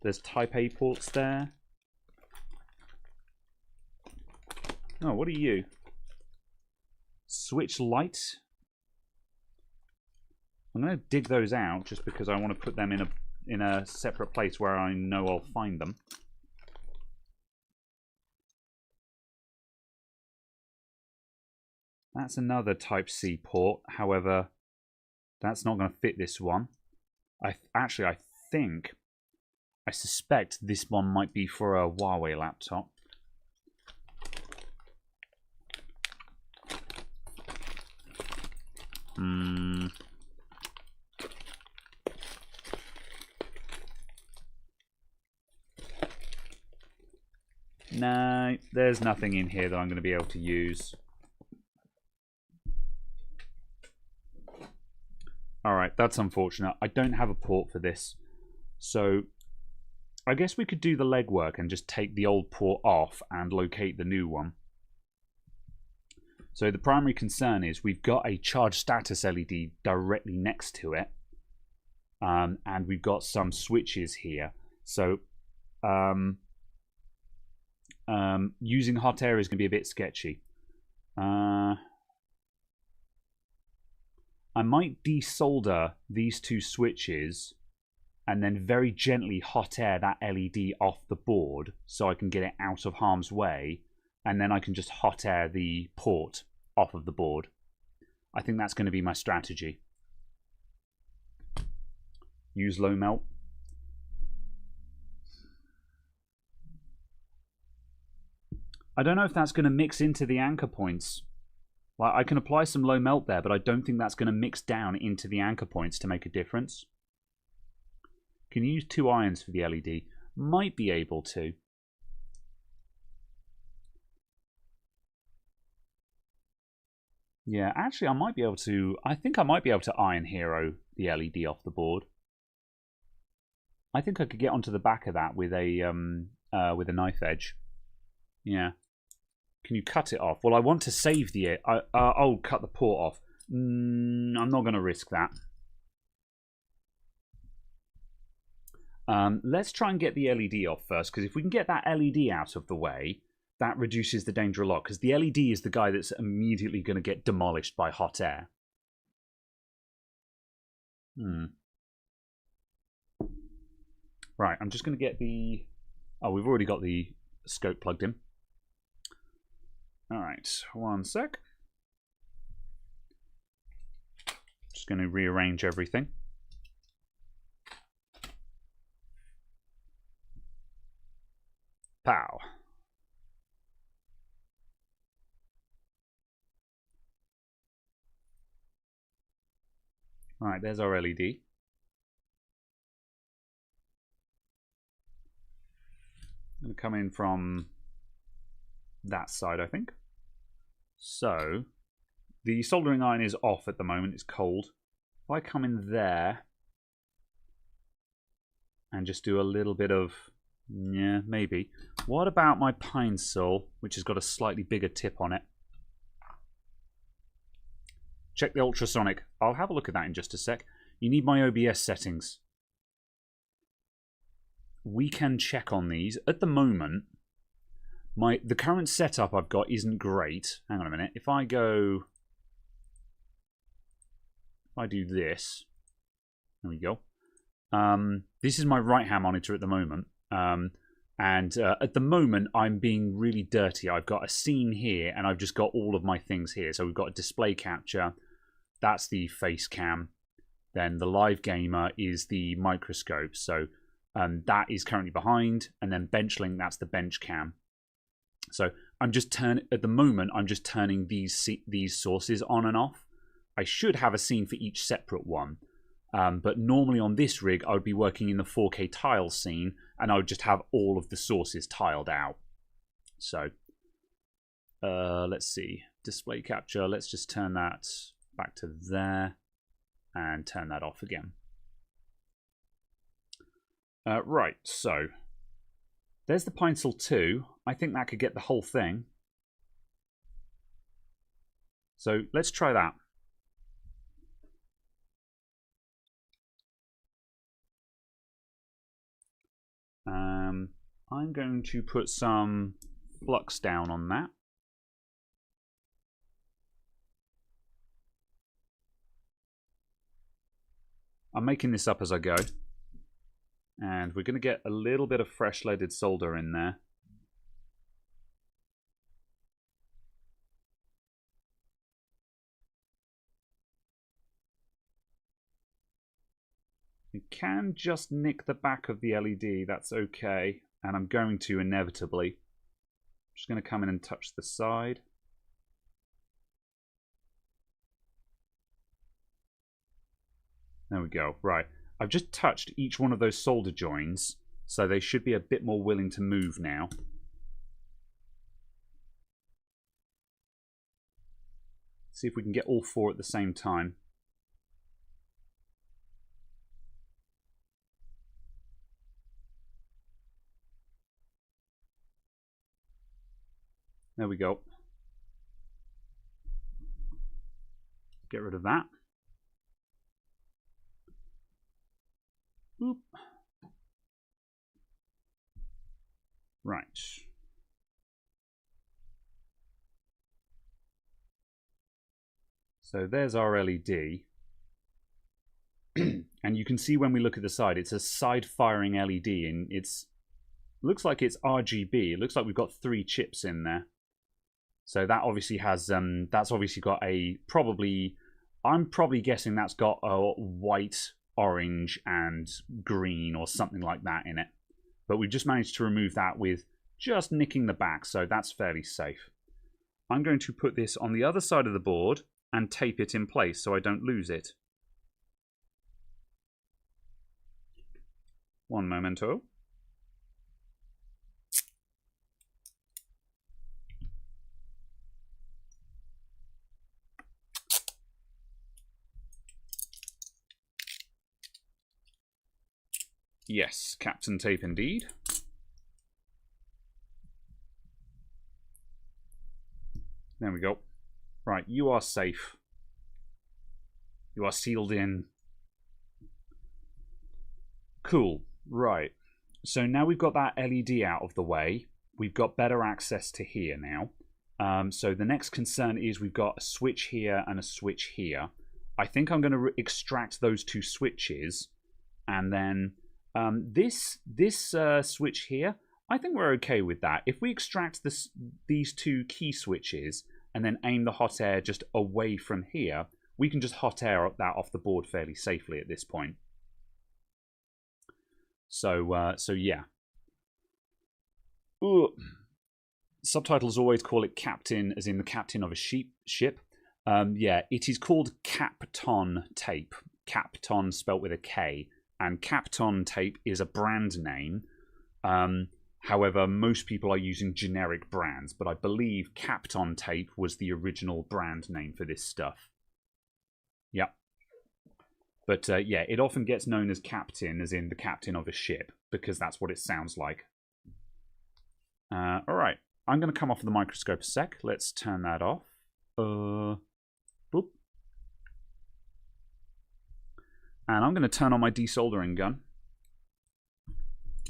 There's Type A ports there. Oh, what are you? Switch light. I'm going to dig those out just because I want to put them in a separate place where I know I'll find them. That's another Type C port. However, that's not going to fit this one. I suspect this one might be for a Huawei laptop. No, there's nothing in here that I'm going to be able to use. Alright, that's unfortunate. I don't have a port for this. So, I guess we could do the legwork and just take the old port off and locate the new one. So the primary concern is we've got a charge status LED directly next to it. And we've got some switches here. So, using hot air is going to be a bit sketchy. I might desolder these two switches and then very gently hot air that LED off the board so I can get it out of harm's way, and then I can just hot air the port off of the board. I think that's going to be my strategy. Use low melt. I don't know if that's going to mix into the anchor points. Like, I can apply some low melt there, but I don't think that's going to mix down into the anchor points to make a difference. Can you use 2 irons for the LED? Might be able to. Yeah, actually, I might be able to. I think I might be able to Iron Hero the LED off the board. I think I could get onto the back of that with a knife edge. Yeah. Can you cut it off? Well, I want to save the. Oh, cut the port off. I'm not going to risk that. Let's try and get the LED off first, because if we can get that LED out of the way, that reduces the danger a lot, because the LED is the guy that's immediately going to get demolished by hot air. Right, I'm just going to get the... Oh, we've already got the scope plugged in. Alright, 1 sec. Just going to rearrange everything. Pow. Alright, there's our LED. I'm going to come in from that side, I think. So, the soldering iron is off at the moment, it's cold. If I come in there and just do a little bit of, yeah, maybe. What about my pine saw, which has got a slightly bigger tip on it? Check the ultrasonic. I'll have a look at that in just a sec. You need my OBS settings. We can check on these. At the moment, the current setup I've got isn't great. Hang on a minute. If I do this, there we go. This is my right hand monitor at the moment. And at the moment, I'm being really dirty. I've got a scene here, and I've just got all of my things here. So we've got a display capture. That's the face cam. Then the live gamer is the microscope. So that is currently behind. And then bench-link, that's the bench cam. So I'm just at the moment, I'm just turning these sources on and off. I should have a scene for each separate one. But normally on this rig, I would be working in the 4K tile scene, and I would just have all of the sources tiled out. So, let's see. Display capture, let's just turn that back to there, and turn that off again. Right, so, there's the Pinesaw 2. I think that could get the whole thing. So, let's try that. I'm going to put some flux down on that. I'm making this up as I go. And we're going to get a little bit of fresh leaded solder in there. You can just nick the back of the LED, that's okay. And I'm going to inevitably. I'm just going to come in and touch the side. There we go. Right. I've just touched each one of those solder joins, so they should be a bit more willing to move now. See if we can get all 4 at the same time. There we go. Get rid of that. Oop. Right. So there's our LED. And you can see when we look at the side, it's a side firing LED, and it's looks like it's RGB. It looks like we've got 3 chips in there. So that obviously has that's obviously got a I'm probably guessing that's got a white, orange and green or something like that in it. But we've just managed to remove that with just nicking the back, so that's fairly safe. I'm going to put this on the other side of the board and tape it in place so I don't lose it. One momento. Yes, Captain Tape indeed. There we go. Right, you are safe. You are sealed in. Cool. Right. So now we've got that LED out of the way. We've got better access to here now. So the next concern is we've got a switch here and a switch here. I think I'm going to extract those two switches. And then this switch here, I think we're okay with that. If we extract these two key switches and then aim the hot air just away from here, we can just hot air that off the board fairly safely at this point. So yeah. Ooh. Subtitles always call it captain, as in the captain of a ship. Yeah, it is called Kapton tape. Kapton spelt with a K. And Kapton tape is a brand name. However, most people are using generic brands, but I believe Kapton tape was the original brand name for this stuff. Yep. But yeah, it often gets known as captain, as in the captain of a ship, because that's what it sounds like. All right, I'm going to come off of the microscope a sec. Let's turn that off. Boop. And I'm going to turn on my desoldering gun.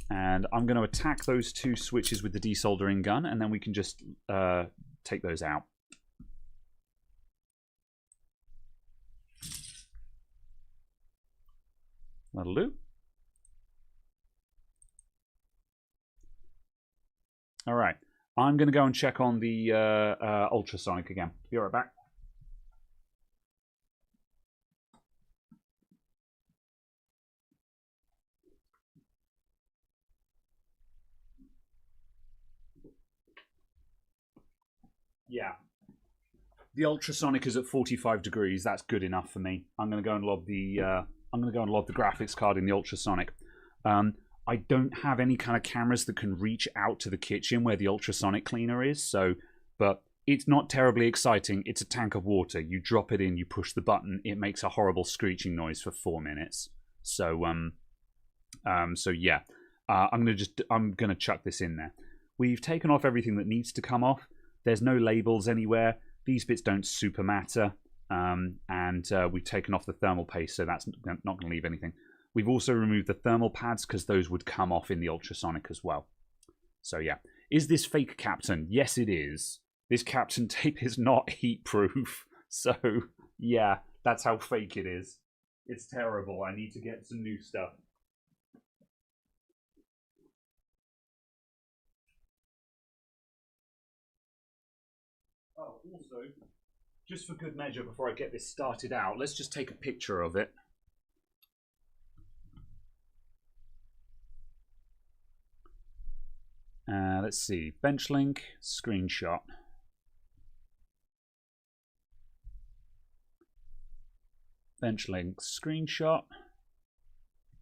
And I'm going to attack those two switches with the desoldering gun, and then we can just take those out. That'll do. All right. I'm going to go and check on the ultrasonic again. Be right back. Yeah. The ultrasonic is at 45 degrees. That's good enough for me. I'm going to go and log the graphics card in the ultrasonic. I don't have any kind of cameras that can reach out to the kitchen where the ultrasonic cleaner is, but it's not terribly exciting. It's a tank of water. You drop it in, you push the button, it makes a horrible screeching noise for 4 minutes. So yeah, I'm gonna chuck this in there. We've taken off everything that needs to come off. There's no labels anywhere. These bits don't super matter, and we've taken off the thermal paste, so that's not going to leave anything. We've also removed the thermal pads because those would come off in the ultrasonic as well. So yeah. Is this fake Captain? Yes, it is. This Captain tape is not heat proof. So yeah, that's how fake it is. It's terrible. I need to get some new stuff. Oh, also, just for good measure, before I get this started out, let's just take a picture of it. Let's see, bench link, screenshot. Bench link, screenshot.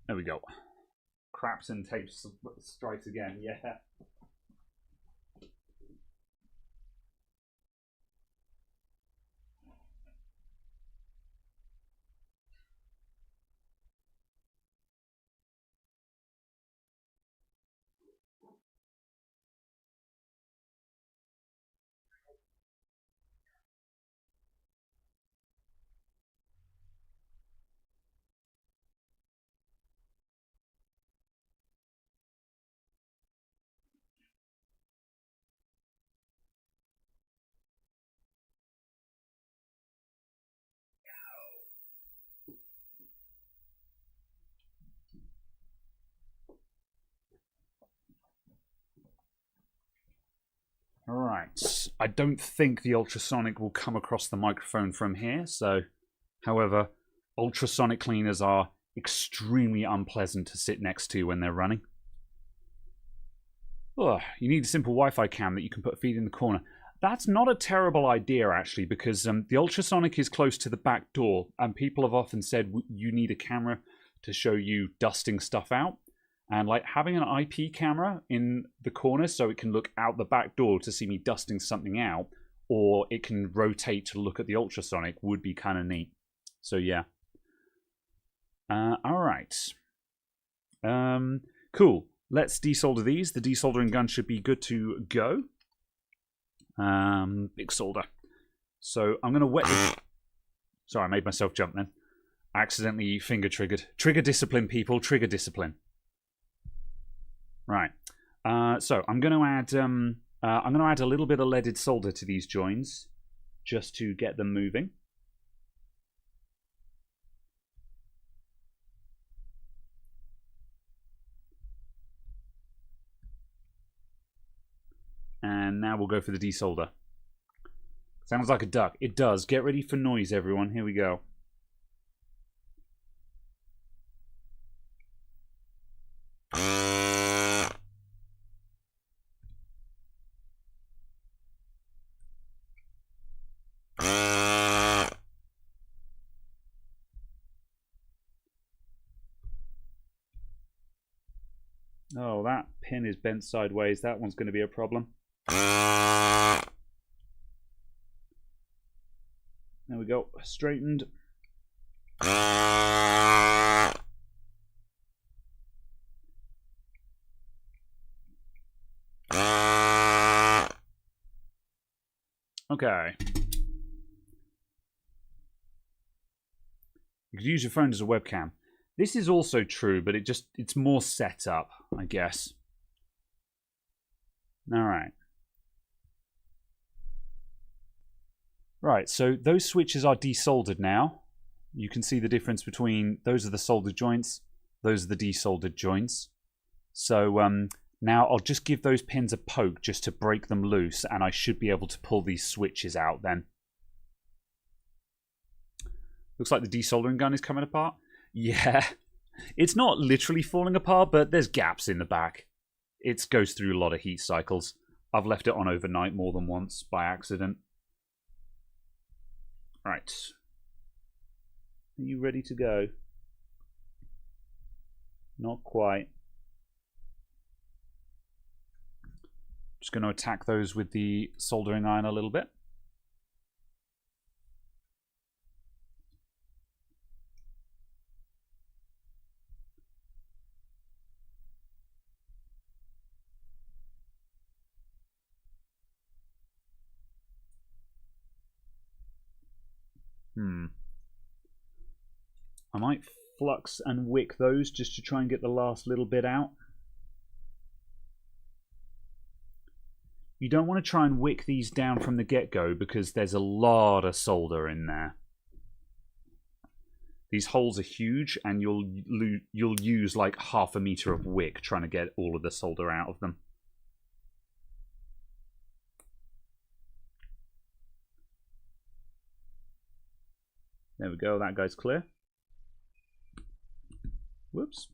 There we go. Craps and tape strikes again, yeah. Alright, I don't think the ultrasonic will come across the microphone from here, so, however, ultrasonic cleaners are extremely unpleasant to sit next to when they're running. Oh, you need a simple Wi-Fi cam that you can put feed in the corner. That's not a terrible idea, actually, because the ultrasonic is close to the back door, and people have often said you need a camera to show you dusting stuff out. And like having an IP camera in the corner so it can look out the back door to see me dusting something out, or it can rotate to look at the ultrasonic would be kind of neat. So yeah. All right. Cool. Let's desolder these. The desoldering gun should be good to go. Big solder. So I'm going to wet this. Sorry, I made myself jump then. Accidentally finger triggered. Trigger discipline, people. Trigger discipline. Right. So I'm going to add a little bit of leaded solder to these joins just to get them moving. And now we'll go for the desolder. Sounds like a duck. It does. Get ready for noise, everyone. Here we go. Oh, that pin is bent sideways. That one's going to be a problem. There we go. Straightened. Okay. You could use your phone as a webcam. This is also true, but it's more set up, I guess. All right. Right, so those switches are desoldered now. You can see the difference between those are the soldered joints, those are the desoldered joints. So now I'll just give those pins a poke just to break them loose, and I should be able to pull these switches out then. Looks like the desoldering gun is coming apart. Yeah, it's not literally falling apart, but there's gaps in the back. It goes through a lot of heat cycles. I've left it on overnight more than once by accident. Right. Are you ready to go? Not quite. Just going to attack those with the soldering iron a little bit. I might flux and wick those just to try and get the last little bit out. You don't want to try and wick these down from the get-go because there's a lot of solder in there. These holes are huge and you'll use like half a meter of wick trying to get all of the solder out of them. There we go, that guy's clear. Whoops.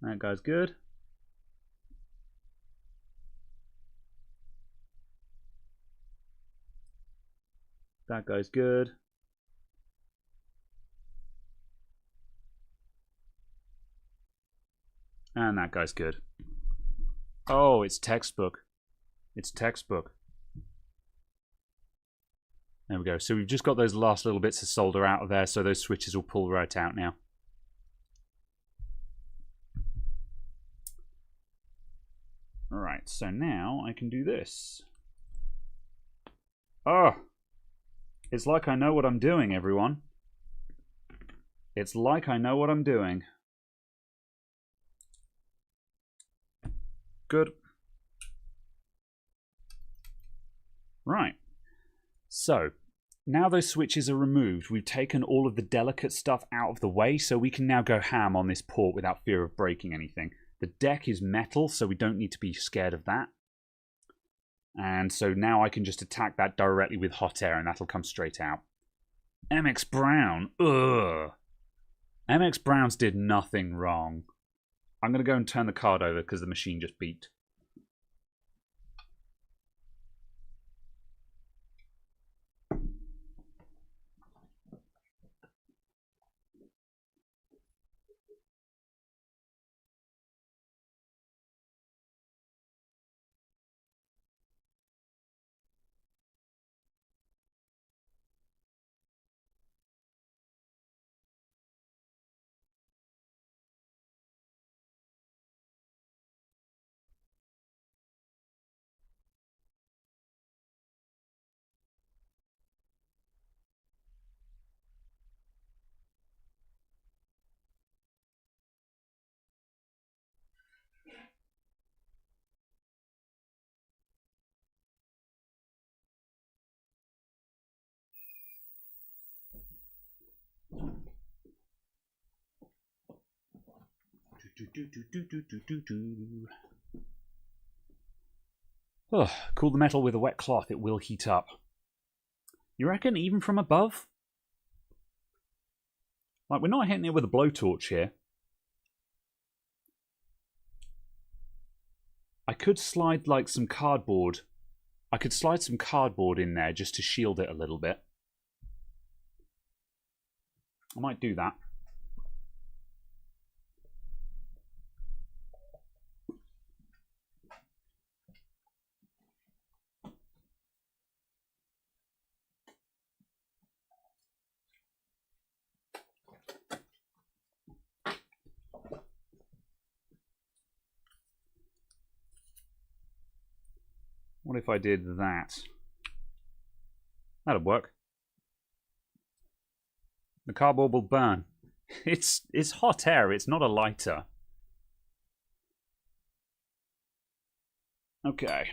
That guy's good. That guy's good. And that guy's good. Oh, it's textbook. It's textbook. There we go. So we've just got those last little bits of solder out of there, so those switches will pull right out now. Alright, so now I can do this. Oh! It's like I know what I'm doing, everyone. It's like I know what I'm doing. Good. Right. So, now those switches are removed, we've taken all of the delicate stuff out of the way, so we can now go ham on this port without fear of breaking anything. The deck is metal, so we don't need to be scared of that. And so now I can just attack that directly with hot air, and that'll come straight out. MX Brown, ugh. MX Browns did nothing wrong. I'm going to go and turn the card over because the machine just beeped. Oh, cool the metal with a wet cloth. It will heat up. You reckon even from above? Like, we're not hitting it with a blowtorch here. I could slide, like, some cardboard. I could slide some cardboard in there just to shield it a little bit. I might do that. What if I did that? That'd work. The cardboard will burn. It's hot air, it's not a lighter. Okay.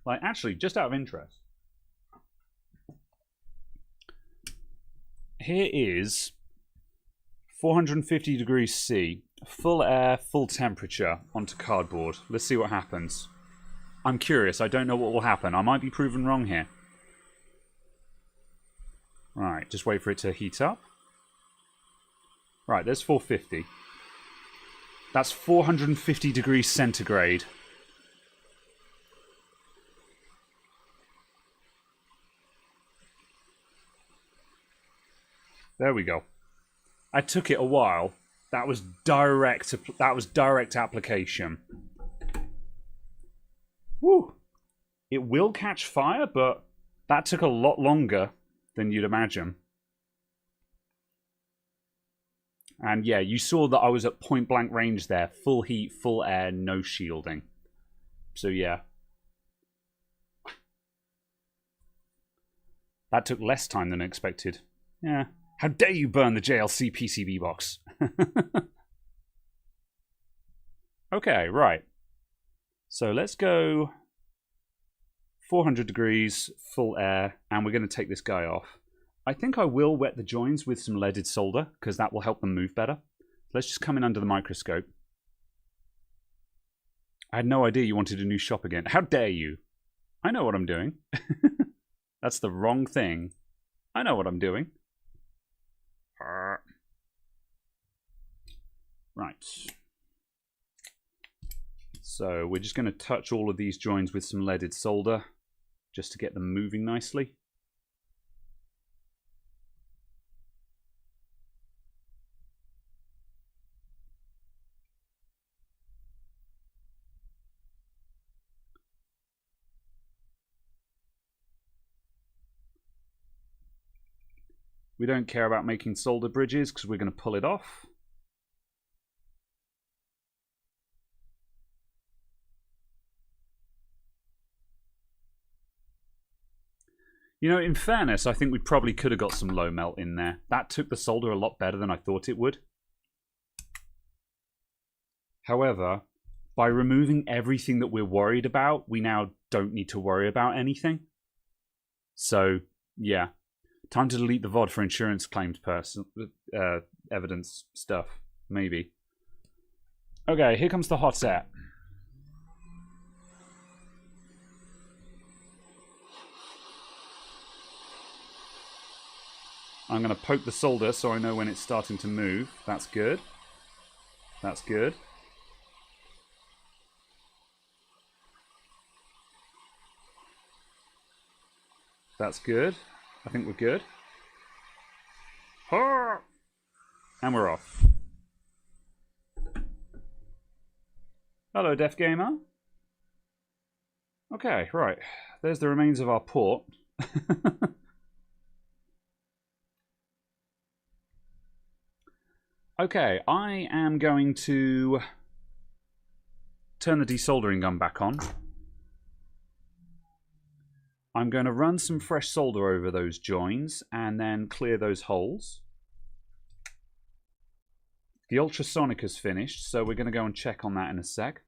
Like, actually, just out of interest. Here is 450 degrees C, full air, full temperature onto cardboard. Let's see what happens. I'm curious. I don't know what will happen. I might be proven wrong here. Right, just wait for it to heat up. Right, there's 450. That's 450 degrees centigrade. There we go. I took it a while. That was direct application. Woo! It will catch fire, but that took a lot longer than you'd imagine. And yeah, you saw that I was at point blank range there. Full heat, full air, no shielding. So yeah. That took less time than expected. Yeah. How dare you burn the JLC PCB box? Okay, right. So let's go 400 degrees, full air, and we're going to take this guy off. I think I will wet the joins with some leaded solder, because that will help them move better. Let's just come in under the microscope. I had no idea you wanted a new shop again. How dare you? I know what I'm doing. That's the wrong thing. I know what I'm doing. Right. So we're just going to touch all of these joins with some leaded solder just to get them moving nicely. We don't care about making solder bridges because we're going to pull it off. You know, in fairness, I think we probably could have got some low melt in there. That took the solder a lot better than I thought it would. However, by removing everything that we're worried about, we now don't need to worry about anything. So, yeah. Time to delete the VOD for insurance claims evidence stuff. Maybe. Okay, here comes the hot set. I'm going to poke the solder so I know when it's starting to move. That's good. That's good. That's good. I think we're good. And we're off. Hello, Deaf Gamer. Okay, right. There's the remains of our port. Okay, I am going to turn the desoldering gun back on. I'm going to run some fresh solder over those joins and then clear those holes. The ultrasonic has finished, so we're going to go and check on that in a sec.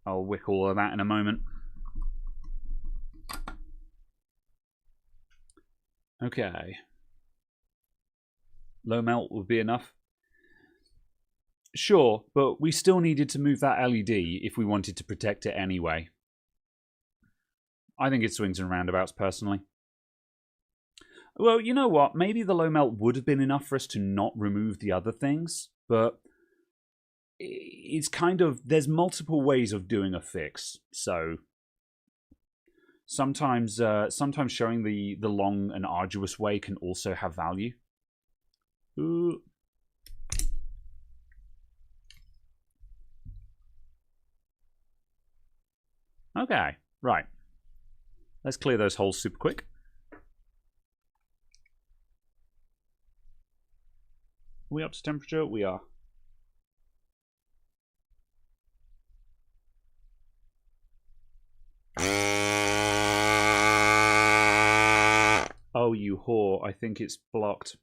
I'll wick all of that in a moment. Okay. Low melt will be enough. Sure, but we still needed to move that LED if we wanted to protect it anyway. I think it swings and roundabouts, personally. Well, you know what? Maybe the low melt would have been enough for us to not remove the other things, but it's kind of, there's multiple ways of doing a fix, so sometimes showing the long and arduous way can also have value. Ooh. Okay, right. Let's clear those holes super quick. Are we up to temperature? We are. Oh, you whore. I think it's blocked.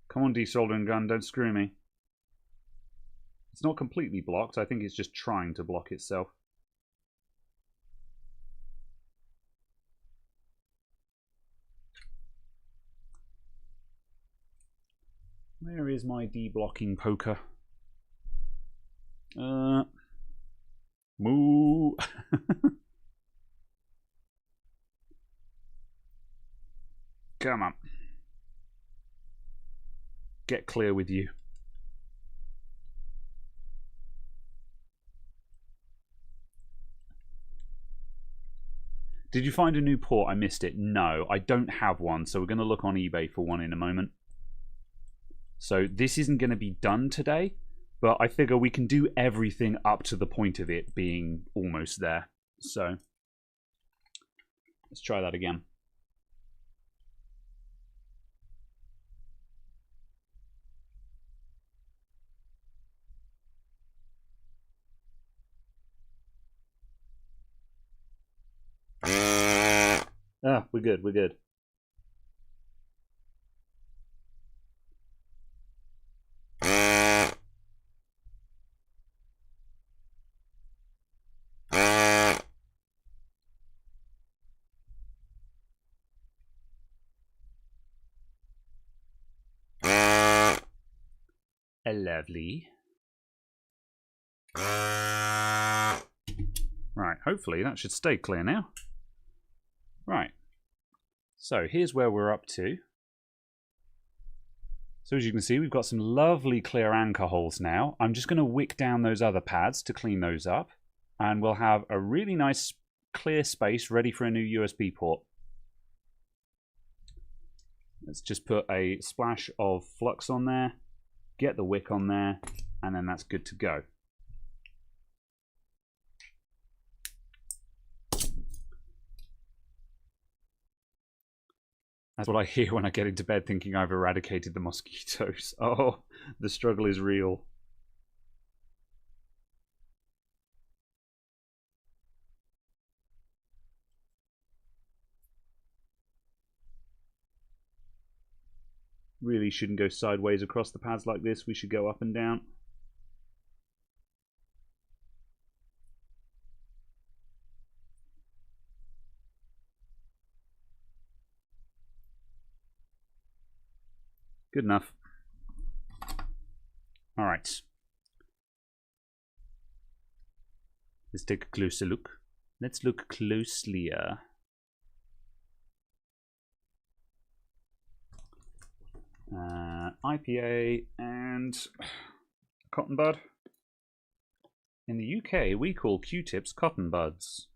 Come on, desoldering gun, don't screw me. It's not completely blocked. I think it's just trying to block itself. Where is my deblocking poker? Moo. Come on. Get clear with you. Did you find a new port? I missed it. No, I don't have one, so we're going to look on eBay for one in a moment. So this isn't going to be done today, but I figure we can do everything up to the point of it being almost there. So let's try that again. Ah, we're good, we're good. Lovely. Right, hopefully that should stay clear now. Right. So here's where we're up to. So as you can see, we've got some lovely clear anchor holes now. I'm just going to wick down those other pads to clean those up. And we'll have a really nice clear space ready for a new USB port. Let's just put a splash of flux on there. Get the wick on there, and then that's good to go. That's what I hear when I get into bed thinking I've eradicated the mosquitoes. Oh, the struggle is real. Really shouldn't go sideways across the pads like this. We should go up and down. Good enough. All right. Let's take a closer look. Let's look closely. IPA and cotton bud. In the UK, we call Q-tips cotton buds.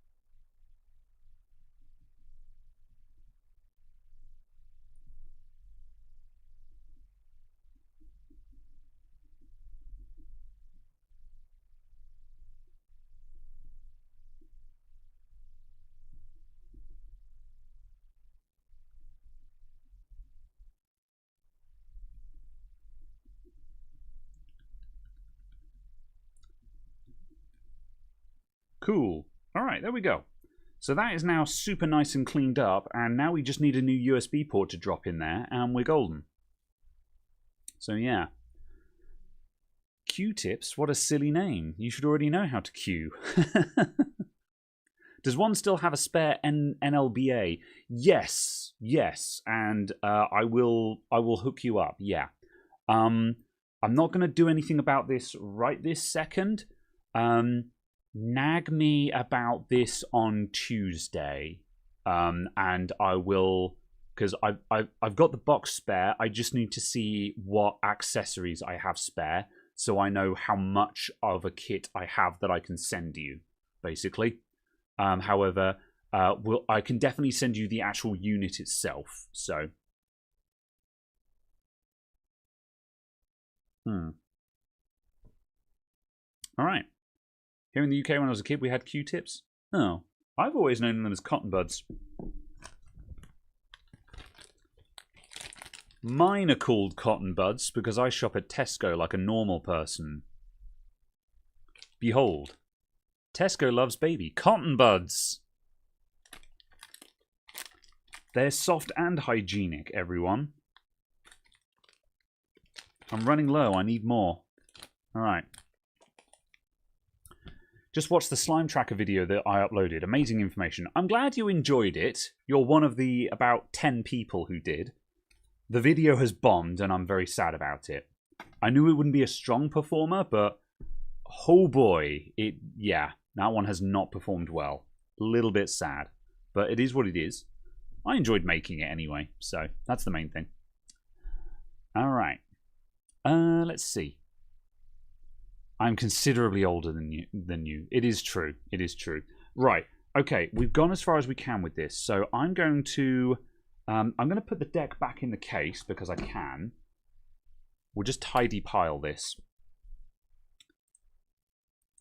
Cool. All right, there we go. So that is now super nice and cleaned up, and now we just need a new USB port to drop in there, and we're golden. So yeah. Q-tips, what a silly name. You should already know how to Q. Does one still have a spare NLBA? Yes, and I will hook you up. Yeah. I'm not going to do anything about this right this second. Nag me about this on Tuesday, and I will, because I've got the box spare. I just need to see what accessories I have spare, so I know how much of a kit I have that I can send you, basically. However, I can definitely send you the actual unit itself. So, all right. Here in the UK, when I was a kid, we had Q-tips. Oh, I've always known them as cotton buds. Mine are called cotton buds because I shop at Tesco like a normal person. Behold, Tesco loves baby. Cotton buds. They're soft and hygienic, everyone. I'm running low. I need more. All right. Just watch the slime tracker video that I uploaded. Amazing information. I'm glad you enjoyed it. You're one of the about 10 people who did. The video has bombed, and I'm very sad about it. I knew it wouldn't be a strong performer, but oh boy, yeah, that one has not performed well. A little bit sad, but it is what it is. I enjoyed making it anyway, so that's the main thing. All right. Let's see. I'm considerably older than you. It is true. It is true. Right. Okay. We've gone as far as we can with this. So I'm going to put the deck back in the case because I can. We'll just tidy pile this.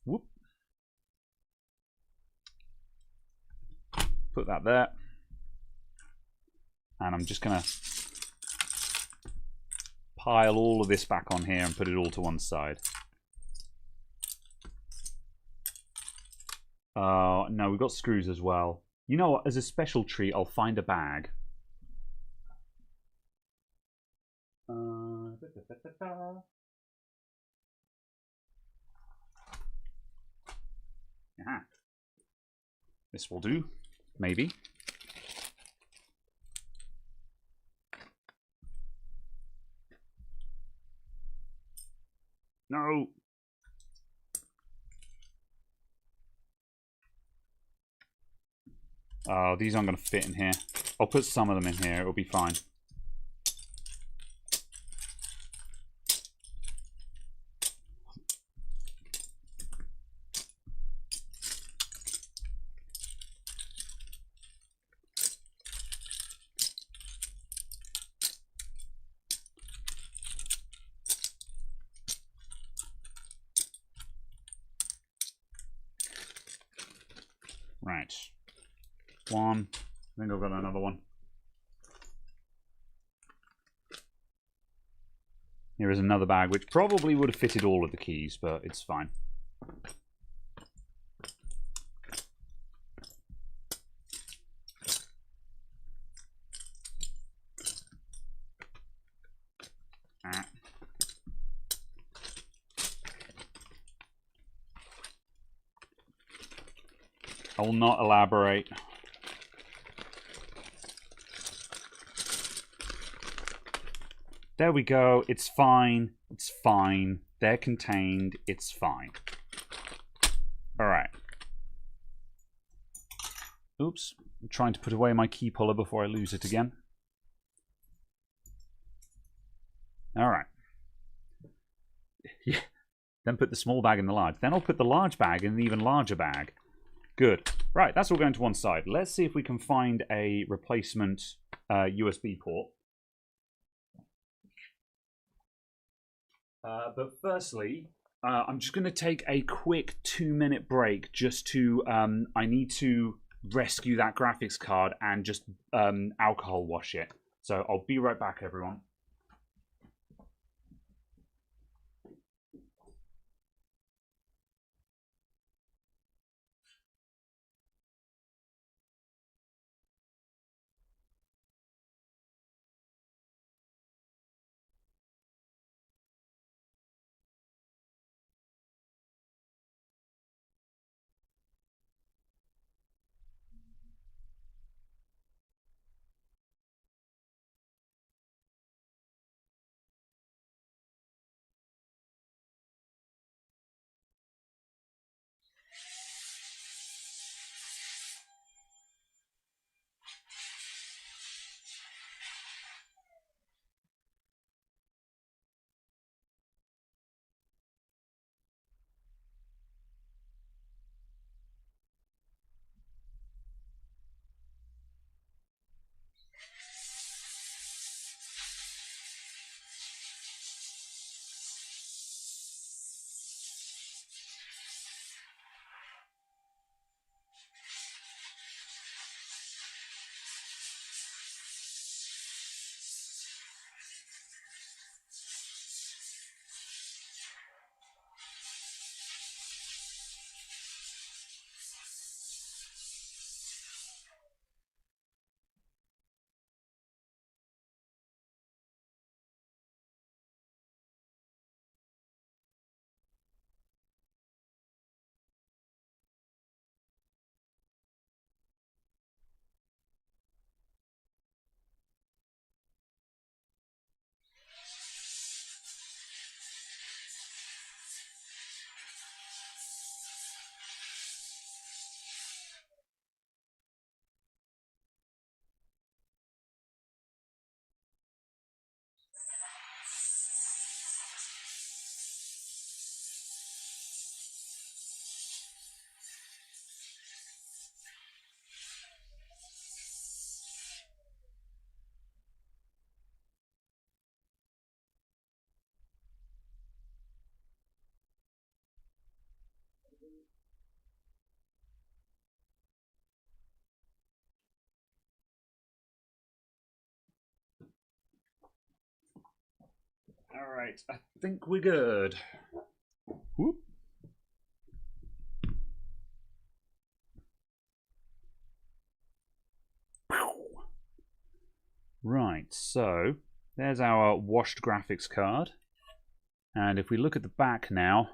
Whoop. Put that there. And I'm just going to pile all of this back on here and put it all to one side. No, we've got screws as well. You know what? As a special treat, I'll find a bag. This will do, maybe. No. Oh, these aren't going to fit in here. I'll put some of them in here. It'll be fine. Right. One. I think I've got another one. Here is another bag, which probably would have fitted all of the keys, but it's fine. I will not elaborate. There we go. It's fine. It's fine. They're contained. It's fine. All right. Oops. I'm trying to put away my key puller before I lose it again. All right. Yeah. Then put the small bag in the large. Then I'll put the large bag in an even larger bag. Good. Right, that's all going to one side. Let's see if we can find a replacement USB port. But firstly, I'm just going to take a quick 2-minute break just to... I need to rescue that graphics card and just alcohol wash it. So I'll be right back, everyone. All right, I think we're good. Whoop. Right, so there's our washed graphics card. And if we look at the back now,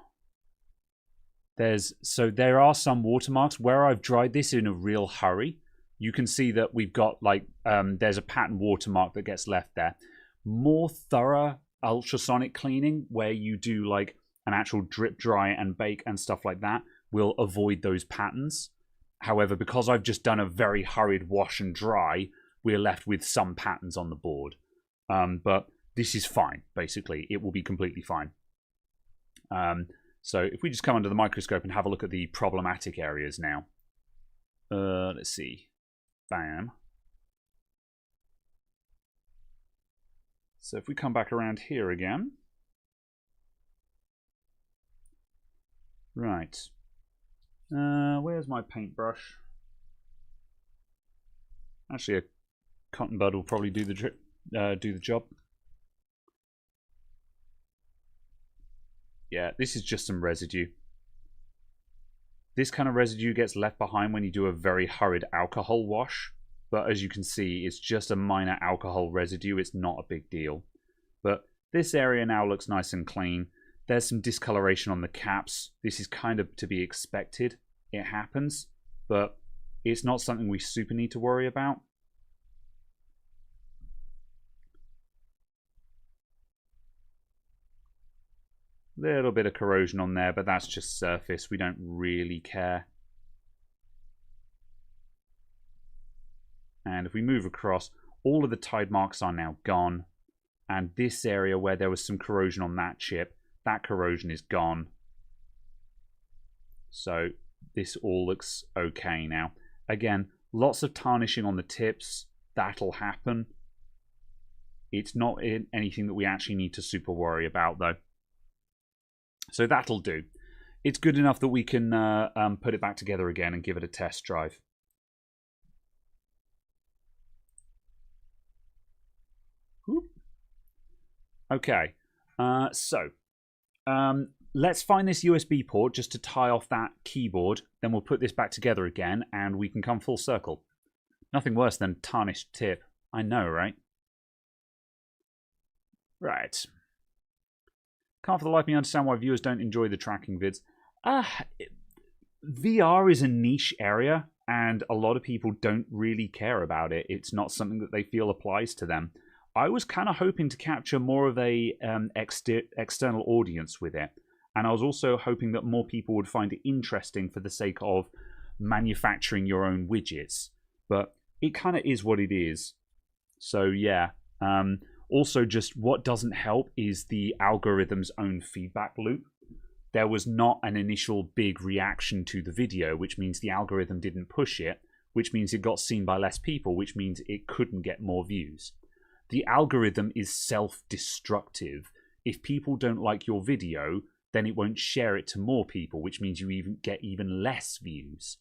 there are some watermarks. Where I've dried this in a real hurry, you can see that we've got like, there's a pattern watermark that gets left there. More thorough ultrasonic cleaning, where you do like an actual drip dry and bake and stuff like that, will avoid those patterns. However, because I've just done a very hurried wash and dry, we're left with some patterns on the board. But this is fine, basically. It will be completely fine. So if we just come under the microscope and have a look at the problematic areas now. Let's see. Bam. So if we come back around here again. Right. Where's my paintbrush? Actually, a cotton bud will probably do the job. Yeah, this is just some residue. This kind of residue gets left behind when you do a very hurried alcohol wash. But as you can see, it's just a minor alcohol residue. It's not a big deal. But this area now looks nice and clean. There's some discoloration on the caps. This is kind of to be expected. It happens. But it's not something we super need to worry about. Little bit of corrosion on there, but that's just surface. We don't really care. And if we move across, all of the tide marks are now gone. And this area where there was some corrosion on that chip, that corrosion is gone. So this all looks okay now. Again, lots of tarnishing on the tips. That'll happen. It's not anything that we actually need to super worry about, though. So that'll do. It's good enough that we can put it back together again and give it a test drive. Whoop. Okay, let's find this USB port just to tie off that keyboard. Then we'll put this back together again and we can come full circle. Nothing worse than tarnished tip. I know, right? Right. Can't for the life of me understand why viewers don't enjoy the tracking vids. VR is a niche area and a lot of people don't really care about it. It's not something that they feel applies to them. I was kind of hoping to capture more of a external audience with it. And I was also hoping that more people would find it interesting for the sake of manufacturing your own widgets. But it kind of is what it is. So yeah. Also, just what doesn't help is the algorithm's own feedback loop. There was not an initial big reaction to the video, which means the algorithm didn't push it, which means it got seen by less people, which means it couldn't get more views. The algorithm is self-destructive. If people don't like your video, then it won't share it to more people, which means you get even less views.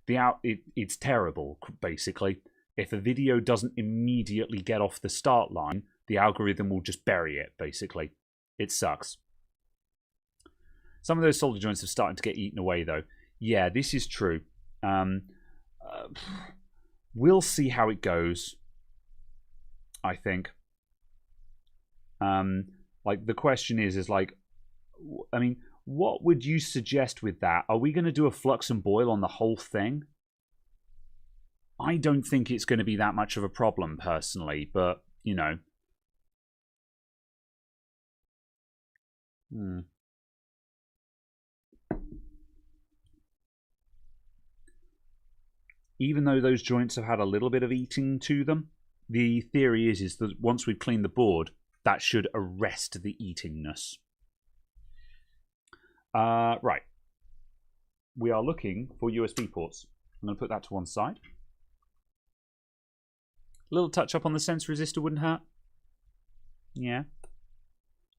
It's terrible, basically. If a video doesn't immediately get off the start line, the algorithm will just bury it, basically. It sucks. Some of those solder joints have started to get eaten away, though. Yeah, this is true. We'll see how it goes, I think. Like, the question is like, I mean, what would you suggest with that? Are we going to do a flux and boil on the whole thing? I don't think it's going to be that much of a problem, personally, but, you know. Even though those joints have had a little bit of eating to them, the theory is that once we've cleaned the board, that should arrest the eatingness. Right. We are looking for USB ports. I'm going to put that to one side. A little touch up on the sense resistor wouldn't hurt. Yeah.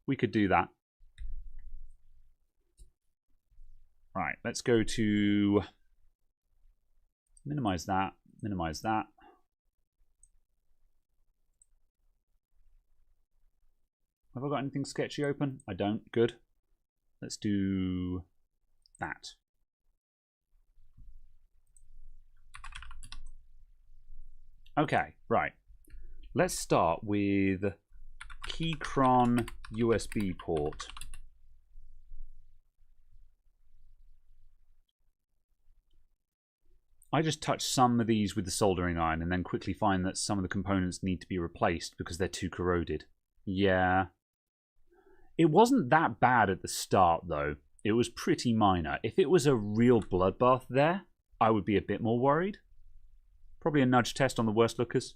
We could do that. Right, let's go to minimize that, minimize that. Have I got anything sketchy open? I don't. Good. Let's do that. Okay, right. Let's start with Keychron USB port. I just touched some of these with the soldering iron and then quickly find that some of the components need to be replaced because they're too corroded. Yeah. It wasn't that bad at the start, though. It was pretty minor. If it was a real bloodbath there, I would be a bit more worried. Probably a nudge test on the worst lookers.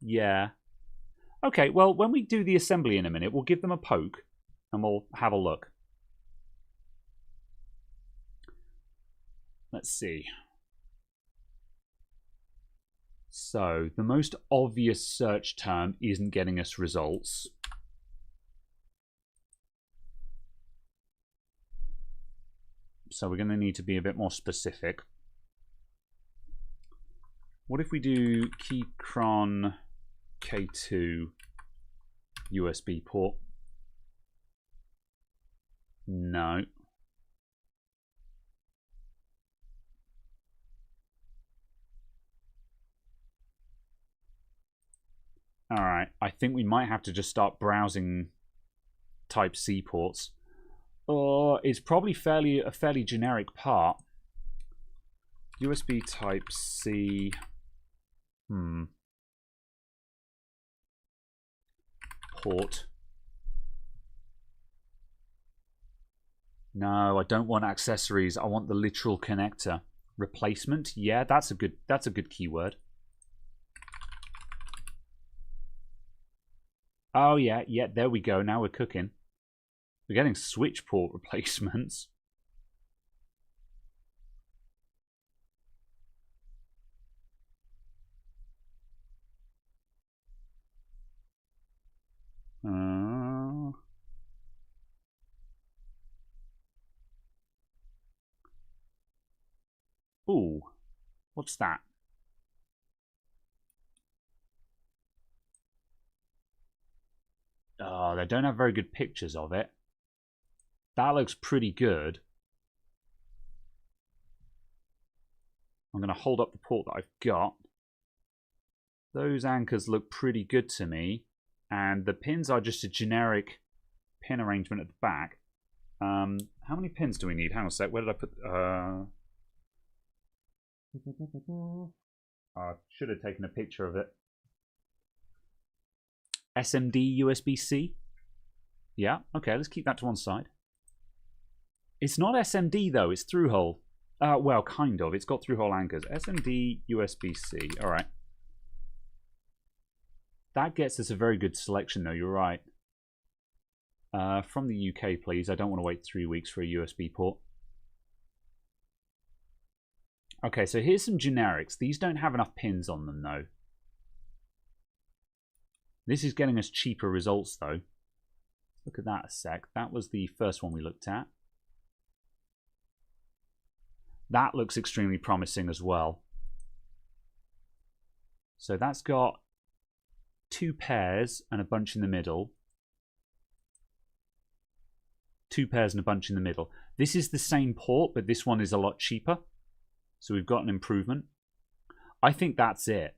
Yeah. Okay, well, when we do the assembly in a minute, we'll give them a poke and we'll have a look. Let's see. So, the most obvious search term isn't getting us results. So we're going to need to be a bit more specific. What if we do Keychron K2 USB port? No. Alright, I think we might have to just start browsing Type-C ports. It's probably a fairly generic part. USB Type-C. Port. No, I don't want accessories. I want the literal connector. Replacement? Yeah, that's a good keyword. Oh yeah, yeah, there we go. Now we're cooking. We're getting switch port replacements. Ooh, what's that? Oh, they don't have very good pictures of it. That looks pretty good. I'm going to hold up the port that I've got. Those anchors look pretty good to me. And the pins are just a generic pin arrangement at the back. How many pins do we need? Hang on a sec. Where did I put... I should have taken a picture of it. SMD USB-C? Yeah, okay, let's keep that to one side. It's not SMD though, it's through-hole. Well, kind of. It's got through-hole anchors. SMD USB-C. All right. That gets us a very good selection though, you're right. From the UK, please. I don't want to wait 3 weeks for a USB port. Okay, so here's some generics. These don't have enough pins on them, though. This is getting us cheaper results, though. Look at that a sec. That was the first one we looked at. That looks extremely promising as well. So that's got 2 pairs and a bunch in the middle. 2 pairs and a bunch in the middle. This is the same port, but this one is a lot cheaper. So we've got an improvement. I think that's it.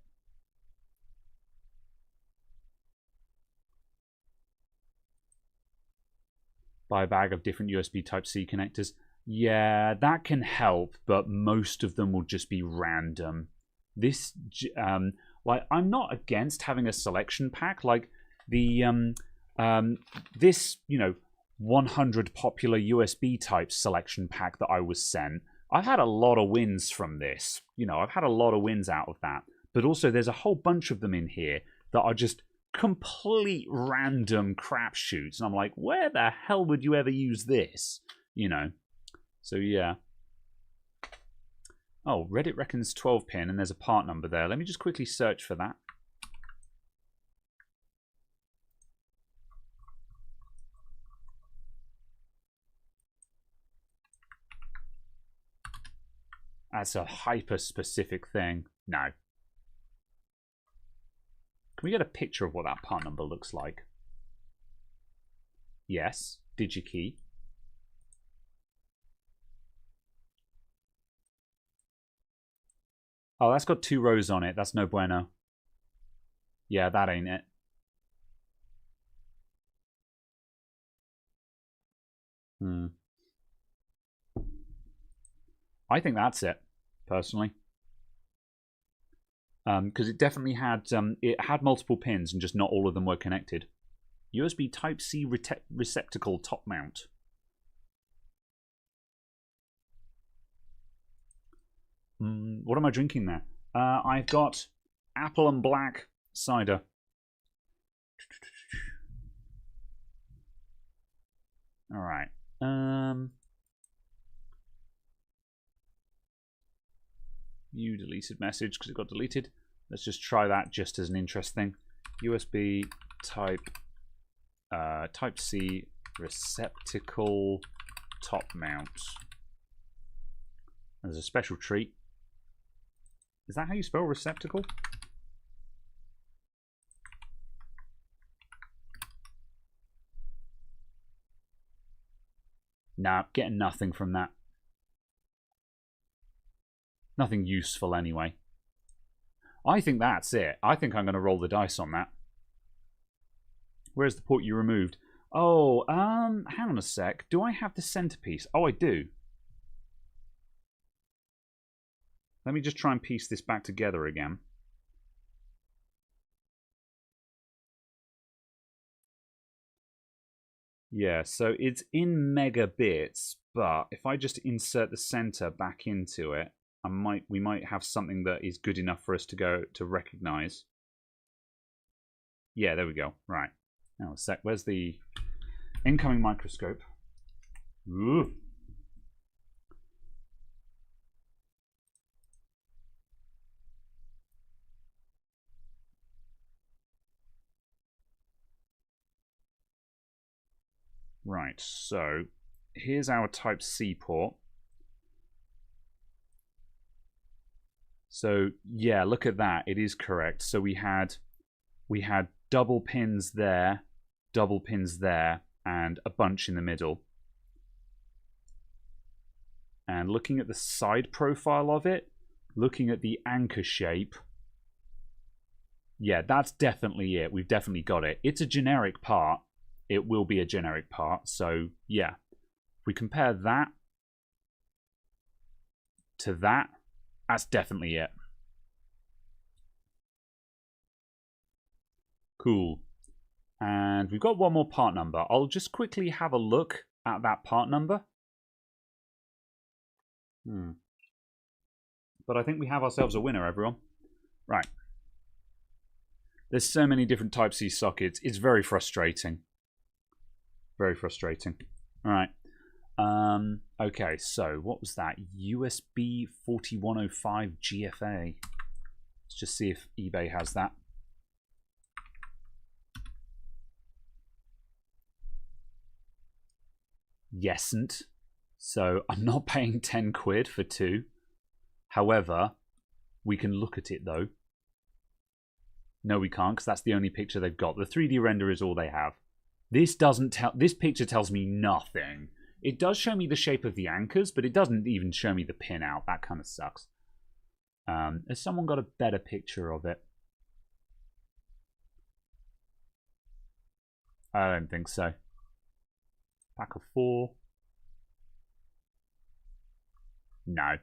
Buy a bag of different USB Type-C connectors. Yeah, that can help, but most of them will just be random. This, like, I'm not against having a selection pack. Like the, this, 100 popular USB type selection pack that I was sent. I've had a lot of wins from this. I've had a lot of wins out of that. But also there's a whole bunch of them in here that are just complete random crapshoots. And I'm like, where the hell would you ever use this? So yeah. Oh, Reddit reckons 12 pin and there's a part number there. Let me just quickly search for that. That's a hyper-specific thing. No. Can we get a picture of what that part number looks like? Yes. DigiKey. Oh, that's got 2 rows on it. That's no bueno. Yeah, that ain't it. I think that's it, personally. Because it definitely had multiple pins and just not all of them were connected. USB Type-C receptacle top mount. What am I drinking there? I've got apple and black cider. All right. View deleted message because it got deleted. Let's just try that just as an interest thing. USB Type-C receptacle top mount. There's a special treat. Is that how you spell receptacle? Nah, getting nothing from that. Nothing useful anyway. I think that's it. I think I'm going to roll the dice on that. Where's the port you removed? Oh, hang on a sec. Do I have the centerpiece? Oh, I do. Let me just try and piece this back together again. Yeah, so it's in megabits, But if I just insert the center back into it, we might have something that is good enough for us to go to recognize. Yeah, there we go. Right. Now a sec. Where's the incoming microscope? Ooh. Right, so here's our Type-C port. So yeah, look at that. It is correct. So we had double pins there, and a bunch in the middle. And looking at the side profile of it, looking at the anchor shape, yeah, that's definitely it. We've definitely got it. It's a generic part. It will be a generic part. So yeah, if we compare that to that, that's definitely it. Cool. And we've got one more part number. I'll just quickly have a look at that part number. But I think we have ourselves a winner, everyone. Right. There's so many different Type-C sockets. It's very frustrating. Very frustrating. All right. Okay, so what was that? USB 4105 GFA. Let's just see if eBay has that. Yesn't. So I'm not paying 10 quid for two. However, we can look at it though. No, we can't, because that's the only picture they've got. The 3D render is all they have. This doesn't tell. This picture tells me nothing. It does show me the shape of the anchors, but it doesn't even show me the pin out. That kind of sucks. Has someone got a better picture of it? I don't think so. Pack of 4. No.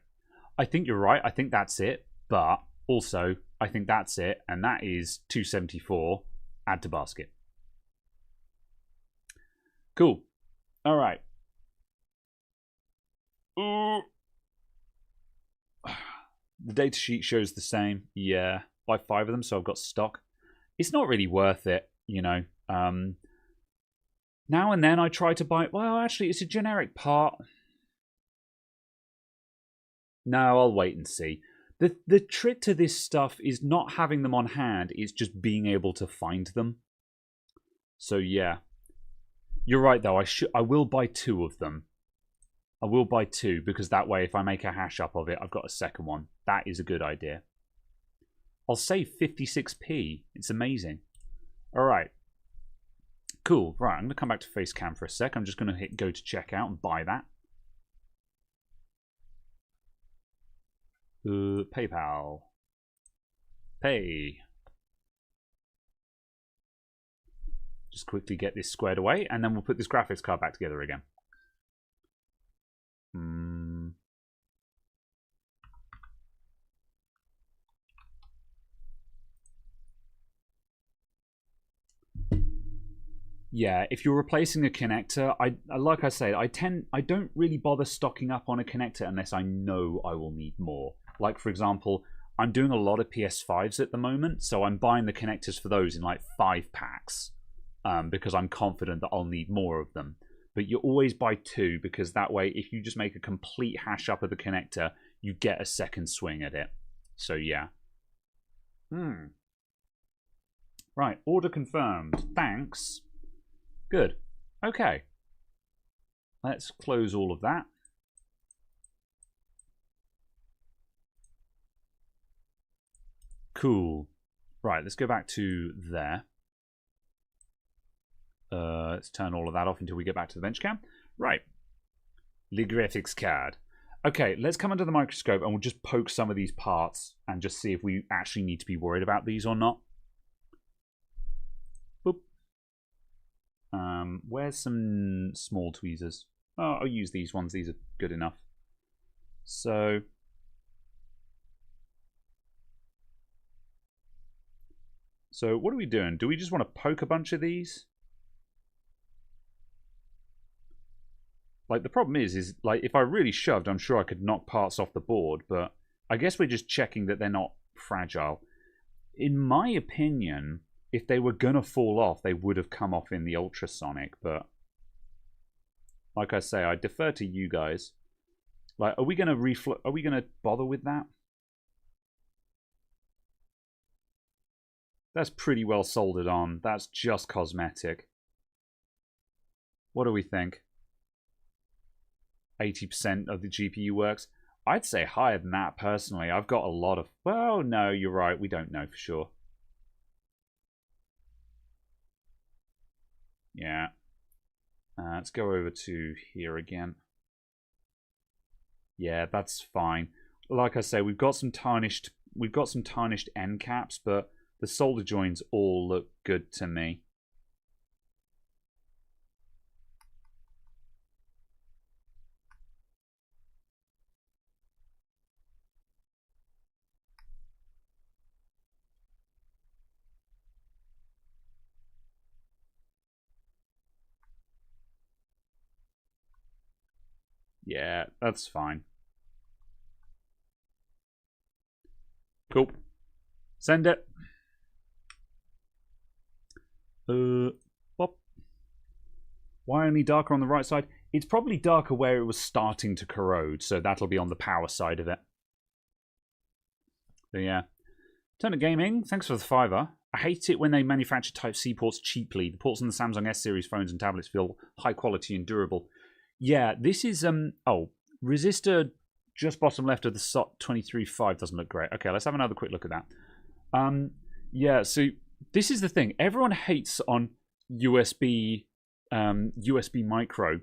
I think you're right. I think that's it. But also, I think that's it. And that is 274. Add to basket. Cool. All right. Ooh. The data sheet shows the same. Yeah. Buy 5 of them, so I've got stock. It's not really worth it, you know. Now and then I try to buy... Well, actually, it's a generic part. No, I'll wait and see. The trick to this stuff is not having them on hand. It's just being able to find them. So, yeah. You're right, though. I will buy 2 of them. I will buy 2, because that way, if I make a hash up of it, I've got a second one. That is a good idea. I'll save 56p. It's amazing. All right. Cool. Right, I'm going to come back to Facecam for a sec. I'm just going to hit go to checkout and buy that. PayPal. Pay. Just quickly get this squared away, and then we'll put this graphics card back together again. Yeah, if you're replacing a connector, like I said, I don't really bother stocking up on a connector unless I know I will need more. Like, for example, I'm doing a lot of PS5s at the moment, so I'm buying the connectors for those in like 5 packs because I'm confident that I'll need more of them. But you always buy 2, because that way, if you just make a complete hash up of the connector, you get a second swing at it. So yeah. Right, order confirmed. Thanks. Good. Okay. Let's close all of that. Cool. Right, let's go back to there. Let's turn all of that off until we get back to the bench cam. Right. The graphics card. Okay, let's come under the microscope and we'll just poke some of these parts and just see if we actually need to be worried about these or not. Boop. Where's some small tweezers? Oh, I'll use these ones. These are good enough. So what are we doing? Do we just want to poke a bunch of these? Like, the problem is like, if I really shoved, I'm sure I could knock parts off the board, but I guess we're just checking that they're not fragile. In my opinion, if they were gonna fall off, they would have come off in the ultrasonic, but like I say, I defer to you guys. Like, are we gonna bother with that? That's pretty well soldered on. That's just cosmetic. What do we think? 80% of the GPU works? I'd say higher than that, personally. I've got a lot of... Well, no, you're right. We don't know for sure. Yeah. Let's go over to here again. Yeah, that's fine. Like I say, we've got some tarnished end caps, but the solder joins all look good to me. Yeah, that's fine. Cool. Send it. Wop. Why only darker on the right side? It's probably darker where it was starting to corrode, so that'll be on the power side of it. So yeah. Turner Gaming, thanks for the $5. I hate it when they manufacture Type-C ports cheaply. The ports on the Samsung S-series phones and tablets feel high quality and durable. Yeah, this is... resistor just bottom left of the SOT 23.5 doesn't look great. Okay, let's have another quick look at that. Yeah, so this is the thing. Everyone hates on USB micro.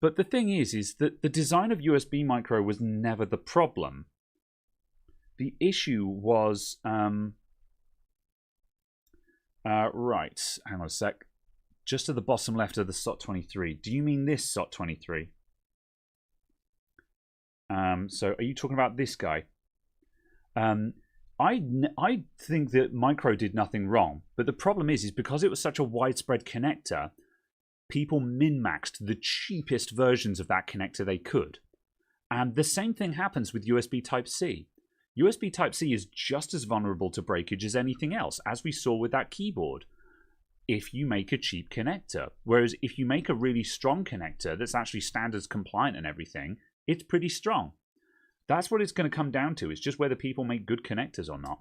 But the thing is that the design of USB micro was never the problem. The issue was... right, hang on a sec. Just to the bottom left of the SOT 23. Do you mean this SOT 23? So are you talking about this guy? I think that micro did nothing wrong, but the problem is because it was such a widespread connector, people min-maxed the cheapest versions of that connector they could. And the same thing happens with USB Type-C. USB Type-C is just as vulnerable to breakage as anything else, as we saw with that keyboard, if you make a cheap connector. Whereas if you make a really strong connector that's actually standards compliant and everything, it's pretty strong. That's what it's going to come down to. It's just whether people make good connectors or not.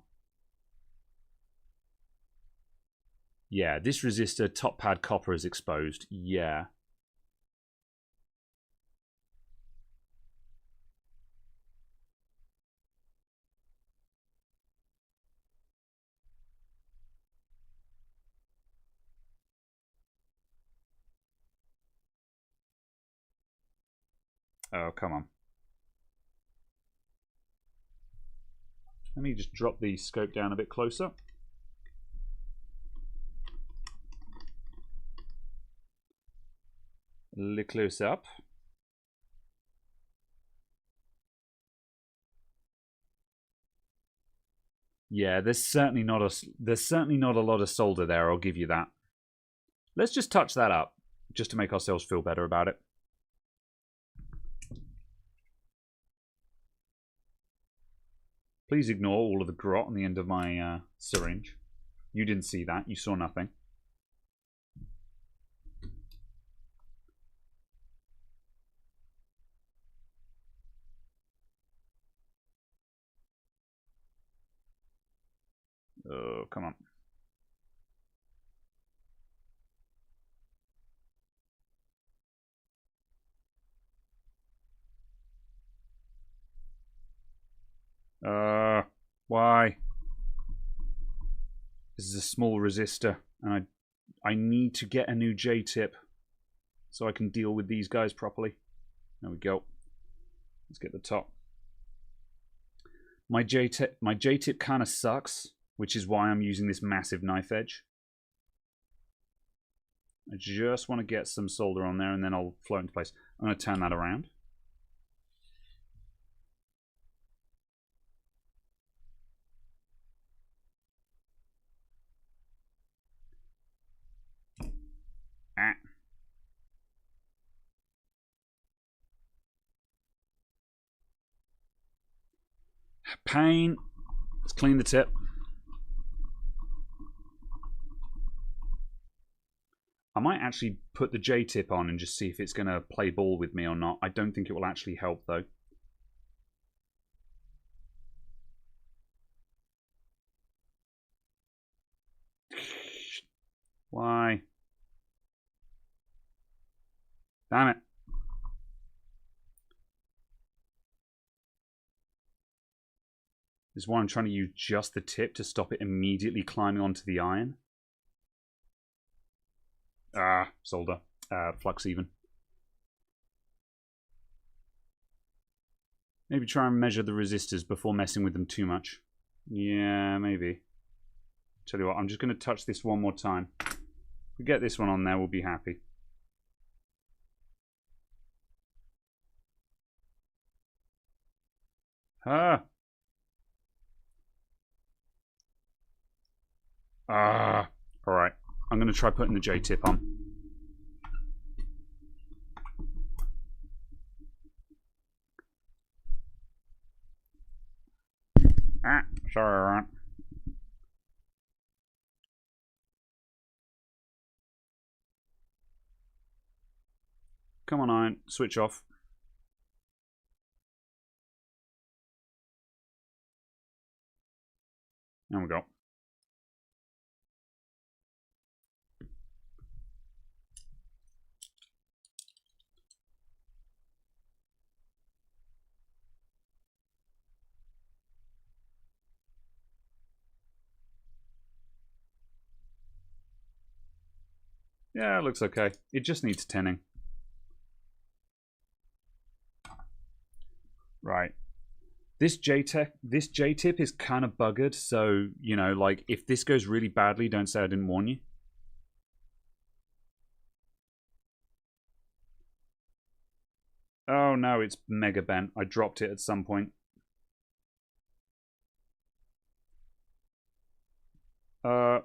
Yeah, this resistor top pad copper is exposed. Yeah. Oh, come on. Let me just drop the scope down a bit closer. A little close up. Yeah, there's certainly not a lot of solder there, I'll give you that. Let's just touch that up, just to make ourselves feel better about it. Please ignore all of the grot on the end of my syringe. You didn't see that. You saw nothing. Oh, come on. Why? This is a small resistor, and I need to get a new J-tip so I can deal with these guys properly. There we go. Let's get the top. My J-tip kind of sucks, which is why I'm using this massive knife edge. I just want to get some solder on there, and then I'll float into place. I'm going to turn that around. Pain. Let's clean the tip. I might actually put the J-tip on and just see if it's going to play ball with me or not. I don't think it will actually help, though. Why? Damn it. This is why I'm trying to use just the tip to stop it immediately climbing onto the iron. Solder. Flux even. Maybe try and measure the resistors before messing with them too much. Yeah, maybe. Tell you what, I'm just going to touch this one more time. If we get this one on there, we'll be happy. Alright. I'm going to try putting the J-tip on. Sorry, Rant. Come on, iron. Switch off. There we go. Yeah, it looks okay. It just needs tinning. Right. This J-tip is kind of buggered, so, you know, like, if this goes really badly, don't say I didn't warn you. Oh no, it's mega bent. I dropped it at some point.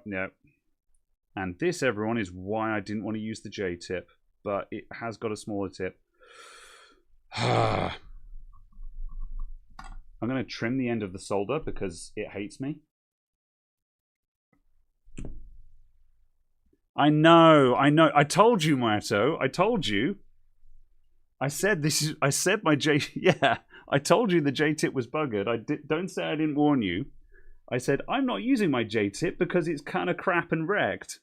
No. And this, everyone, is why I didn't want to use the J-tip, but it has got a smaller tip. I'm going to trim the end of the solder because it hates me. I know. I told you, Mato. I told you. I said my J. Yeah, I told you the J-tip was buggered. Don't say I didn't warn you. I said I'm not using my J-tip because it's kind of crap and wrecked.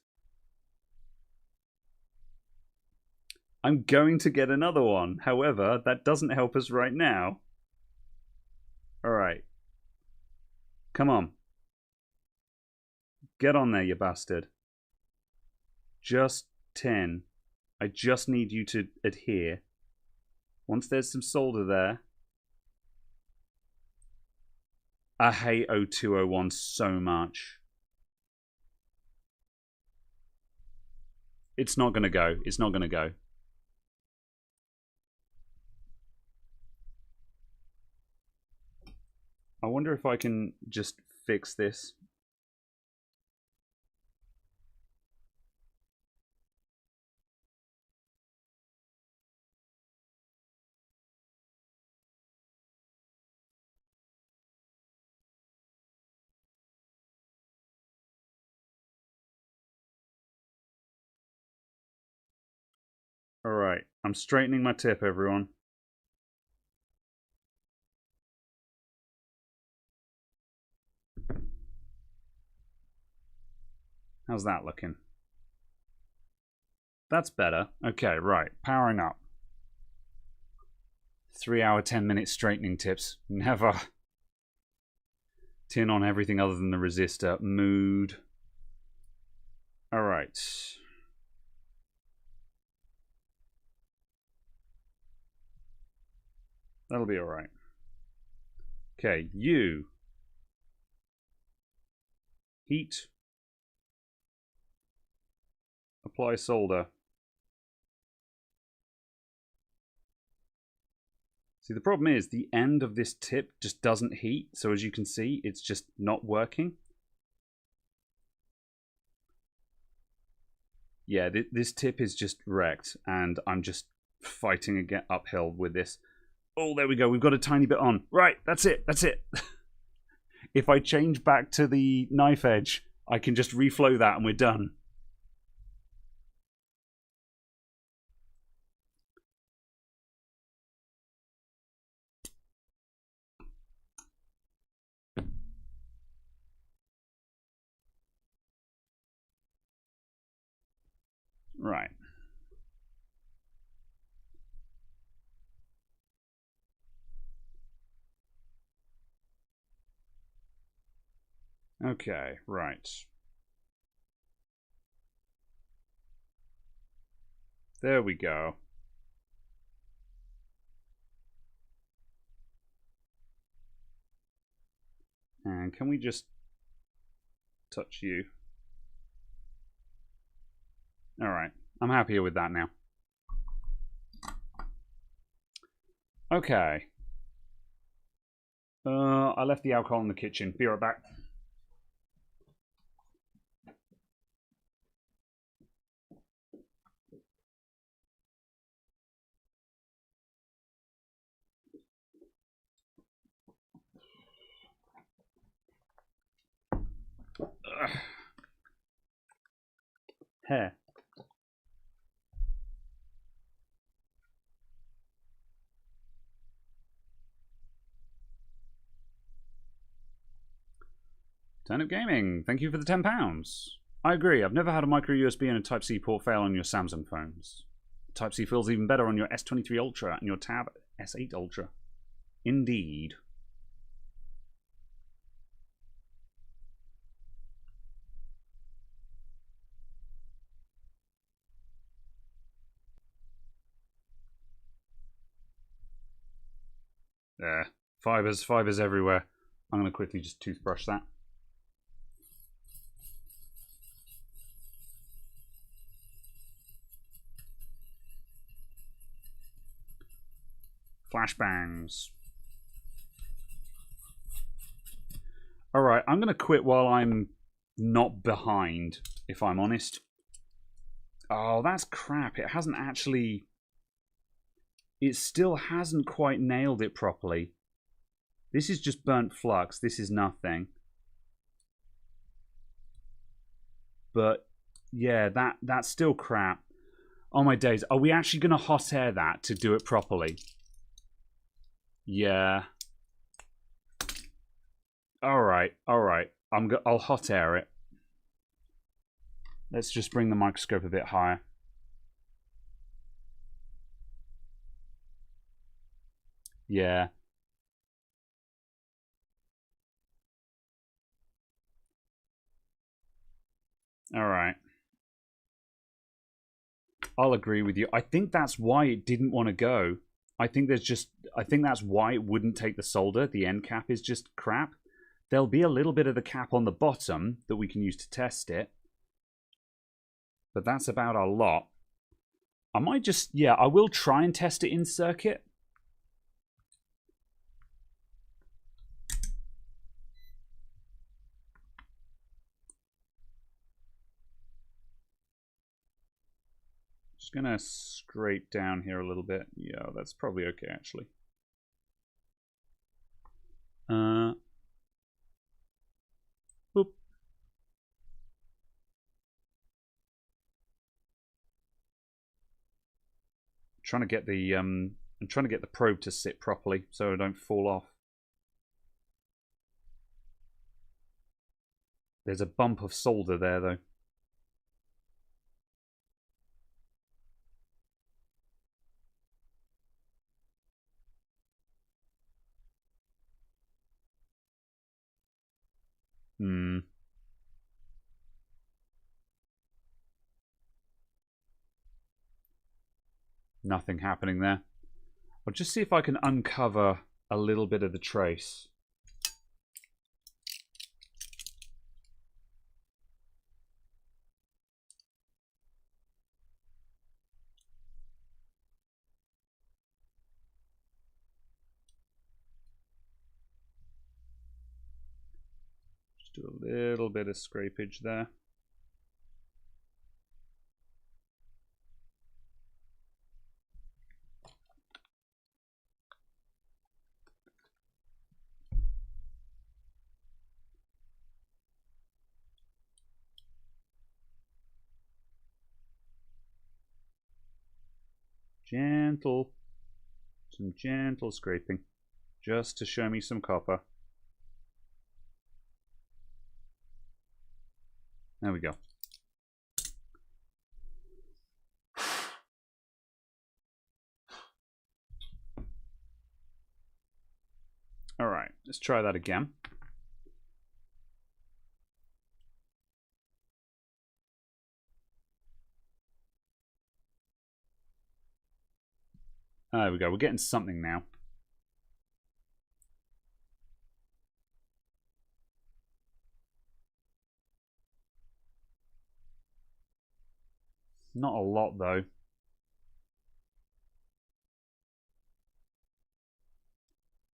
I'm going to get another one. However, that doesn't help us right now. Alright. Come on. Get on there, you bastard. Just 10. I just need you to adhere. Once there's some solder there. I hate 0201 so much. It's not going to go. It's not going to go. I wonder if I can just fix this. Alright, I'm straightening my tip, everyone. How's that looking? That's better. Okay, right. Powering up. 3 hour, 10-minute straightening tips. Never. Tin on everything other than the resistor. Mood. Alright. That'll be alright. Okay, you. Heat. Apply solder. See, the problem is the end of this tip just doesn't heat. So as you can see, it's just not working. Yeah, this tip is just wrecked. And I'm just fighting again uphill with this. Oh, there we go. We've got a tiny bit on. Right, that's it. That's it. if I change back to the knife edge, I can just reflow that and we're done. Right. Okay, right. There we go. And can we just touch you? All right, I'm happier with that now. Okay. I left the alcohol in the kitchen. Be right back. Hair. Turnip Gaming, thank you for the £10. I agree, I've never had a micro USB and a Type-C port fail on your Samsung phones. Type-C feels even better on your S23 Ultra and your Tab S8 Ultra. Indeed. There. Fibers everywhere. I'm going to quickly just toothbrush that. Flashbangs. Alright, I'm going to quit while I'm not behind, if I'm honest. Oh, that's crap. It hasn't actually... It still hasn't quite nailed it properly. This is just burnt flux. This is nothing. But, yeah, that's still crap. Oh, my days. Are we actually going to hot air that to do it properly? Yeah. Alright. I'll hot air it. Let's just bring the microscope a bit higher. Yeah. Alright. I'll agree with you. I think that's why it didn't want to go. I think that's why it wouldn't take the solder. The end cap is just crap. There'll be a little bit of the cap on the bottom that we can use to test it. But that's about a lot. I might just, yeah, I will try and test it in circuit. Just gonna scrape down here a little bit. Yeah, that's probably okay actually. Boop. I'm trying to get the probe to sit properly so I don't fall off. There's a bump of solder there though. Nothing happening there. I'll just see if I can uncover a little bit of the trace. Just do a little bit of scrapage there. Gentle. Some gentle scraping. Just to show me some copper. There we go. All right, let's try that again. There we go. We're getting something now. Not a lot, though.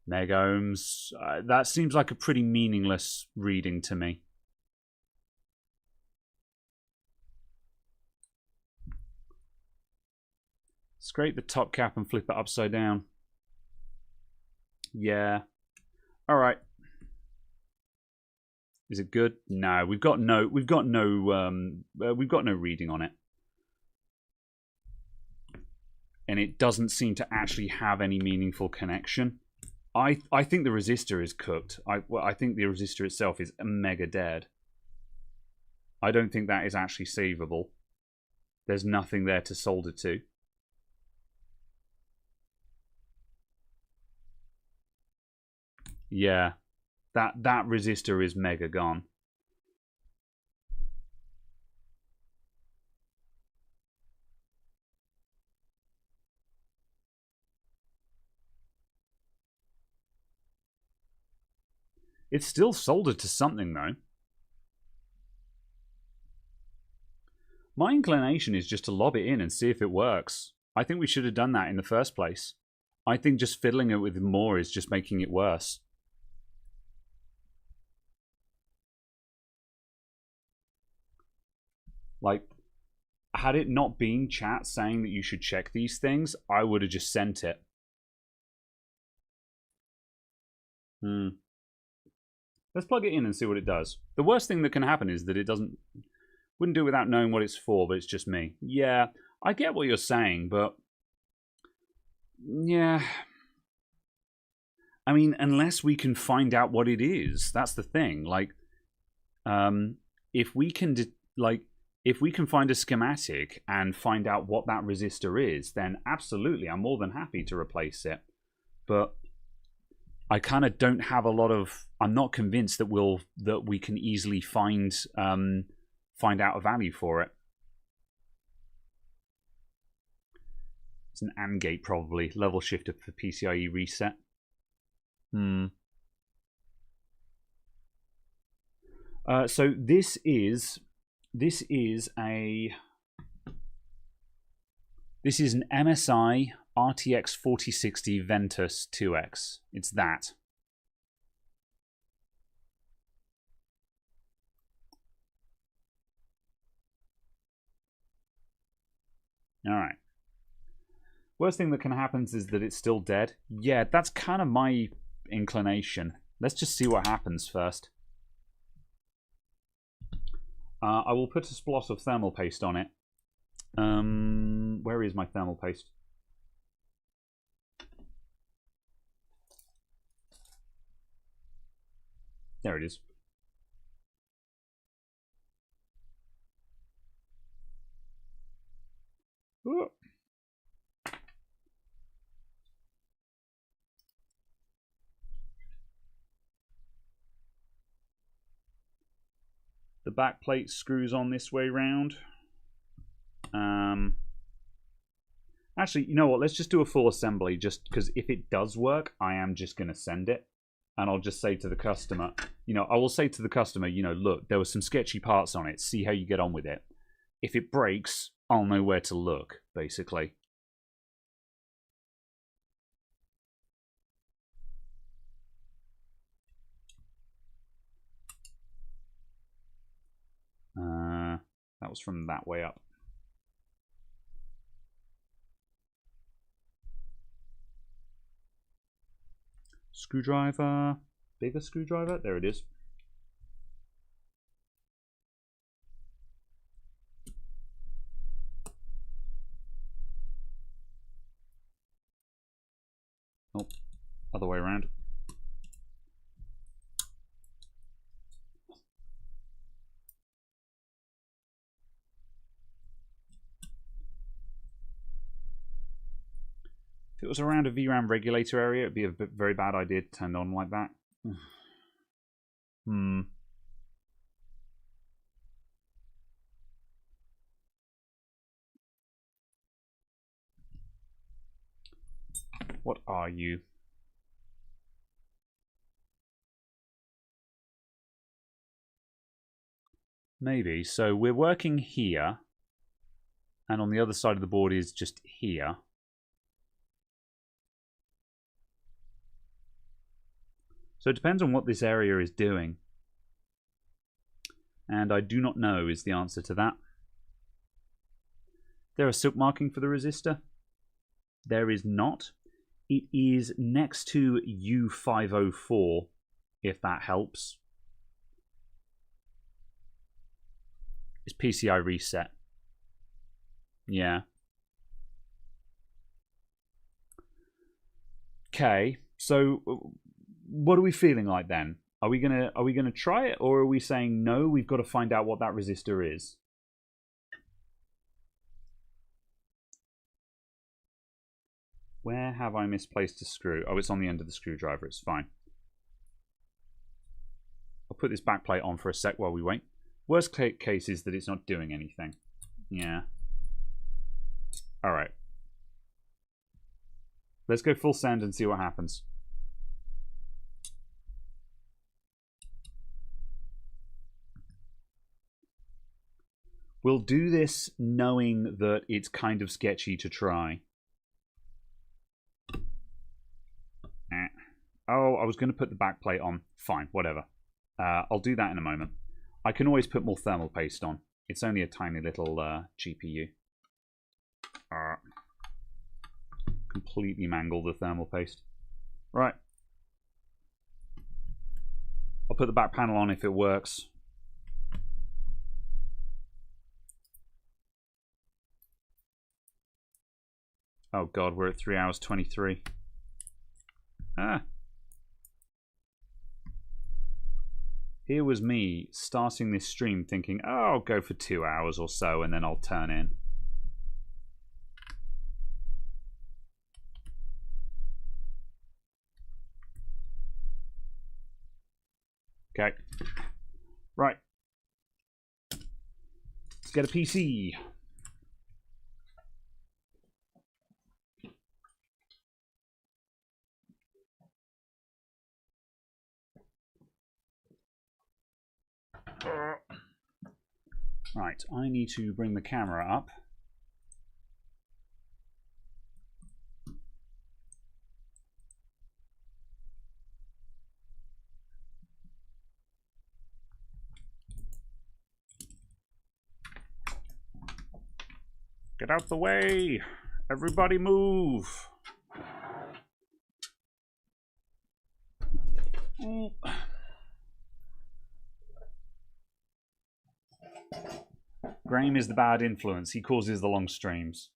Megohms. That seems like a pretty meaningless reading to me. Scrape the top cap and flip it upside down. Yeah. All right. Is it good? No, we've got no reading on it. And it doesn't seem to actually have any meaningful connection. I think the resistor is cooked. I think the resistor itself is mega dead. I don't think that is actually savable. There's nothing there to solder to. Yeah, that resistor is mega gone. It's still soldered to something, though. My inclination is just to lob it in and see if it works. I think we should have done that in the first place. I think just fiddling it with more is just making it worse. Like, had it not been chat saying that you should check these things, I would have just sent it. Let's plug it in and see what it does. The worst thing that can happen is that it wouldn't do it without knowing what it's for, but it's just me. Yeah, I get what you're saying, but yeah. I mean, unless we can find out what it is, that's the thing. Like, if we can find a schematic and find out what that resistor is, then absolutely, I'm more than happy to replace it. But I kind of don't have a lot of. I'm not convinced that we can easily find out a value for it. It's an AND gate probably. Level shifter for PCIe reset. So this is an MSI RTX 4060 Ventus 2X. It's that. All right. Worst thing that can happen is that it's still dead. Yeah, that's kind of my inclination. Let's just see what happens first. I will put a splot of thermal paste on it. Where is my thermal paste? There it is. Ooh. The back plate screws on this way round. Actually, you know what? Let's just do a full assembly, just because if it does work, I am just going to send it. And I'll just say to the customer, I will say to the customer, look, there were some sketchy parts on it. See how you get on with it. If it breaks, I'll know where to look, basically. That was from that way up. Screwdriver. Bigger screwdriver. There it is. Oh, other way around. If it was around a VRAM regulator area, it'd be a very bad idea to turn it on like that. What are you? Maybe. So we're working here, and on the other side of the board is just here. So it depends on what this area is doing. And I do not know is the answer to that. There a silk marking for the resistor? There is not. It is next to U504, if that helps. It's PCI reset. Yeah. Okay, so what are we feeling like then? Are we gonna try it, or are we saying no? We've got to find out what that resistor is. Where have I misplaced a screw? Oh, it's on the end of the screwdriver. It's fine. I'll put this back plate on for a sec while we wait. Worst case is that it's not doing anything. Yeah. All right. Let's go full send and see what happens. We'll do this knowing that it's kind of sketchy to try. Oh, I was going to put the back plate on. Fine, whatever. I'll do that in a moment. I can always put more thermal paste on. It's only a tiny little GPU. Completely mangle the thermal paste. Right. I'll put the back panel on if it works. Oh god, we're at 3 hours 23. Here was me starting this stream thinking, oh, I'll go for 2 hours or so and then I'll turn in. Okay. Right. Let's get a PC. Right, I need to bring the camera up. Get out the way! Everybody move! Graham is the bad influence. He causes the long streams.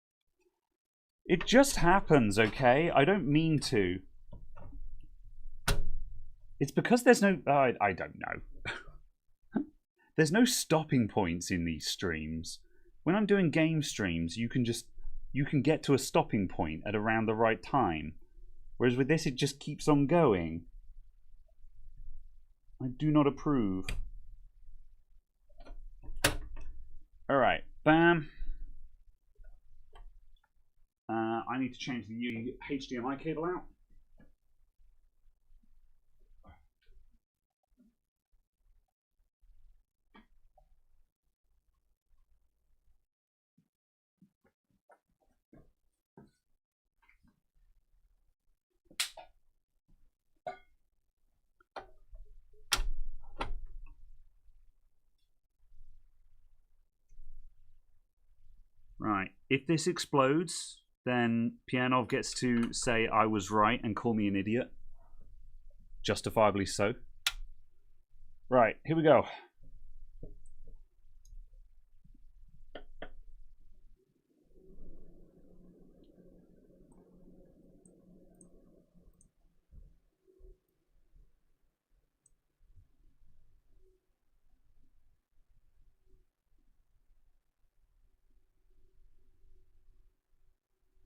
It just happens, okay? I don't mean to. It's because there's no... I don't know. There's no stopping points in these streams. When I'm doing game streams, you can get to a stopping point at around the right time. Whereas with this, it just keeps on going. I do not approve. Alright, bam. I need to change the HDMI cable out. Right, if this explodes, then Pianov gets to say I was right and call me an idiot. Justifiably so. Right, here we go.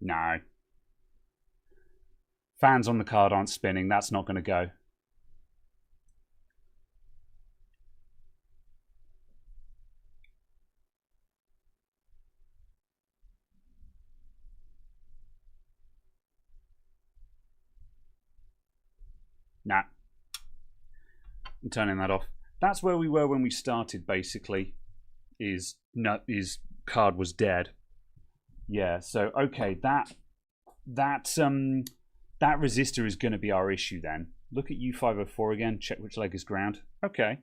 No. Fans on the card aren't spinning. That's not going to go. Nah. I'm turning that off. That's where we were when we started, basically. His card was dead. Yeah, so okay, that resistor is going to be our issue then. Look at U504 again, check which leg is ground. Okay.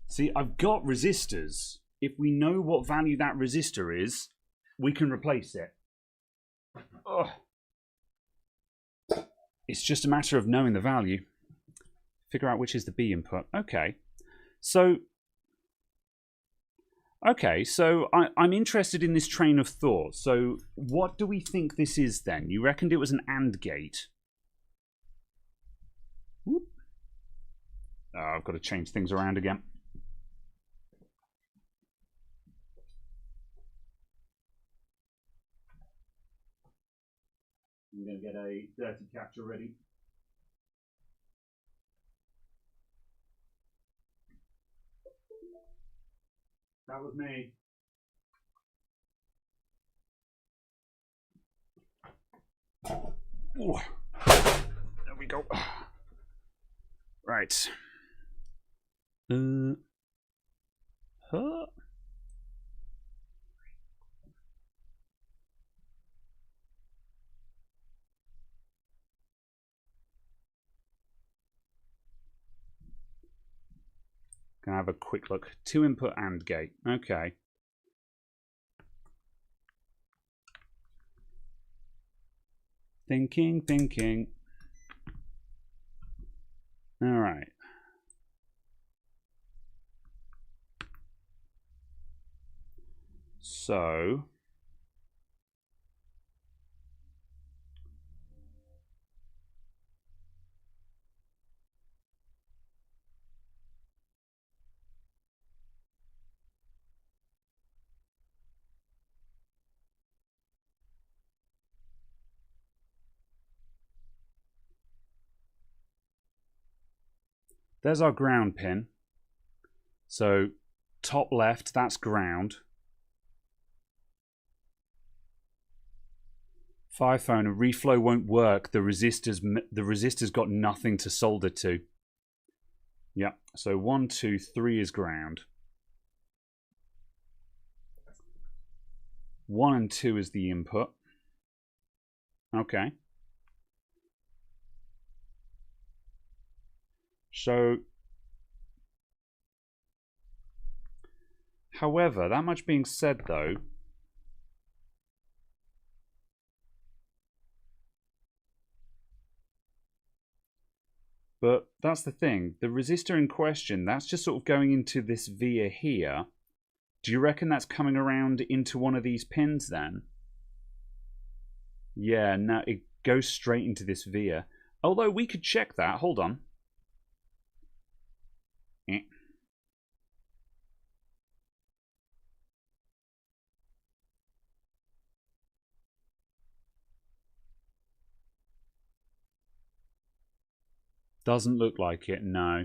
See, I've got resistors. If we know what value that resistor is, we can replace it. Ugh. It's just a matter of knowing the value. Figure out which is the B input. Okay. So I'm interested in this train of thought. So what do we think this is then? You reckoned it was an AND gate. Whoop. Oh, I've got to change things around again. I'm going to get a dirty capture ready. That was me. Ooh. There we go. Right. Huh. Gonna have a quick look. 2 input AND gate. Okay. Thinking. All right. So there's our ground pin. So top left, that's ground. 5 phone, a reflow won't work. The resistor's got nothing to solder to. Yep. So 1, 2, 3 is ground. 1 and 2 is the input. Okay. So, however, that much being said though, but that's the thing, the resistor in question, that's just sort of going into this via here. Do you reckon that's coming around into one of these pins then? Yeah, no, it goes straight into this via. Although we could check that, hold on. Doesn't look like it, no.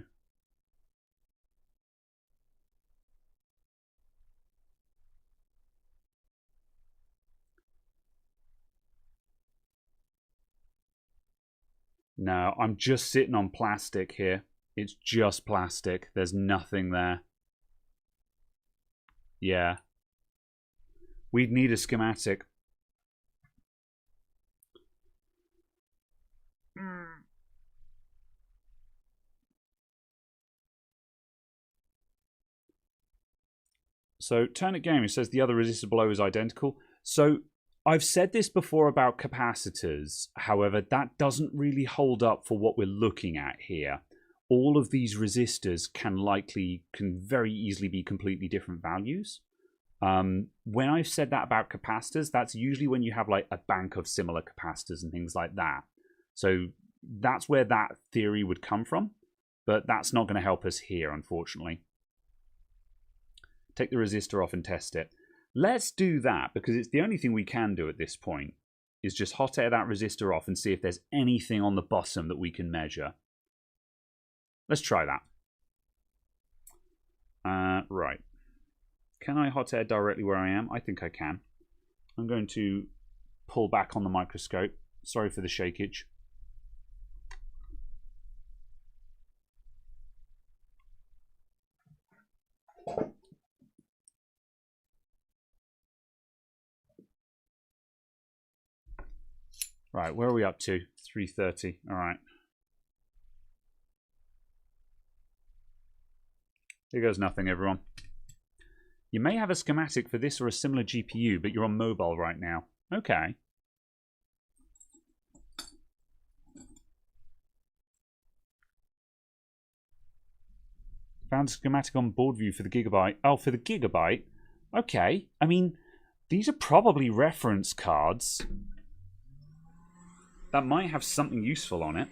No, I'm just sitting on plastic here. It's just plastic. There's nothing there. Yeah. We'd need a schematic. So Turnip Gaming says the other resistor below is identical. So I've said this before about capacitors. However, that doesn't really hold up for what we're looking at here. All of these resistors can very easily be completely different values. When I've said that about capacitors, that's usually when you have like a bank of similar capacitors and things like that. So that's where that theory would come from, but that's not going to help us here, unfortunately. Take the resistor off and test it. Let's do that, because it's the only thing we can do at this point, is just hot air that resistor off and see if there's anything on the bottom that we can measure. Let's try that. Right. Can I hot air directly where I am? I think I can. I'm going to pull back on the microscope. Sorry for the shakeage. Right, where are we up to? 3:30. All right. Here goes nothing, everyone. You may have a schematic for this or a similar GPU, but you're on mobile right now. Okay. Found a schematic on board view for the Gigabyte. Oh, for the Gigabyte? Okay. I mean, these are probably reference cards. That might have something useful on it.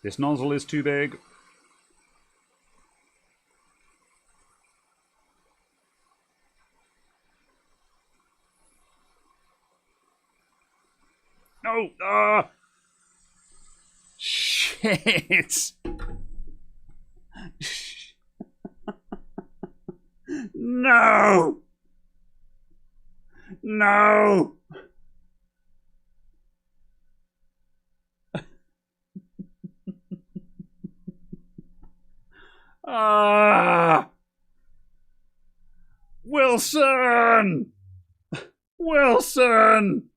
This nozzle is too big. No! Ah! Shit! No! No! Ah! Wilson! Wilson!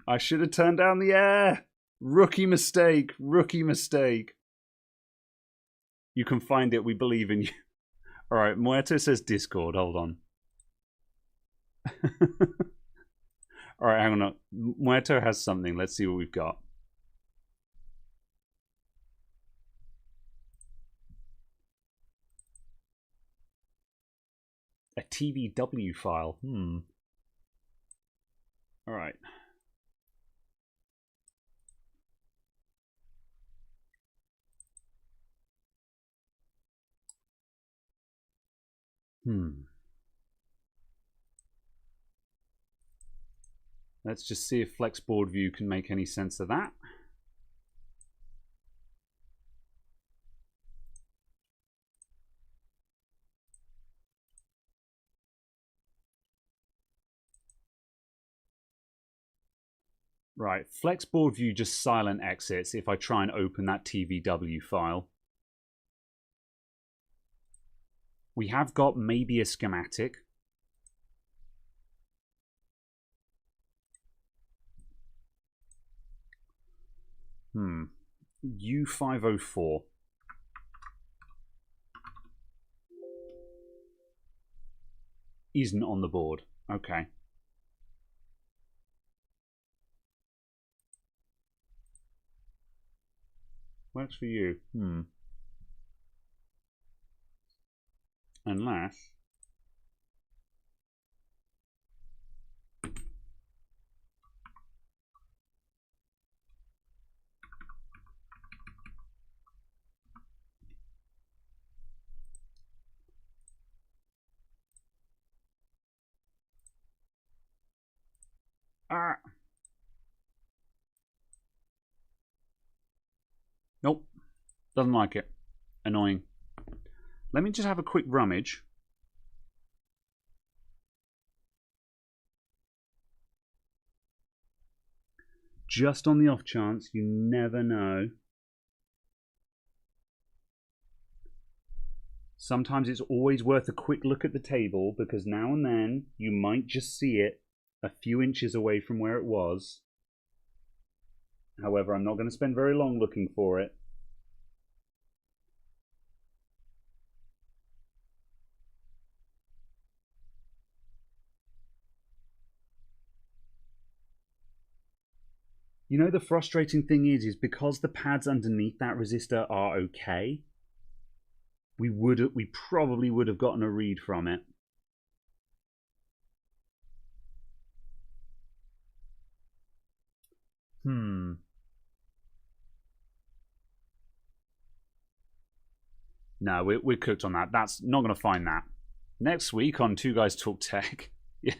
I should have turned down the air. Rookie mistake. Rookie mistake. You can find it. We believe in you. All right. Muerto says Discord. Hold on. All right. Hang on. Muerto has something. Let's see what we've got. A TVW file. All right. Let's just see if Flexboard View can make any sense of that. Right, Flexboard View just silent exits if I try and open that TVW file. We have got maybe a schematic. U504. Isn't on the board. Okay. Works for you. Unless... Nope. Doesn't like it. Annoying. Let me just have a quick rummage. Just on the off chance, you never know. Sometimes it's always worth a quick look at the table, because now and then you might just see it a few inches away from where it was. However, I'm not going to spend very long looking for it. You know, the frustrating thing is because the pads underneath that resistor are okay, we probably would have gotten a read from it. No, we're cooked on that. That's not going to find that. Next week on Two Guys Talk Tech. Yeah.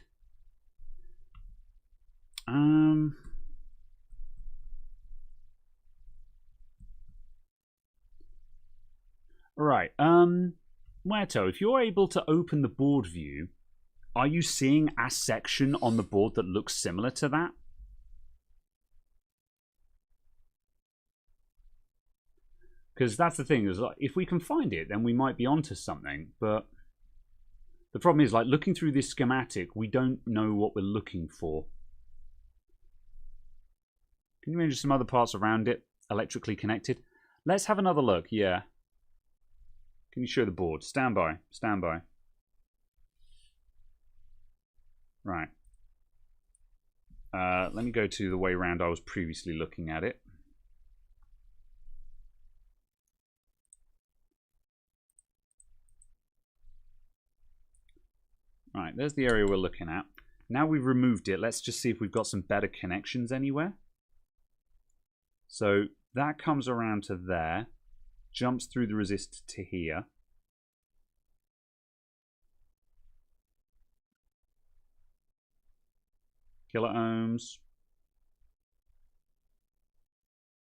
Right. Muerto, if you're able to open the board view, are you seeing a section on the board that looks similar to that? Because that's the thing, is like, if we can find it, then we might be onto something. But the problem is, like, looking through this schematic, we don't know what we're looking for. Can you imagine some other parts around it, electrically connected? Let's have another look, yeah. Can you show the board? Stand by, stand by. Right. Let me go to the way round I was previously looking at it. Right, there's the area we're looking at. Now we've removed it, let's just see if we've got some better connections anywhere. So that comes around to there, jumps through the resistor to here. Kilo ohms,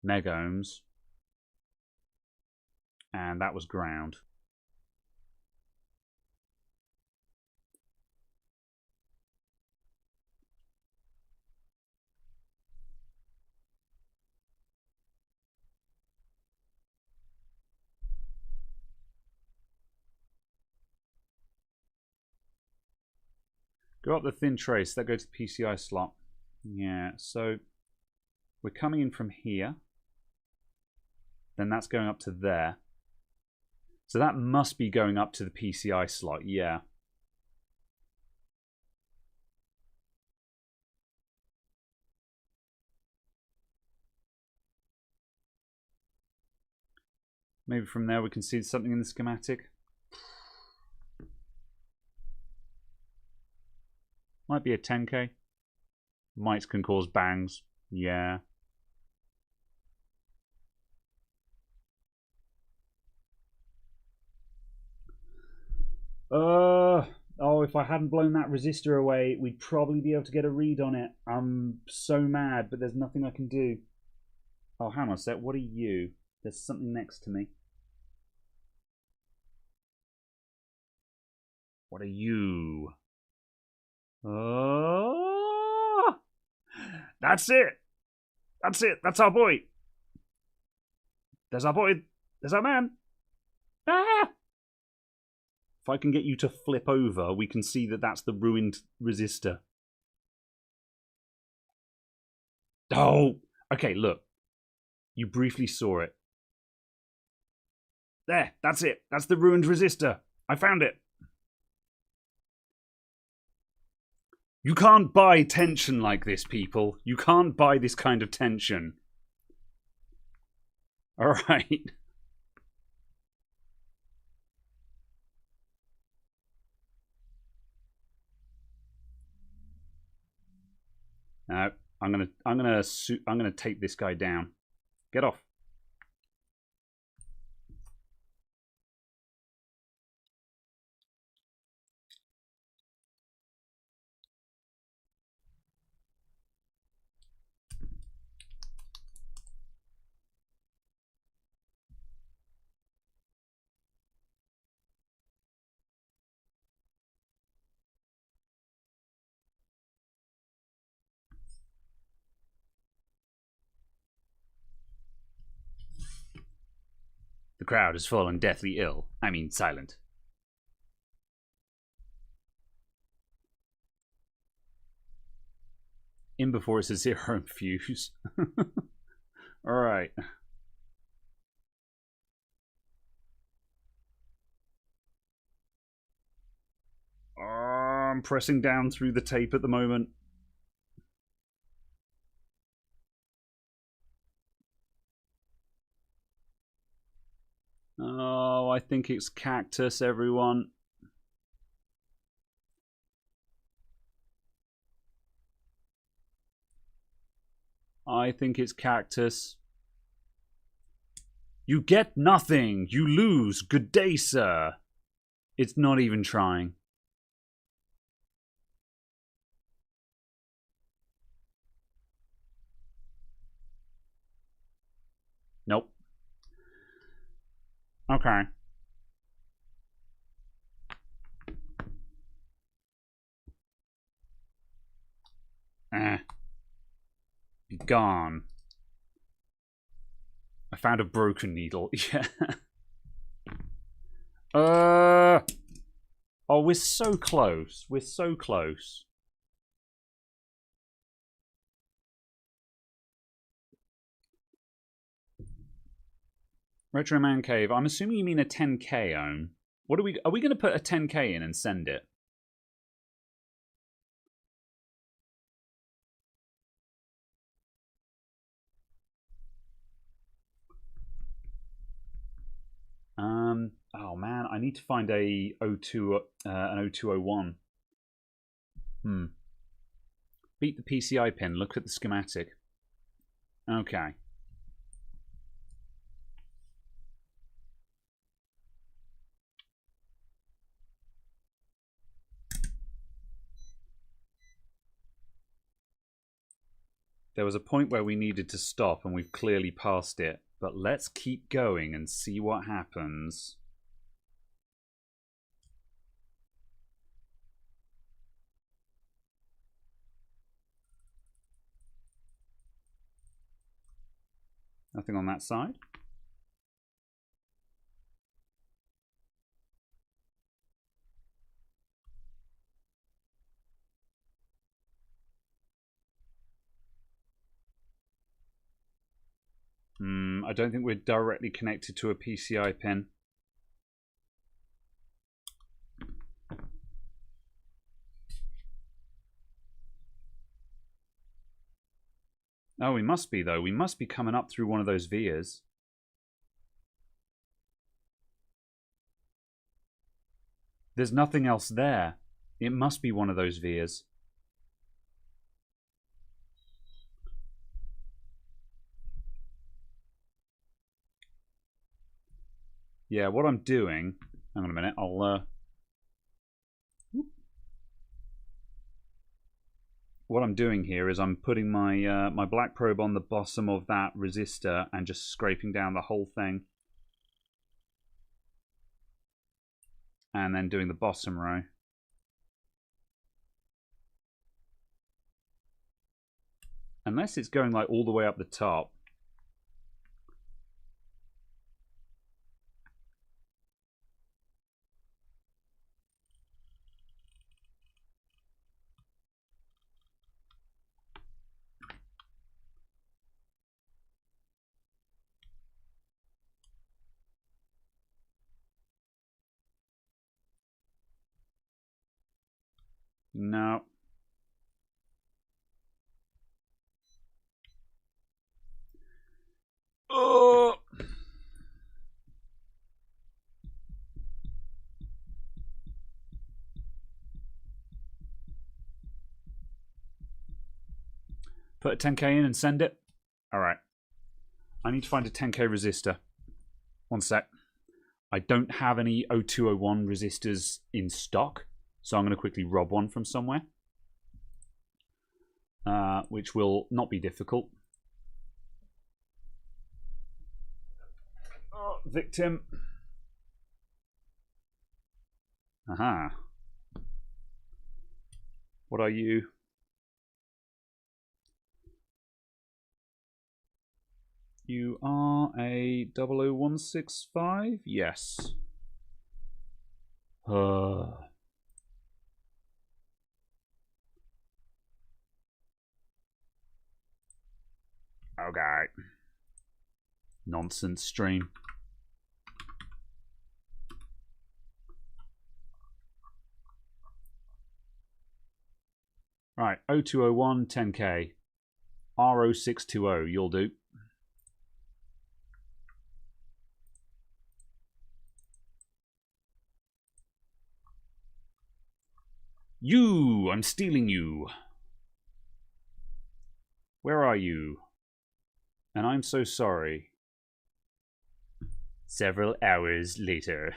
mega ohms, and that was ground. Go up the thin trace, that goes to the PCI slot. Yeah, so we're coming in from here. Then that's going up to there. So that must be going up to the PCI slot, yeah. Maybe from there we can see something in the schematic. Might be a 10K. Mics can cause bangs. Yeah. Oh, if I hadn't blown that resistor away, we'd probably be able to get a read on it. I'm so mad, but there's nothing I can do. Oh, hang on a sec. What are you? There's something next to me. What are you? Oh, that's it. That's it. That's our boy. There's our boy. There's our man. Ah! If I can get you to flip over, we can see that that's the ruined resistor. Oh, okay, look. You briefly saw it. There, that's it. That's the ruined resistor. I found it. You can't buy tension like this, people. You can't buy this kind of tension. All right. No, I'm gonna take this guy down. Get off. The crowd has fallen deathly ill. I mean, silent. In before it's a zero fuse. All right. Oh, I'm pressing down through the tape at the moment. Oh, I think it's cactus, everyone. I think it's cactus. You get nothing. You lose. Good day, sir. It's not even trying. Nope. Okay. Be gone. I found a broken needle. Yeah. Oh, we're so close. We're so close. Retro Man Cave. I'm assuming you mean a 10K ohm. What are we going to put a 10K in and send it? Oh man, I need to find a an 0201. Beat the PCI pin. Look at the schematic. Okay. There was a point where we needed to stop, and we've clearly passed it. But let's keep going and see what happens. Nothing on that side. I don't think we're directly connected to a PCI pin. Oh, we must be, though. We must be coming up through one of those vias. There's nothing else there. It must be one of those vias. Yeah, what I'm doing... Hang on a minute. What I'm doing here is I'm putting my my black probe on the bottom of that resistor and just scraping down the whole thing. And then doing the bottom row. Unless it's going like all the way up the top. No. Oh. Put a 10K in and send it. All right. I need to find a 10K resistor. One sec. I don't have any 0201 resistors in stock, so I'm going to quickly rob one from somewhere, which will not be difficult. Oh, victim. Aha. What are you? You are a 00165? Yes. Okay. Nonsense stream. Right, 0201 10K. R0620, you'll do. You! I'm stealing you. Where are you? And I'm so sorry. Several hours later.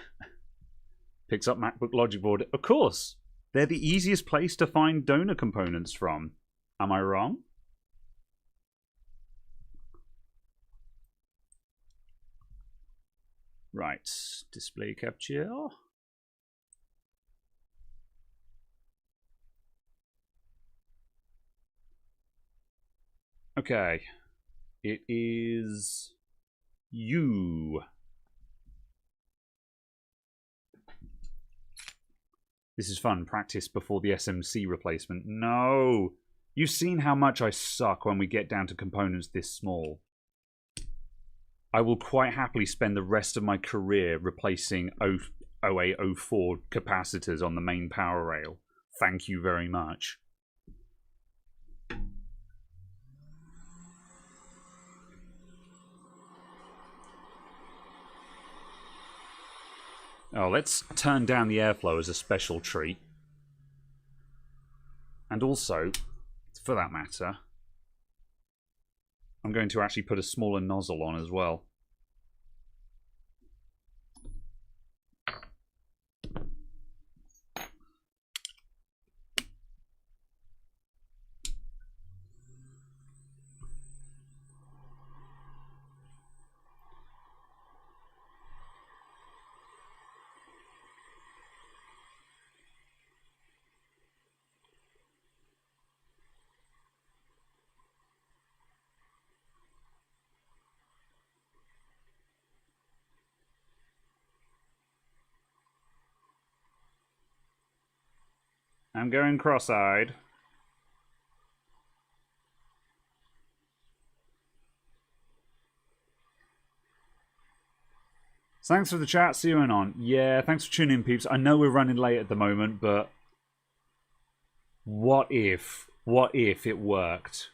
Picks up MacBook logic board. Of course, they're the easiest place to find donor components from. Am I wrong? Right, display capture. Okay, it is you. This is fun. Practice before the SMC replacement. No! You've seen how much I suck when we get down to components this small. I will quite happily spend the rest of my career replacing 0804 capacitors on the main power rail. Thank you very much. Oh, let's turn down the airflow as a special treat. And also, for that matter, I'm going to actually put a smaller nozzle on as well. I'm going cross-eyed. Thanks for the chat, see you on. Yeah, thanks for tuning in, peeps. I know we're running late at the moment, but what if it worked?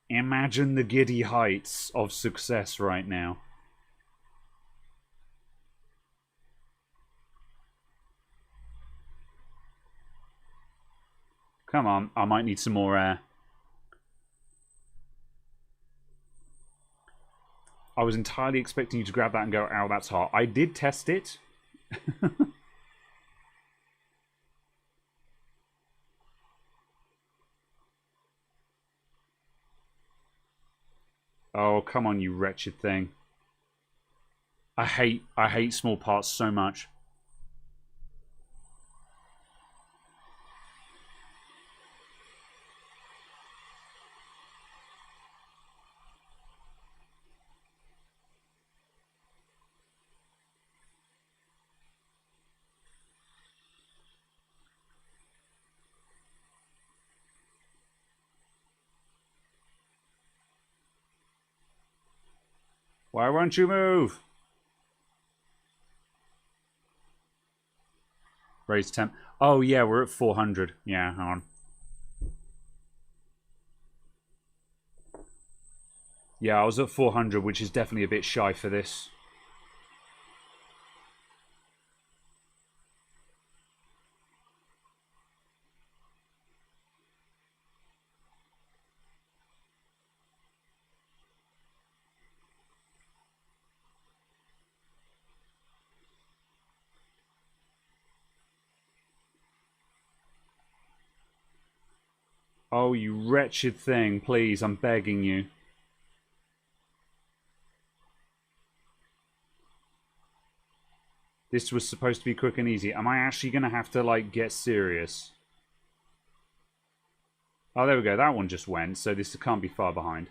Imagine the giddy heights of success right now. Come on, I might need some more air. I was entirely expecting you to grab that and go, ow, that's hot. I did test it. Oh, come on, you wretched thing. I hate small parts so much. Why won't you move? Raise temp. Oh, yeah, we're at 400. Yeah, hang on. Yeah, I was at 400, which is definitely a bit shy for this. Oh, you wretched thing. Please, I'm begging you. This was supposed to be quick and easy. Am I actually going to have to, like, get serious? Oh, there we go. That one just went, so this can't be far behind.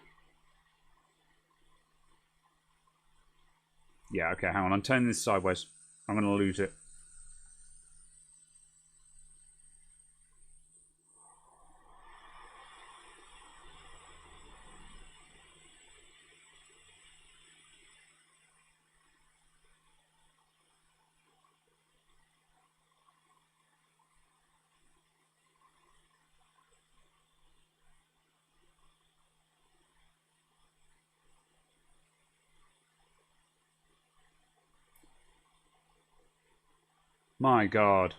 Yeah, okay, hang on. I'm turning this sideways. I'm going to lose it. My God.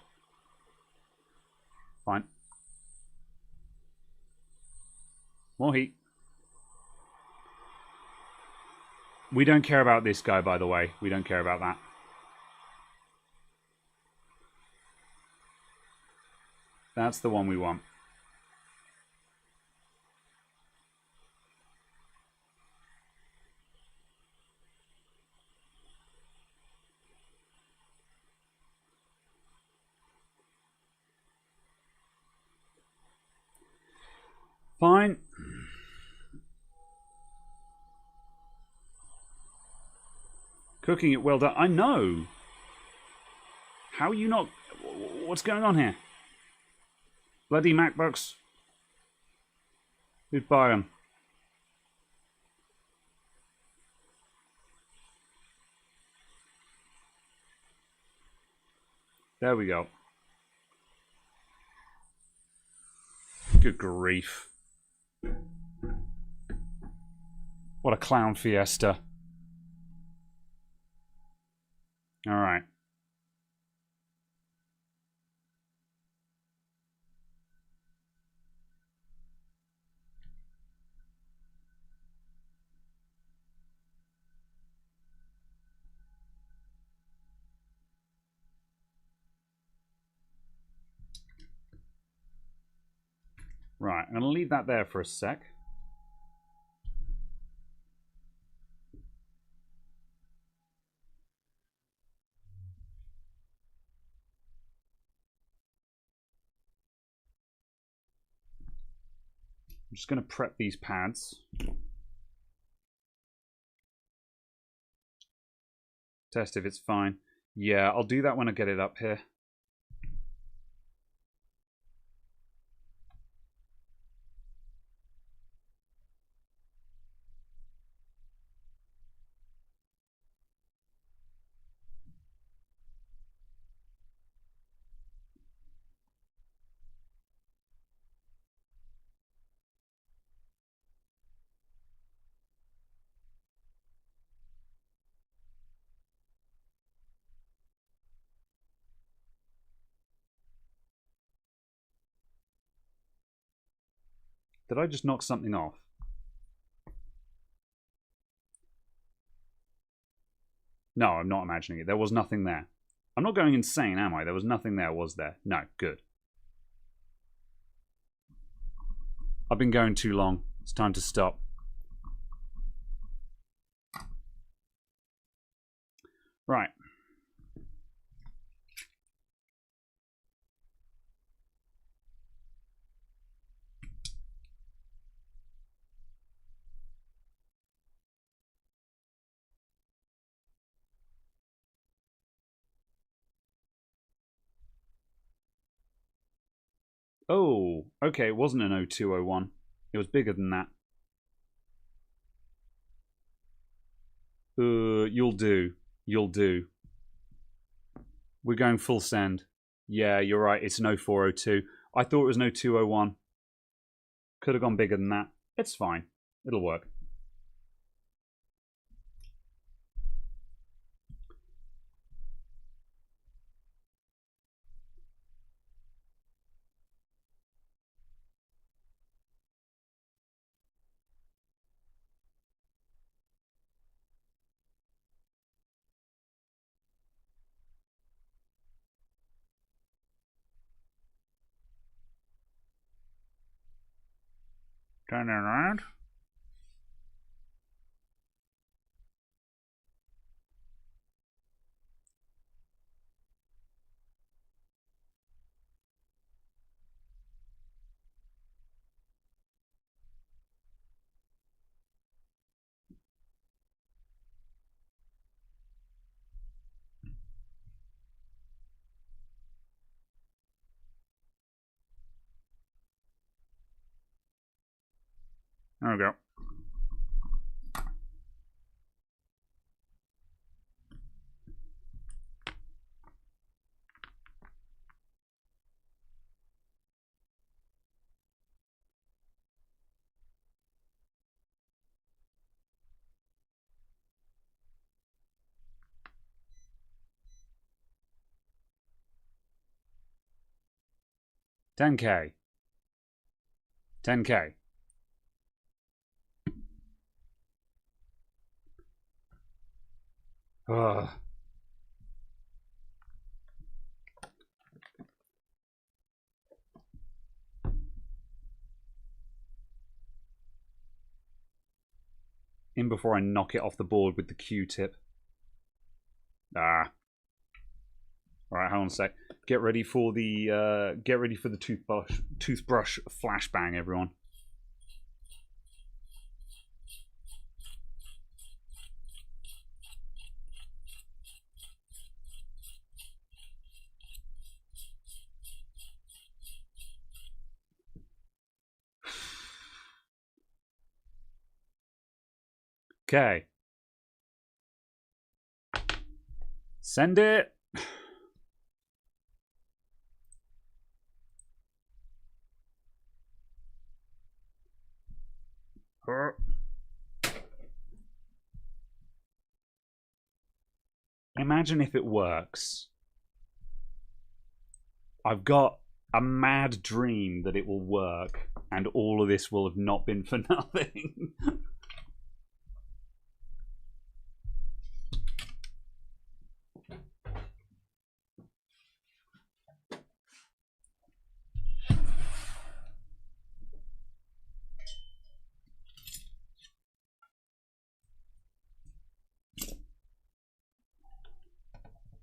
Fine. More heat. We don't care about this guy, by the way. We don't care about that. That's the one we want. Fine. Cooking it well done. I know. How are you not... What's going on here? Bloody MacBooks. Who'd buy them? There we go. Good grief. What a clown fiesta. All right. Right, I'm going to leave that there for a sec. I'm just going to prep these pads. Test if it's fine. Yeah, I'll do that when I get it up here. Did I just knock something off? No, I'm not imagining it. There was nothing there. I'm not going insane, am I? There was nothing there, was there? No, good. I've been going too long. It's time to stop. Right. Oh, okay, it wasn't an 0201. It was bigger than that. You'll do. You'll do. We're going full send. Yeah, you're right. It's an 0402. I thought it was an 0201. Could have gone bigger than that. It's fine. It'll work. Turn it around. There we go. $10K. $10K. Ugh. In before I knock it off the board with the Q-tip. Ah. Alright, hold on a sec. Get ready for the toothbrush flashbang, everyone. Okay. Send it. Imagine if it works. I've got a mad dream that it will work, and all of this will have not been for nothing.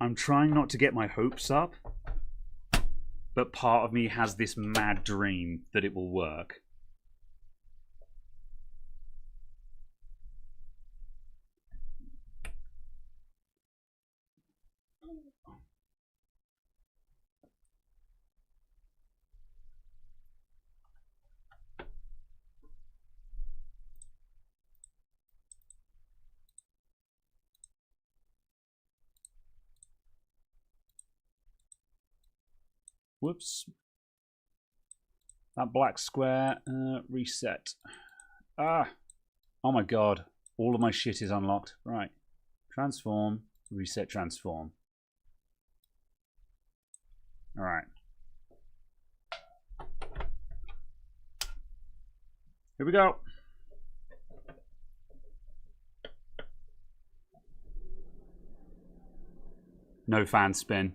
I'm trying not to get my hopes up, but part of me has this mad dream that it will work. Whoops. That black square, reset. Ah, oh my god. All of my shit is unlocked. Right. Transform, reset, transform. Alright. Here we go. No fan spin.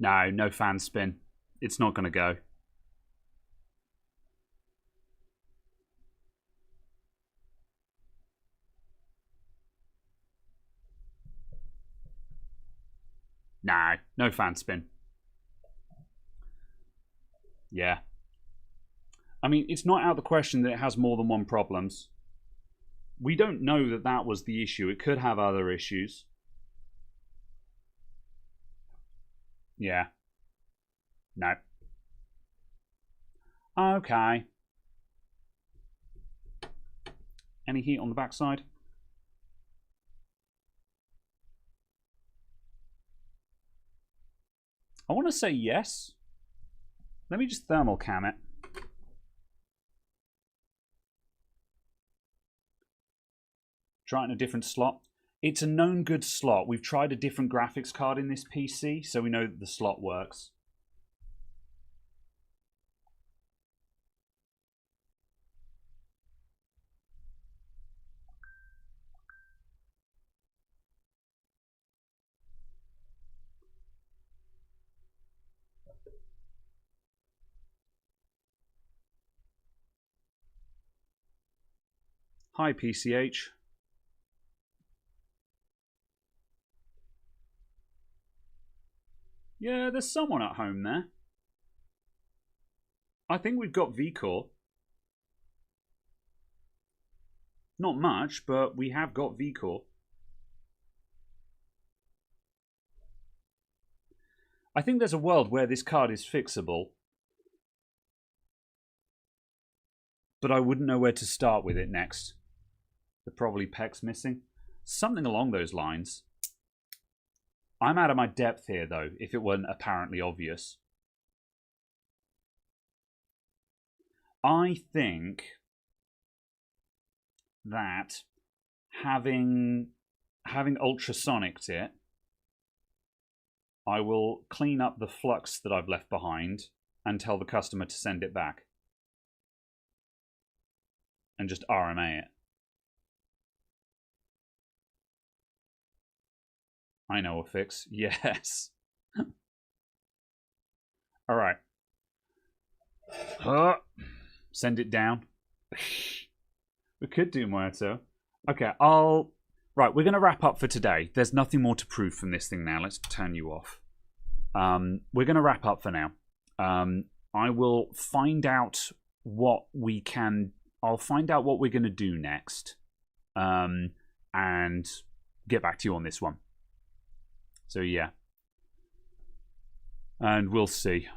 No, no fan spin. It's not going to go. No, no fan spin. Yeah. I mean, it's not out of the question that it has more than one problems. We don't know that that was the issue. It could have other issues. Yeah. No. Okay. Any heat on the backside? I want to say yes. Let me just thermal cam it. Try it in a different slot. It's a known good slot. We've tried a different graphics card in this PC, so we know that the slot works. Hi, PCH. Yeah, there's someone at home there. I think we've got VCore. Not much, but we have got VCore. I think there's a world where this card is fixable, but I wouldn't know where to start with it next. There probably PEC's missing. Something along those lines. I'm out of my depth here, though, if it weren't apparently obvious. I think that having ultrasonicked it, I will clean up the flux that I've left behind and tell the customer to send it back. and just RMA it. I know a fix. Yes. All right. Send it down. We could do Muerto. Okay, Right, we're going to wrap up for today. There's nothing more to prove from this thing now. Let's turn you off. We're going to wrap up for now. I will find out what we can... I'll find out what we're going to do next. And get back to you on this one. So, yeah. And we'll see.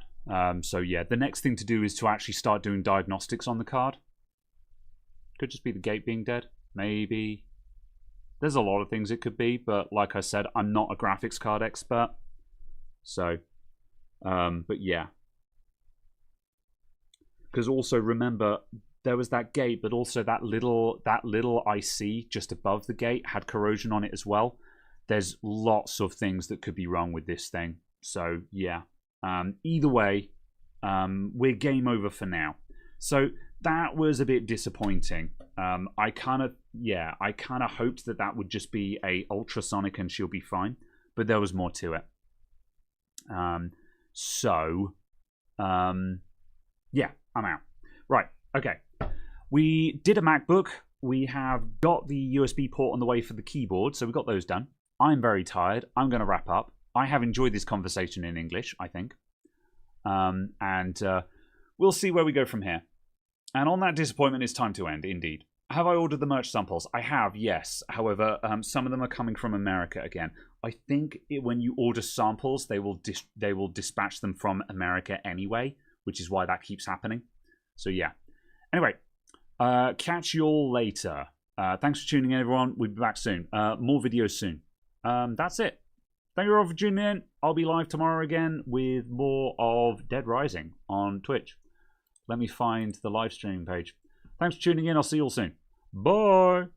So, yeah, the next thing to do is to actually start doing diagnostics on the card. Could just be the gate being dead. Maybe. There's a lot of things it could be, but like I said, I'm not a graphics card expert. So, but yeah. Because also remember, there was that gate, but also that little IC just above the gate had corrosion on it as well. There's lots of things that could be wrong with this thing. So yeah. Either way, we're game over for now. So that was a bit disappointing. I kind of hoped that would just be a ultrasonic and she'll be fine, but there was more to it. Yeah, I'm out. Right, okay. We did a MacBook. We have got the USB port on the way for the keyboard, so we got those done. I'm very tired. I'm going to wrap up. I have enjoyed this conversation in English, I think. We'll see where we go from here. And on that disappointment, it's time to end, indeed. Have I ordered the merch samples? I have, yes. However, some of them are coming from America again. I think when you order samples, they will dispatch them from America anyway, which is why that keeps happening. So yeah. Anyway, catch you all later. Thanks for tuning in, everyone. We'll be back soon. More videos soon. That's it. Thank you all for tuning in. I'll be live tomorrow again with more of Dead Rising on Twitch. Let me find the live streaming page. Thanks for tuning in. I'll see you all soon. Bye.